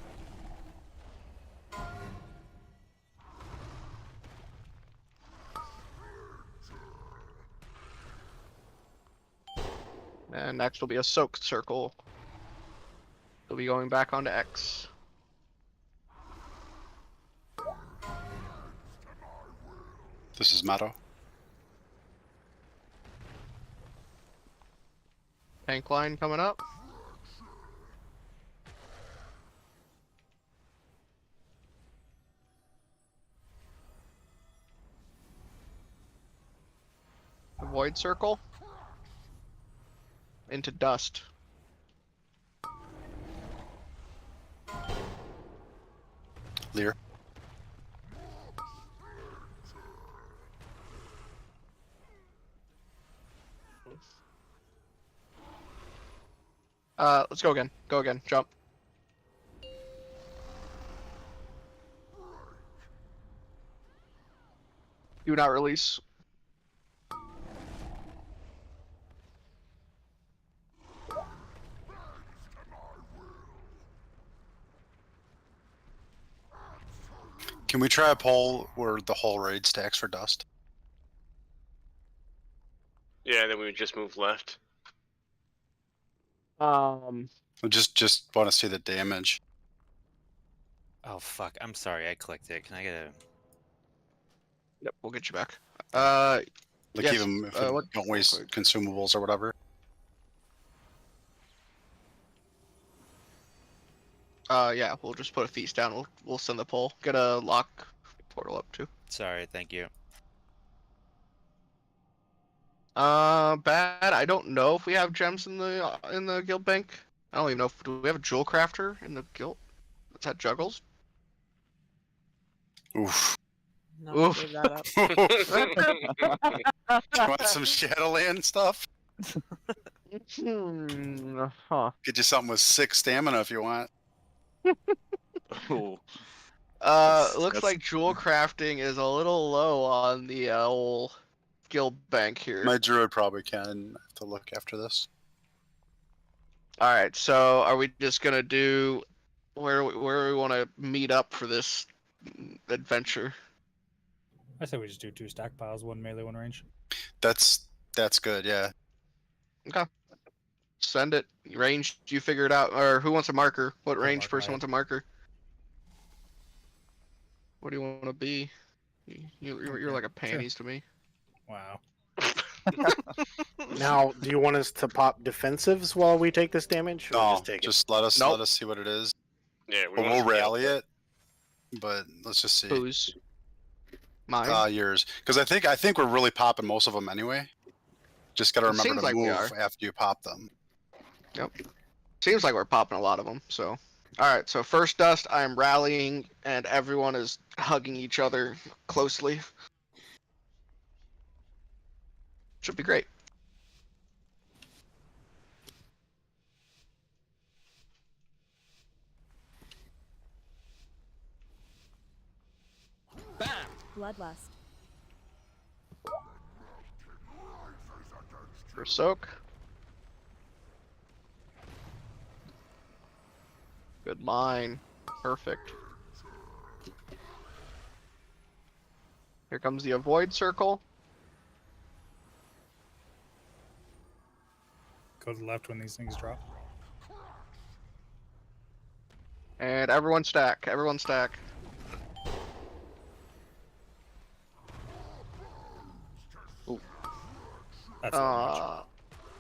And next will be a soak circle. We'll be going back onto X. This is Meadow. Tank line coming up. Avoid circle. Into dust. Lear. Let's go again. Go again. Jump. Do not release. Can we try a poll where the whole raid stacks for dust? Yeah, then we would just move left. I just want to see the damage. Oh fuck! I'm sorry, I clicked it. Can I get a? Yep, we'll get you back. Like Yes, even if we don't waste consumables or whatever. Yeah, we'll just put a feast down. We'll send the pole. Get a lock portal up too. Sorry, thank you. Bad. I don't know if we have gems in the guild bank. I don't even know if do we have a jewel crafter in the guild. Is that Juggles? Oof. No, Oof. gave that up. You want some Shadowland stuff? Huh. Get you something with 6 stamina if you want. Ooh. Looks like jewel crafting is a little low on the old guild bank here. My druid probably can. I have to look after this. All right, so are we just gonna do where we want to meet up for this adventure? I say we just do 2 stack piles, 1 melee, 1 range. That's good, yeah. Okay. Send it. Range, you figure it out. Or who wants a marker? What range marker, person I wants a marker? What do you want to be? You're like a panties to me. Wow. Now, do you want us to pop defensives while we take this damage? Or No, just take it? just let us Nope. let us see what it is. Yeah, We'll rally it, but let's just see. Who's? Mine. Yours, because I think we're really popping most of them anyway. Just got to It remember seems to like we move are. after you pop them. Yep. Seems like we're popping a lot of them. So, all right. So first dust, I'm rallying, and everyone is hugging each other closely. Should be great. Bloodlust. For soak. Good line. Perfect. Here comes the avoid circle. Go to the left when these things drop. And everyone stack. Everyone stack. That's not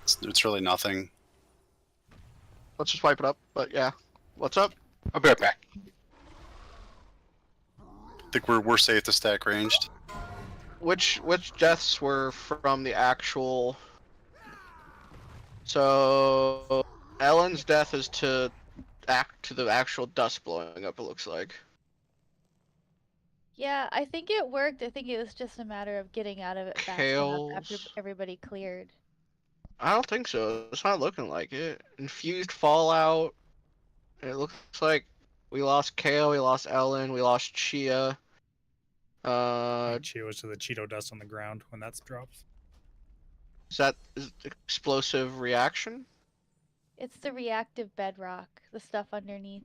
much. It's really nothing. Let's just wipe it up. But yeah. What's up? I'll be right back. I think we're safe to stack ranged. Which deaths were from the actual? So Ellen's death is to the actual dust blowing up. It looks like. Yeah, I think it worked. I think it was just a matter of getting out of it fast enough after Kales. everybody cleared. I don't think so. It's not looking like it. Infused fallout. It looks like we lost Kale, we lost Ellen, we lost Chia. Cheetos to the Cheeto dust on the ground when that drops. Is that explosive reaction? It's the reactive bedrock, the stuff underneath.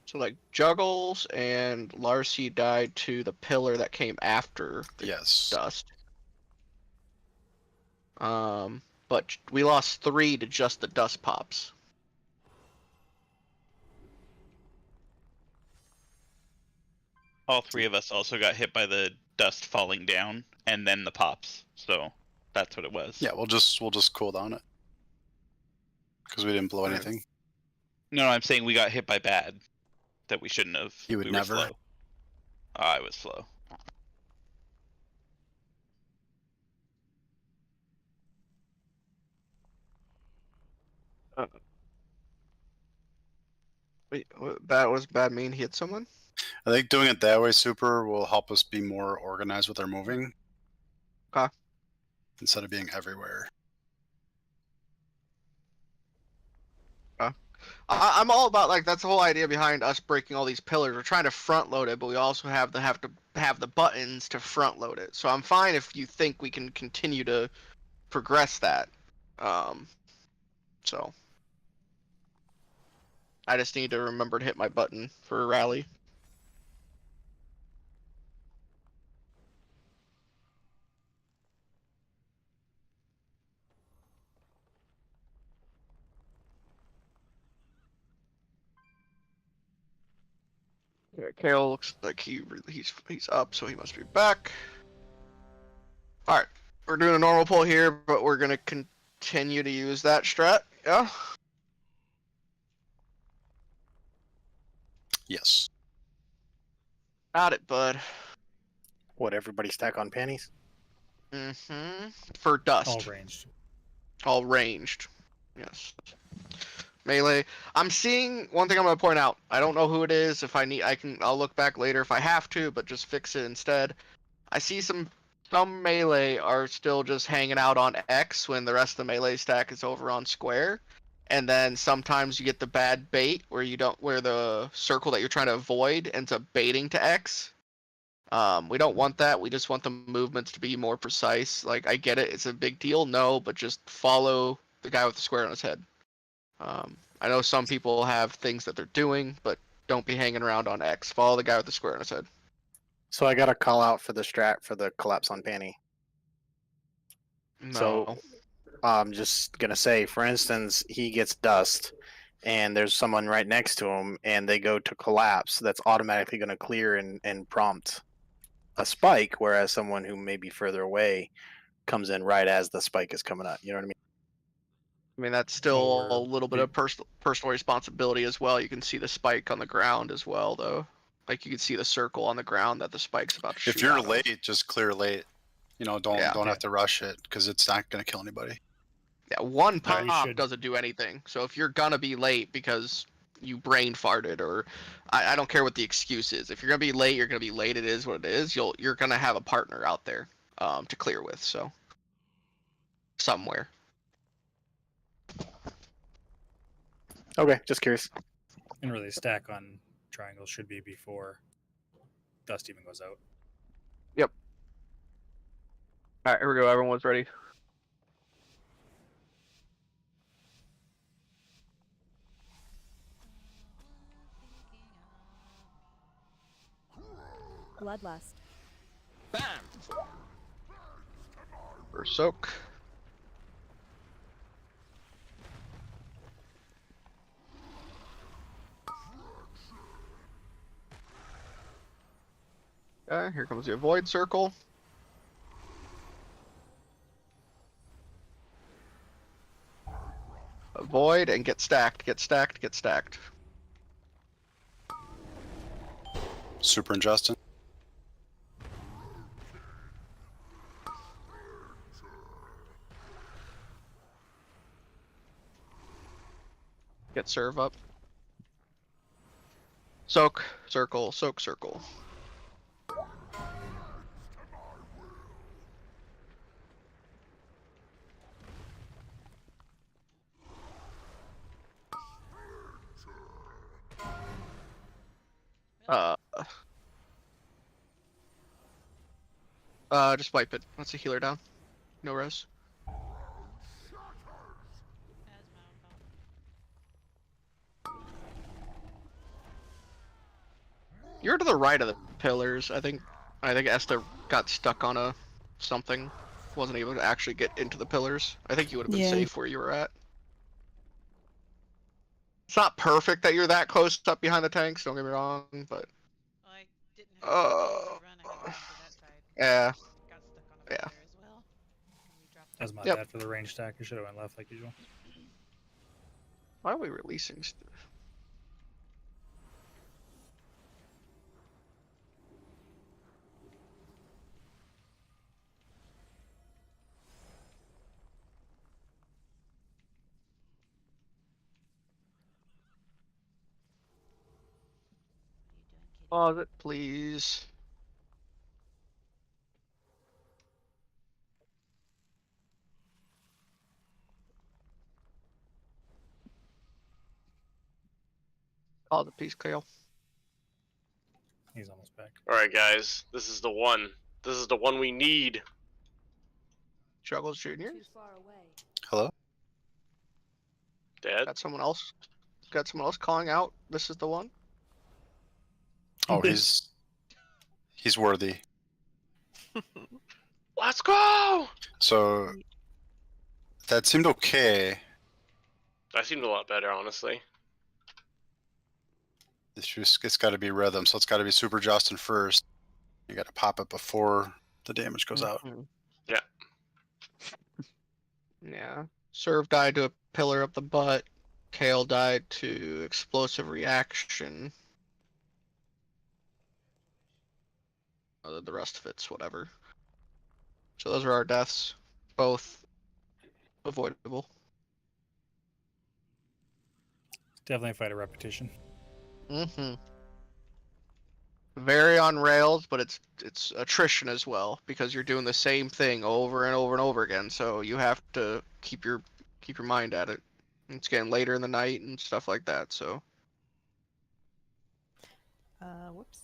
So like Juggles and Larcy died to the pillar that came after the dust. But we lost 3 to just the dust pops. All 3 of us also got hit by the dust falling down and then the pops. So that's what it was. Yeah, we'll just cool down it because we didn't blow anything. No, I'm saying we got hit by bad that we shouldn't have. You would we never. Were slow. I was slow. Wait, that was bad. Mean hit someone? I think doing it that way, Super, will help us be more organized with our moving. Okay. Instead of being everywhere. I'm all about like that's the whole idea behind us breaking all these pillars. We're trying to front load it, but we also have to have the buttons to front load it. So I'm fine if you think we can continue to progress that. So I just need to remember to hit my button for a rally. Yeah, Kale looks like he's up, so he must be back. All right, we're doing a normal pull here, but we're gonna continue to use that strat. Yeah. Yes. Got it, bud. What, everybody stack on panties? Mm-hmm. For dust. All ranged. All ranged. Yes. Melee. I'm seeing one thing I'm gonna point out. I don't know who it is. If I need, I'll look back later if I have to, but just fix it instead. I see some melee are still just hanging out on X when the rest of the melee stack is over on square. And then sometimes you get the bad bait where where the circle that you're trying to avoid ends up baiting to X. We don't want that. We just want the movements to be more precise. Like, I get it, it's a big deal. No, but just follow the guy with the square on his head. I know some people have things that they're doing, but don't be hanging around on X. Follow the guy with the square on his head. So I got a call out for the strat for the collapse on panty. No. So I'm just gonna say, for instance, he gets dust, and there's someone right next to him, and they go to collapse. That's automatically gonna clear and prompt a spike, whereas someone who may be further away comes in right as the spike is coming up. You know what I mean? I mean, that's still a little bit of personal responsibility as well. You can see the spike on the ground as well, though. Like, you can see the circle on the ground that the spike's about to shoot If you're out of. late, just clear late. You know, don't have to rush it because it's not going to kill anybody. Yeah, one pop doesn't do anything. So if you're gonna be late because you brain farted, or I don't care what the excuse is. If you're gonna be late, you're gonna be late. It is what it is. You're gonna have a partner out there to clear with. So somewhere. Okay, just curious. And really, stack on triangle should be before dust even goes out. Yep. All right, here we go. Everyone's ready. Bloodlust. Bam. For soak. Okay, here comes the avoid circle. Avoid and get stacked, get stacked, get stacked. Super and Justin. Get serve up. Soak, circle, soak, circle. Just wipe it. Let's a healer down. No res. You're to the right of the pillars. I think Esther got stuck on a something. Wasn't able to actually get into the pillars. I think you would have been Yeah. safe where you were at. It's not perfect that you're that close up behind the tanks, don't get me wrong, but yeah. Yeah. That's my Yep. bad for the range stack. I should have went left like usual. Why are we releasing stuff? Pause it, please. Pause it, please, Kale. He's almost back. All right, guys, this is the one. This is the one we need. Juggles Junior. Hello? Dad? Got someone else calling out. This is the one. Oh, he's worthy. Let's go! So that seemed okay. That seemed a lot better, honestly. It's got to be rhythm, so it's got to be super Justin first. You got to pop it before the damage goes out. Yeah. Yeah. Serve died to a pillar up the butt. Kale died to explosive reaction. The rest of it's whatever. So those are our deaths. Both avoidable. Definitely a fight of repetition. Mm-hmm. Very on rails, but it's attrition as well because you're doing the same thing over and over and over again. So you have to keep your mind at it. It's getting later in the night and stuff like that. So Whoops.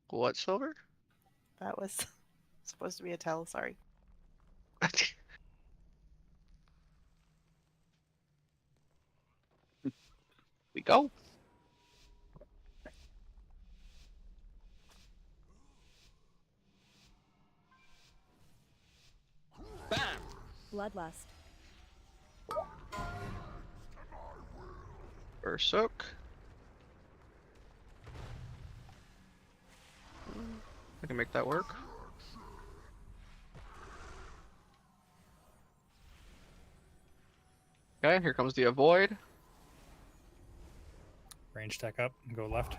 what, Silver? That was supposed to be a tell. Sorry. We go. Bloodlust. Berserk. I can make that work. Okay, here comes the avoid. Range stack up and go left.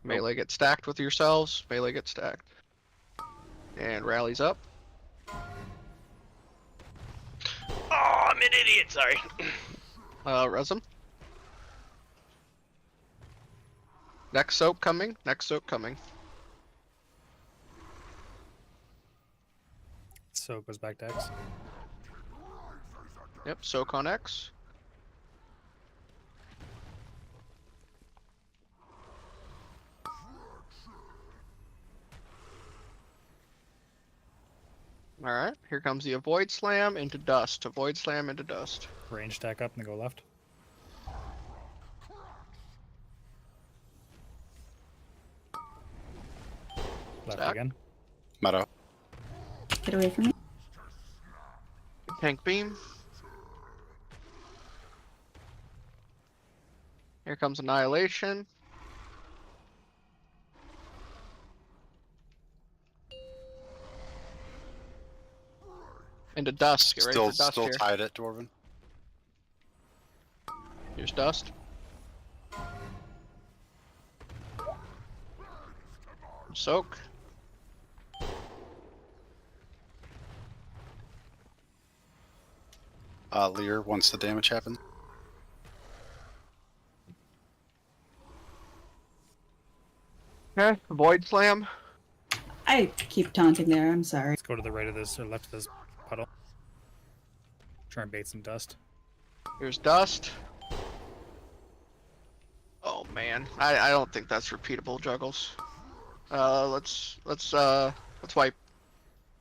Melee get stacked with yourselves. Melee get stacked. And rallies up. Oh, I'm an idiot. Sorry. Resum. Next soap coming. Next soap coming. So goes back to X. Yep, soak on X. Alright, here comes the avoid slam into dust. Avoid slam into dust. Range stack up and go left. Left Stack. again. Meadow. Get away from me. Tank beam. Here comes annihilation. Into dust. Get ready for dust Still here. tied it, Dwarven. Here's dust. Soak. Lear, once the damage happened. Okay, void slam. I keep taunting there. I'm sorry. Let's go to the right of this or left of this puddle. Try and bait some dust. Here's dust. Oh man, I don't think that's repeatable, Juggles. Let's wipe.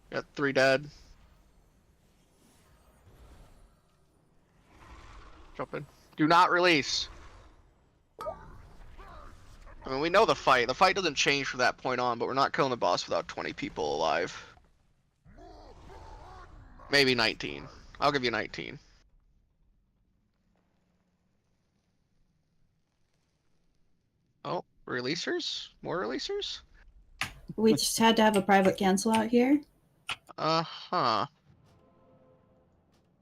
Got 3 dead. Jump in. Do not release. I mean, we know the fight. The fight doesn't change from that point on, but we're not killing the boss without 20 people alive. Maybe 19. I'll give you 19. Oh, releasers? More releasers? We just had to have a private cancel out here. Uh-huh.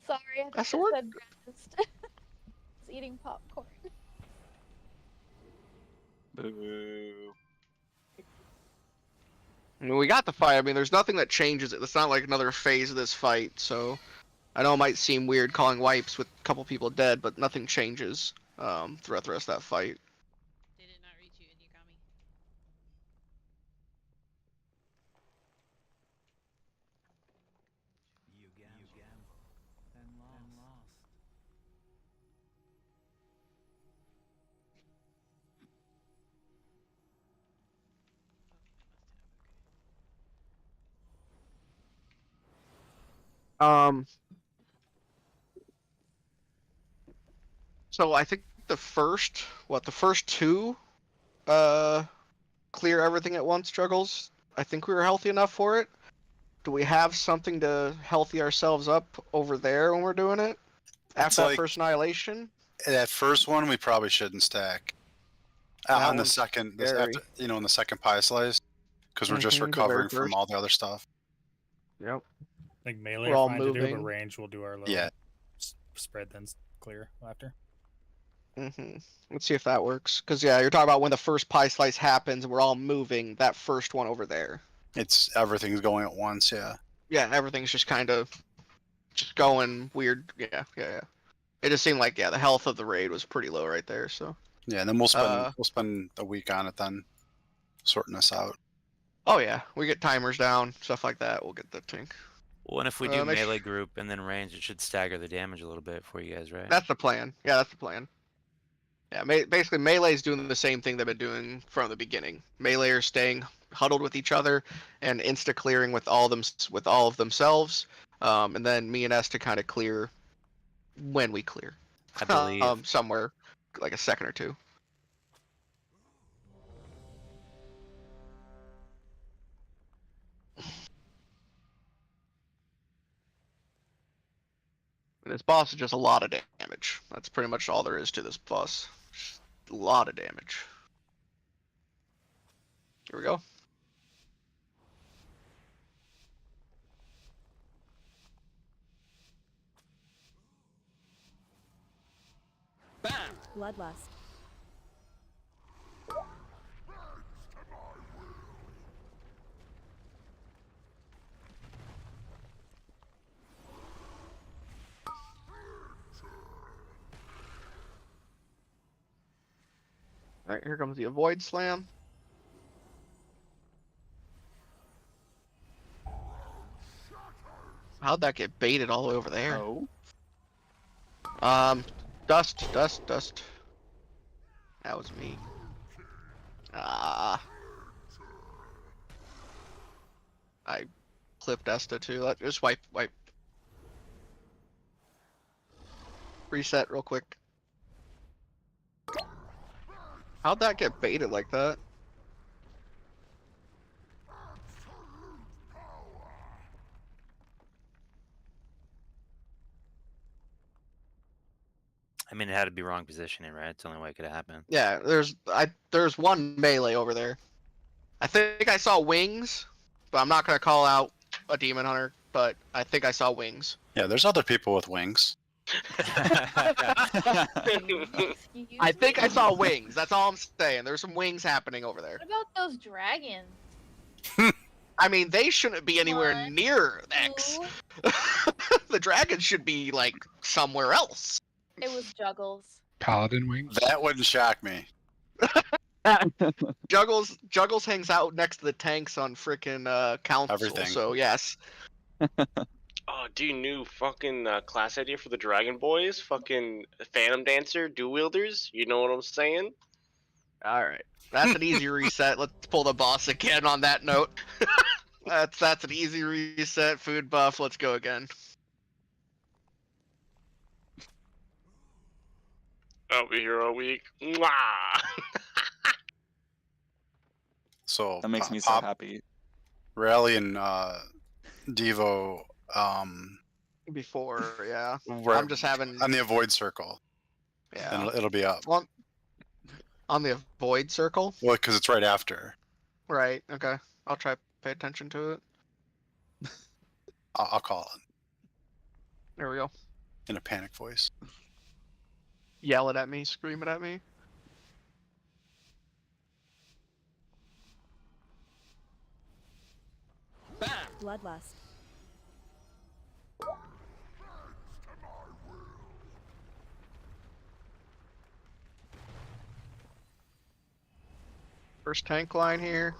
Sorry, I think That's the I word? said breakfast. I was eating popcorn. Boo. I mean, we got the fight. I mean, there's nothing that changes it. It's not like another phase of this fight, so... I know it might seem weird calling wipes with a couple people dead, but nothing changes throughout the rest of that fight. Did it not reach you, Inuyakami? You gamble and lost. So I think the first 2 clear everything at once struggles. I think we were healthy enough for it. Do we have something to healthy ourselves up over there when we're doing it? After that first annihilation? That first one, we probably shouldn't stack. That On the one's second, scary. after, in the second pie slice, because we're just The very recovering from first. all the other stuff. Yep. I think melee We're are all fine to do, but moving. range we'll do our little Yeah. spread then clear after. Let's see if that works. Because, yeah, you're talking about when the first pie slice happens and we're all moving, that first one over there. Everything's going at once, yeah. Yeah, everything's just kind of just going weird. Yeah. It just seemed like, the health of the raid was pretty low right there, so. Yeah, and then we'll spend a week on it then, sorting this out. Oh, yeah, we get timers down, stuff like that. We'll get the tank. Well, and if we do melee group and then range, it should stagger the damage a little bit for you guys, right? That's the plan. Yeah, that's the plan. Yeah, basically Melee's doing the same thing they've been doing from the beginning. Melee are staying huddled with each other and insta clearing with all of themselves, and then me and Esta kind of clear when we clear. I believe somewhere like a second or two. And this boss is just a lot of damage. That's pretty much all there is to this boss. Just a lot of damage. Here we go. Bloodlust. Alright, here comes the avoid slam. How'd that get baited all the way over there? Oh. Dust. That was me. I clipped Esta too. Just wipe. Reset real quick. How'd that get baited like that? I mean, it had to be wrong positioning, right? It's the only way it could happen. Yeah, there's one melee over there. I think I saw wings, but I'm not gonna call out a demon hunter. But I think I saw wings. Yeah, there's other people with wings. I think I saw wings. That's all I'm saying. There's some wings happening over there. What about those dragons? I mean, they shouldn't be anywhere One, near X. The dragons should be like somewhere else. It was Juggles. Paladin wings? That wouldn't shock me. Juggles hangs out next to the tanks on frickin' council. Everything. So yes. Oh, dude, new fucking class idea for the Dragon Boys? Fucking Phantom Dancer, dual wielders? You know what I'm saying? All right, that's an easy reset. Let's pull the boss again on that note. That's an easy reset. Food buff. Let's go again. I'll be here all week. Mwah! So That makes me so Pop, happy. Rally, and Devo. Before, yeah. We're I'm just having. on the avoid circle. Yeah. And it'll be up. On the avoid circle. Well, because it's right after. Right. Okay. I'll try to pay attention to it. I'll call it There we go. in a panic voice. Yell it at me. Scream it at me. Bloodlust. First tank line here.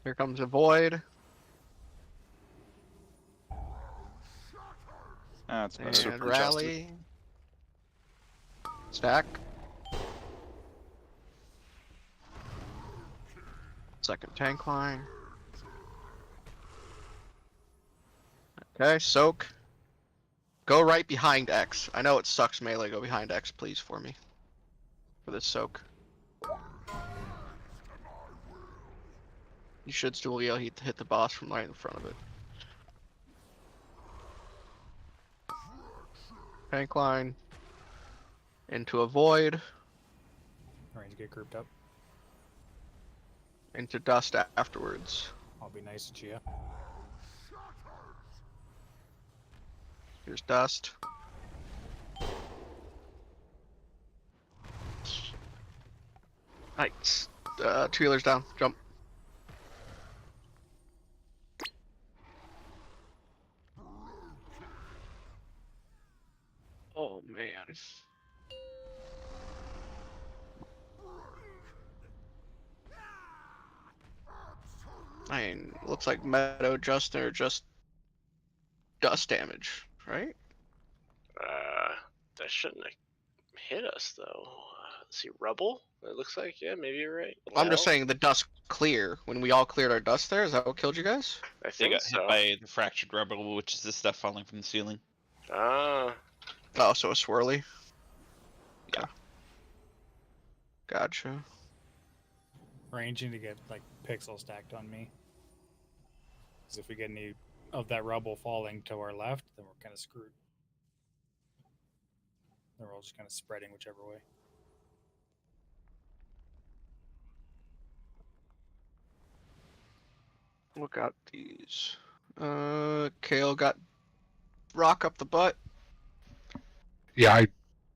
Here comes a void. That's And better. rally. Stack. Second tank line. Okay, soak. Go right behind X. I know it sucks melee. Go behind X, please, for me. For this soak. You should still yell hit the boss from right in front of it. Tank line. Into a void. Range get grouped up. Into dust afterwards. I'll be nice to Chia. Here's dust. Nice. 2 healers down. Jump. Oh man. I mean, looks like Meadow Justin or just dust damage, right? That shouldn't have hit us though. Let's see, rubble. It looks like, yeah, maybe you're right. I'm just Well, saying the dust clear. When we all cleared our dust there, is that what killed you guys? I They think got so. hit by the fractured rubble, which is the stuff falling from the ceiling. Ah, Oh, so a swirly. Yeah. Gotcha. Ranging to get like pixel stacked on me. Because if we get any of that rubble falling to our left, then we're kind of screwed. Then we're all just kind of spreading whichever way. Look out these. Kale got rock up the butt. Yeah, I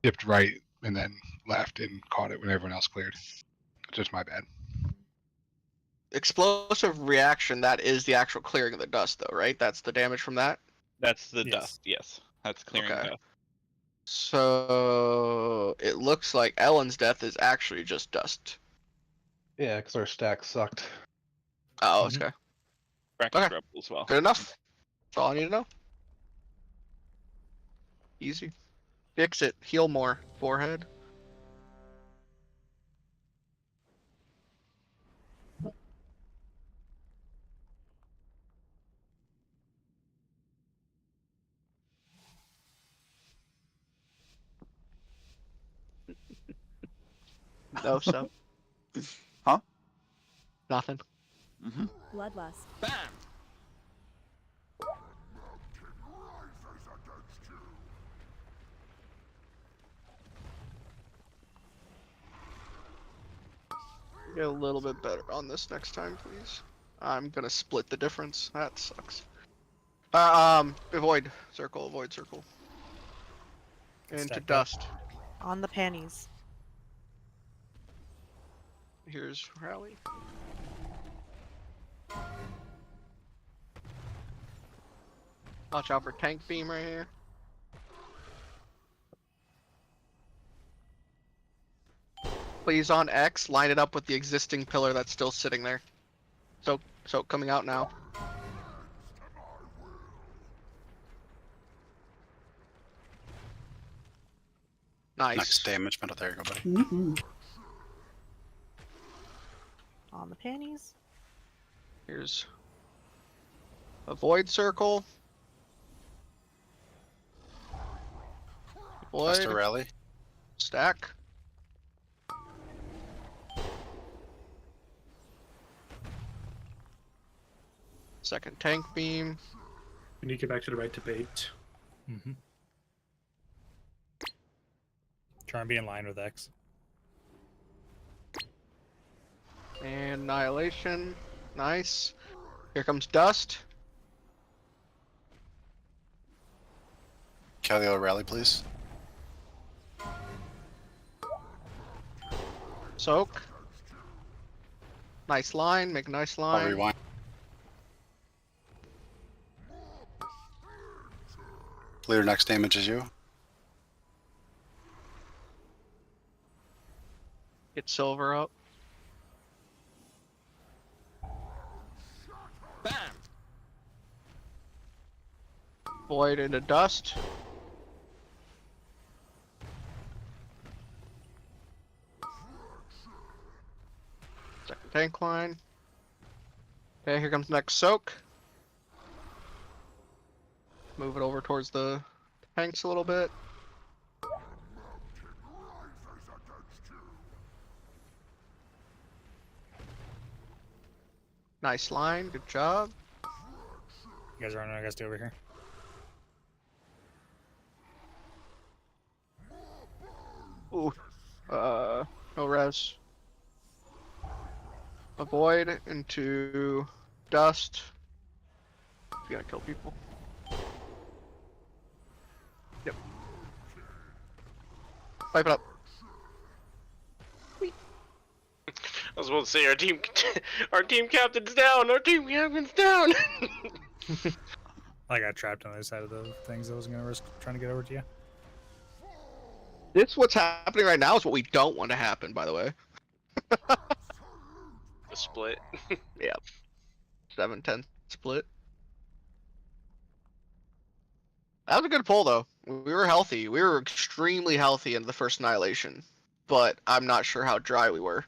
dipped right and then left and caught it when everyone else cleared. It's just my bad. Explosive reaction, that is the actual clearing of the dust though, right? That's the damage from that? That's the dust, yes. That's clearing Okay. dust. So it looks like Ellen's death is actually just dust. Yeah, because our stack sucked. Oh, okay. Fractured Okay. rubble as well. Good enough. That's all I need to know. Easy. Fix it. Heal more. Forehead. No, so. Huh? Nothing. Mm-hmm. Bloodlust. Get a little bit better on this next time, please. I'm gonna split the difference. That sucks. Avoid circle, avoid circle. Into Stacked up. dust. On the panties. Here's rally. Watch out for tank beam right here. Please on X, line it up with the existing pillar that's still sitting there. So coming out now. Nice. Next damage metal. There you go, buddy. Mm-hmm. On the panties. Here's a void circle. Void. Duster rally. Stack. Second tank beam. We need to get back to the right debate. Mm-hmm. Try and be in line with X. And annihilation. Nice. Here comes dust. Calio rally, please. Soak. Nice line. Make a nice I'll line. rewind. Leader, next damage is you. Get silver up. Bam! Void into dust. Second tank line. Okay, here comes next soak. Move it over towards the tanks a little bit. Nice line, good job. You guys are on I guess over here. Ooh. No res. Avoid into dust. You gotta kill people. Yep. Pipe it up. I was about to say our team captain's down. Our team captain's down. I got trapped on the other side of the things. I wasn't gonna risk trying to get over to you. This what's happening right now is what we don't want to happen, by the way. The split. Yep. 7-10 split. That was a good pull, though. We were healthy. We were extremely healthy in the first annihilation, but I'm not sure how dry we were.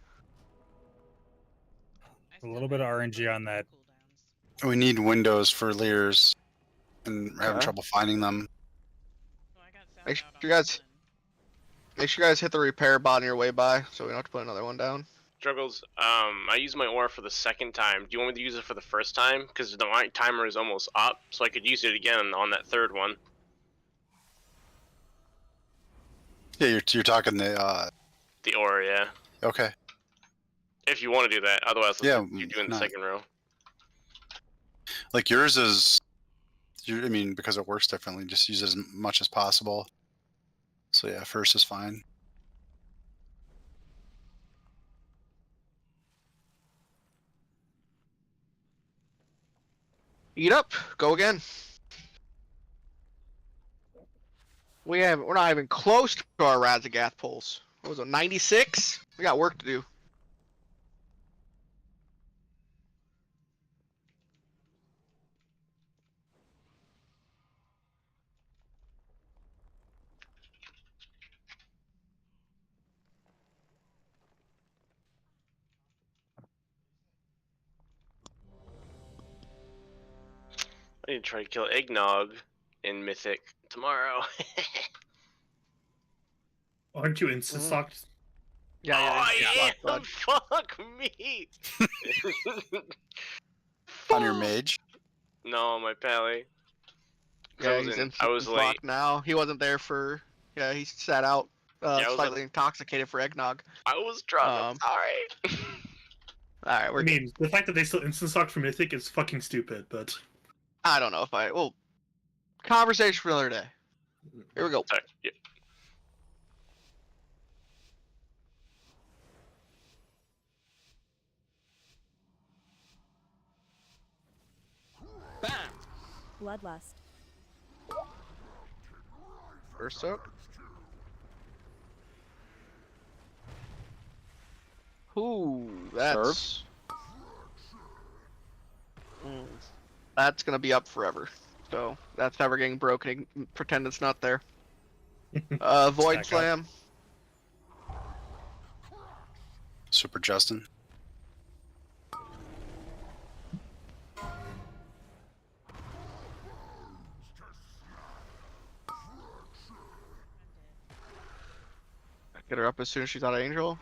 A little bit of RNG on that. We need windows for leaders, and we're having Okay. trouble finding them. Make sure you guys hit the repair bot on your way by, so we don't have to put another one down. Struggles. I used my aura for the second time. Do you want me to use it for the first time? Because my timer is almost up, so I could use it again on that third one. Yeah, you're talking the. The aura, yeah. Okay. If you want to do that, otherwise, Yeah, you're doing the not- second row. Like yours is. I mean, because it works differently, just use it as much as possible. So yeah, first is fine. Eat up. Go again. We're not even close to our Razagath pulls. What was it, 96? We got work to do. I need to try to kill Eggnog in Mythic tomorrow. Aren't you instant stocked? Oh, yeah. yeah, fuck me. On your mage. No, my pally. Yeah, he's in I was late. now. He wasn't there for. Yeah, he sat out. I was Slightly intoxicated for eggnog. I was drunk. I'm sorry. All right, I mean, the fact that they still instant stocked for Mythic is fucking stupid, but I don't know if I. Well, conversation for another day. Here we go. Sorry. Yeah. Bloodlust. First soak. Ooh, that's. That's gonna be up forever. So that's never getting broken. Pretend it's not there. Void Stack up. slam. Super Justin. Get her up as soon as she's out of Angel.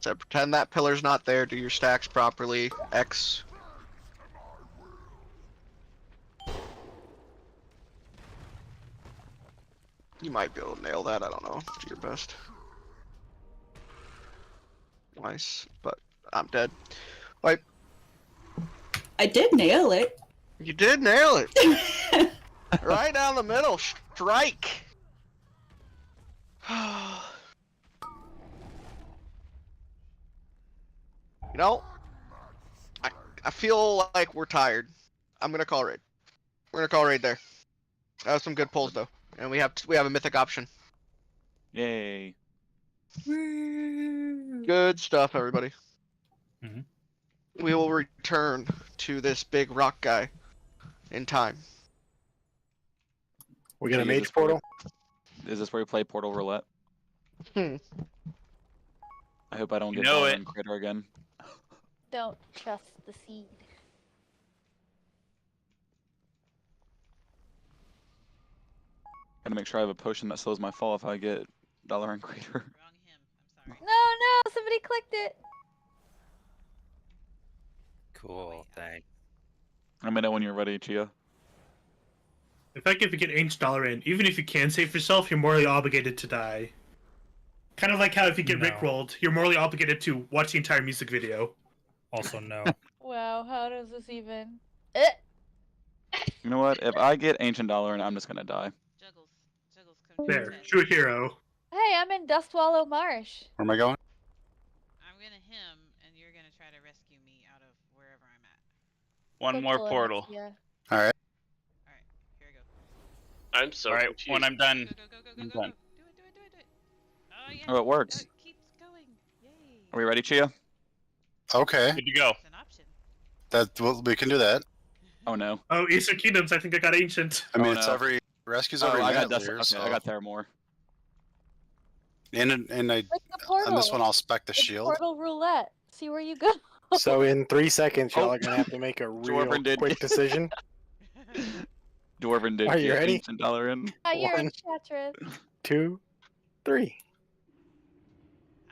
So pretend that pillar's not there. Do your stacks properly. X. You might be able to nail that. I don't know. Do your best. Nice, but I'm dead. Wipe. I did nail it. You did nail it. Right down the middle. Strike. You know, I feel like we're tired. I'm gonna call raid. We're gonna call raid there. That was some good pulls though, and we have a mythic option. Yay. Good stuff, everybody. Mhm. We will return to this big rock guy in time. We got a Gee, mage portal. Is this where you play Portal Roulette? Hmm. I hope I don't You get know Dollar it. and Critter again. Don't trust the seed. Gotta make sure I have a potion that slows my fall if I get Dollar and Critter. No, somebody clicked it. Cool, thanks. Let me know when you're ready, Chia. In fact, if you get Ancient Dollar in, even if you can save yourself, you're morally obligated to die. Kind of like how if you get No. Rickrolled, you're morally obligated to watch the entire music video. Also, no. Wow, how does this even? You know what? If I get Ancient Dollar in, I'm just gonna die. There, true hero. Hey, I'm in Dustwallow Marsh. Where am I going? I'm gonna him, and you're gonna try to rescue me out of wherever I'm at. One Go more pull it, portal. Yeah. All right. Here I go. I'm so All right, confused. when I'm done, I'm done. Oh yeah. Oh, it works. It keeps going. Yay. Are we ready, Chia? Okay. Good to go. It's an option. Well, we can do that. Oh no. Oh, Eastern Kingdoms, I think I got Ancient. I mean, Oh, it's no. every rescues Oh, every I got minute Dust. here, Okay, so. I got Theramore. And I Click the portal. on this one I'll spec the It's shield. Portal Roulette. See where you go. So in 3 seconds, y'all Oh. are gonna have to make a real Dwarven did. quick decision. Dwarven did Are you get ready? Ancient Dollar in. You're One. enchantress. 2, 3.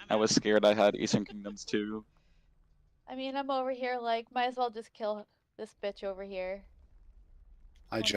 I was scared I had Eastern Kingdoms too. I mean, I'm over here like, might as well just kill this bitch over here. I